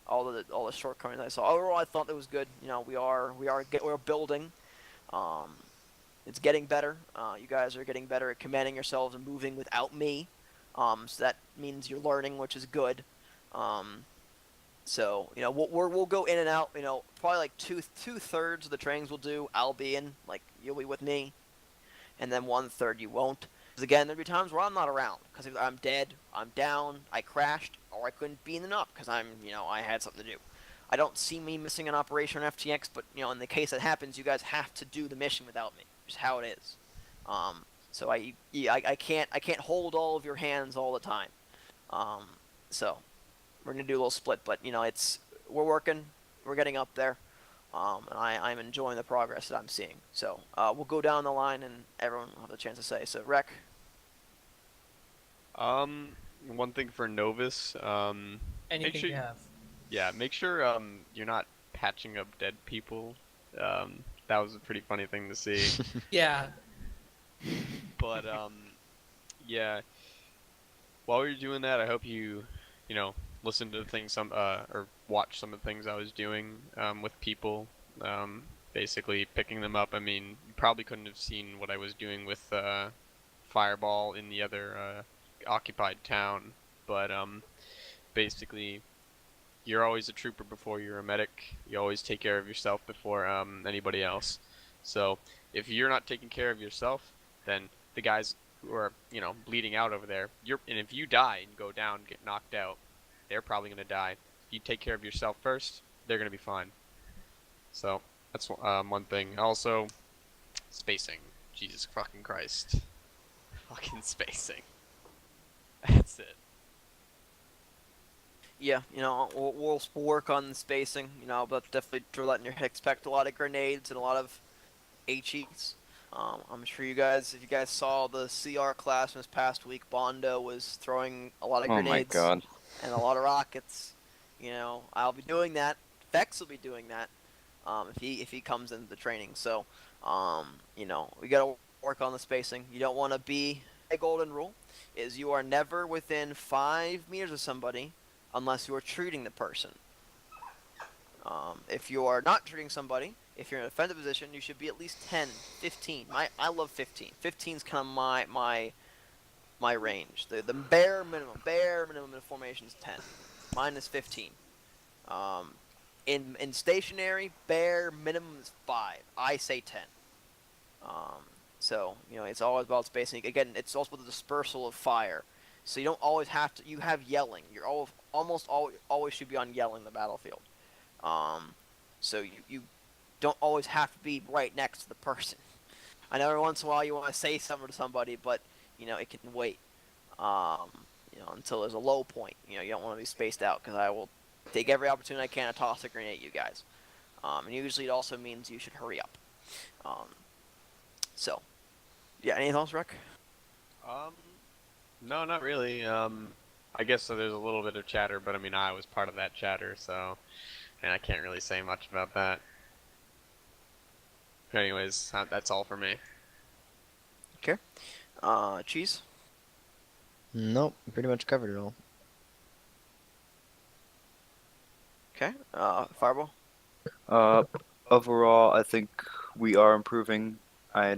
Speaker 5: All the shortcomings I saw. Overall, I thought it was good. We're building. It's getting better. You guys are getting better at commanding yourselves and moving without me. So that means you're learning, which is good. So we'll go in and out. Probably like two-thirds of the trainings we'll do, I'll be in. Like, you'll be with me, and then 1/3 you won't. Because again, there'll be times where I'm not around because I'm dead, I'm down, I crashed, or I couldn't be in the NUP because I had something to do. I don't see me missing an operation on FTX, but in the case that happens, you guys have to do the mission without me. Just how it is. So I can't hold all of your hands all the time. So we're gonna do a little split, but we're working, we're getting up there, and I'm enjoying the progress that I'm seeing. So we'll go down the line, and everyone will have a chance to say. So Rec.
Speaker 2: One thing for Novus.
Speaker 3: Anything you have.
Speaker 2: Yeah, make sure you're not patching up dead people. That was a pretty funny thing to see.
Speaker 3: Yeah.
Speaker 2: But yeah. While you're doing that, I hope you listen to the things or watch some of the things I was doing with people. Basically picking them up. I mean, you probably couldn't have seen what I was doing with Fireball in the other occupied town, but basically, you're always a trooper before you're a medic. You always take care of yourself before anybody else. So if you're not taking care of yourself, then the guys who are bleeding out over there, and if you die and go down, get knocked out, they're probably gonna die. If you take care of yourself first, they're gonna be fine. So that's one thing. Also, spacing. Jesus fucking Christ. Fucking spacing. That's it.
Speaker 5: Yeah, we'll work on the spacing, but definitely expect a lot of grenades and a lot of HEs. I'm sure if you guys saw the CR class this past week, Bondo was throwing a lot of grenades
Speaker 1: God.
Speaker 5: and a lot of rockets. I'll be doing that. Vex will be doing that if he comes into the training. So, we gotta work on the spacing. You don't want to be a golden rule. Is you are never within 5 meters of somebody unless you are treating the person. If you are not treating somebody, if you're in a defensive position, you should be at least 10, 15. I love 15. 15 is kind of my range. The bare minimum in formation is 10. Mine is 15. In stationary, bare minimum is 5. I say 10. So, it's always about spacing. Again, it's also the dispersal of fire. So you don't always have to, you have yelling. You're almost always should be on yelling in the battlefield. So you don't always have to be right next to the person. I know every once in a while you want to say something to somebody, but you know it can wait. You know, until there's a low point. You know, you don't want to be spaced out because I will take every opportunity I can to toss a grenade at you guys. And usually it also means you should hurry up. So, yeah. Anything else, Rick?
Speaker 2: No, not really. I guess so there's a little bit of chatter, but I mean, I was part of that chatter, so, and I can't really say much about that. Anyways, that's all for me.
Speaker 5: Okay. Cheese?
Speaker 12: Nope, pretty much covered it all.
Speaker 5: Okay. Fireball?
Speaker 1: Overall, I think we are improving. I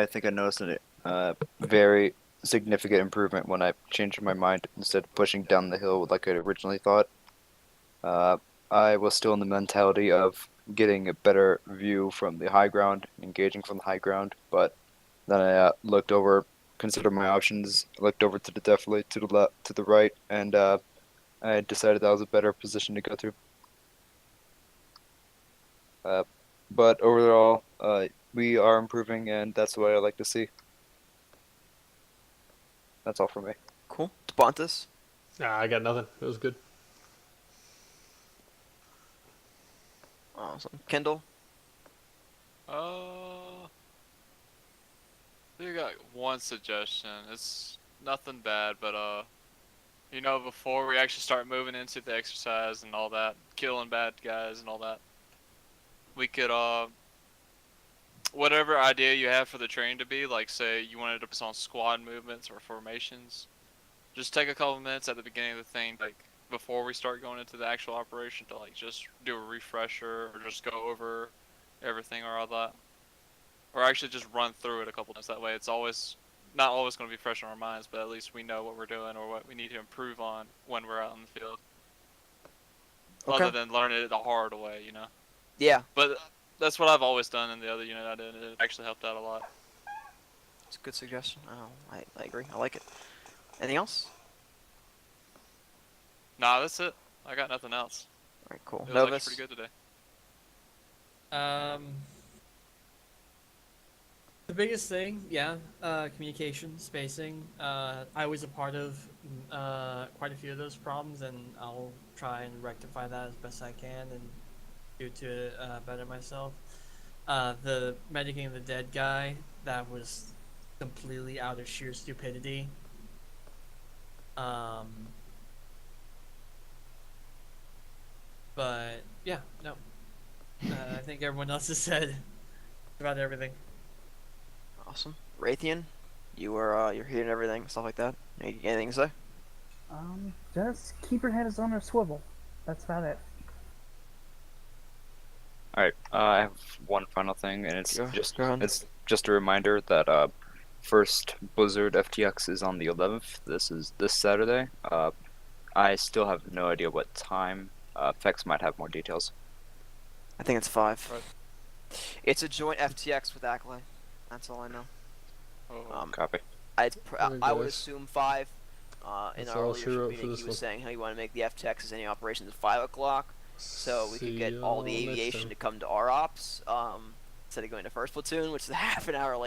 Speaker 1: think I noticed a very significant improvement when I changed my mind instead of pushing down the hill like I originally thought. I was still in the mentality of getting a better view from the high ground, engaging from the high ground, but then I looked over, considered my options, looked over to the definitely to the left, to the right, and I decided that was a better position to go through. But overall, we are improving, and that's what I like to see. That's all for me.
Speaker 5: Cool. Pontus?
Speaker 4: Nah, I got nothing. It was good.
Speaker 5: Awesome. Kendall?
Speaker 8: I got one suggestion. It's nothing bad, but you know, before we actually start moving into the exercise and all that, killing bad guys and all that, we could whatever idea you have for the training to be, like say you wanted to focus on squad movements or formations, just take a couple minutes at the beginning of the thing, like before we start going into the actual operation, to like just do a refresher or just go over everything or all that, or actually just run through it a couple times. That way it's not always going to be fresh in our minds, but at least we know what we're doing or what we need to improve on when we're out in the field.
Speaker 5: Okay.
Speaker 8: Other than learning it the hard way, you know.
Speaker 5: Yeah.
Speaker 8: But that's what I've always done in the other unit I did, and it actually helped out a lot.
Speaker 5: It's a good suggestion. I agree. I like it. Anything else?
Speaker 8: Nah, that's it. I got nothing else.
Speaker 5: Alright, cool.
Speaker 8: It was
Speaker 5: Novus?
Speaker 8: actually pretty good today.
Speaker 3: The biggest thing, communication, spacing. I was a part of quite a few of those problems, and I'll try and rectify that as best I can and do to better myself. The medicing the dead guy, that was completely out of sheer stupidity. But yeah, no. I think everyone else has said about everything.
Speaker 5: Awesome. Raytheon? You're hearing everything, stuff like that. Anything to say?
Speaker 13: Just keep your heads on a swivel. That's about it.
Speaker 1: Alright, I have one final thing, and it's
Speaker 5: Go ahead.
Speaker 1: it's just a reminder that first Blizzard FTX is on the 11th. This is this Saturday. I still have no idea what time. Fex might have more details.
Speaker 5: I think it's 5.
Speaker 8: Right.
Speaker 5: It's a joint FTX with Acklay. That's all I know.
Speaker 1: Copy.
Speaker 5: I would assume 5. In
Speaker 4: That's
Speaker 5: our
Speaker 4: all she
Speaker 5: leadership
Speaker 4: wrote for
Speaker 5: meeting,
Speaker 4: this
Speaker 5: he
Speaker 4: one.
Speaker 5: was saying how you want to make the FTX as any operations at 5 o'clock, so we could get all the
Speaker 4: See y'all next
Speaker 5: aviation
Speaker 4: time.
Speaker 5: to come to our ops instead of going to first platoon, which is half an hour later.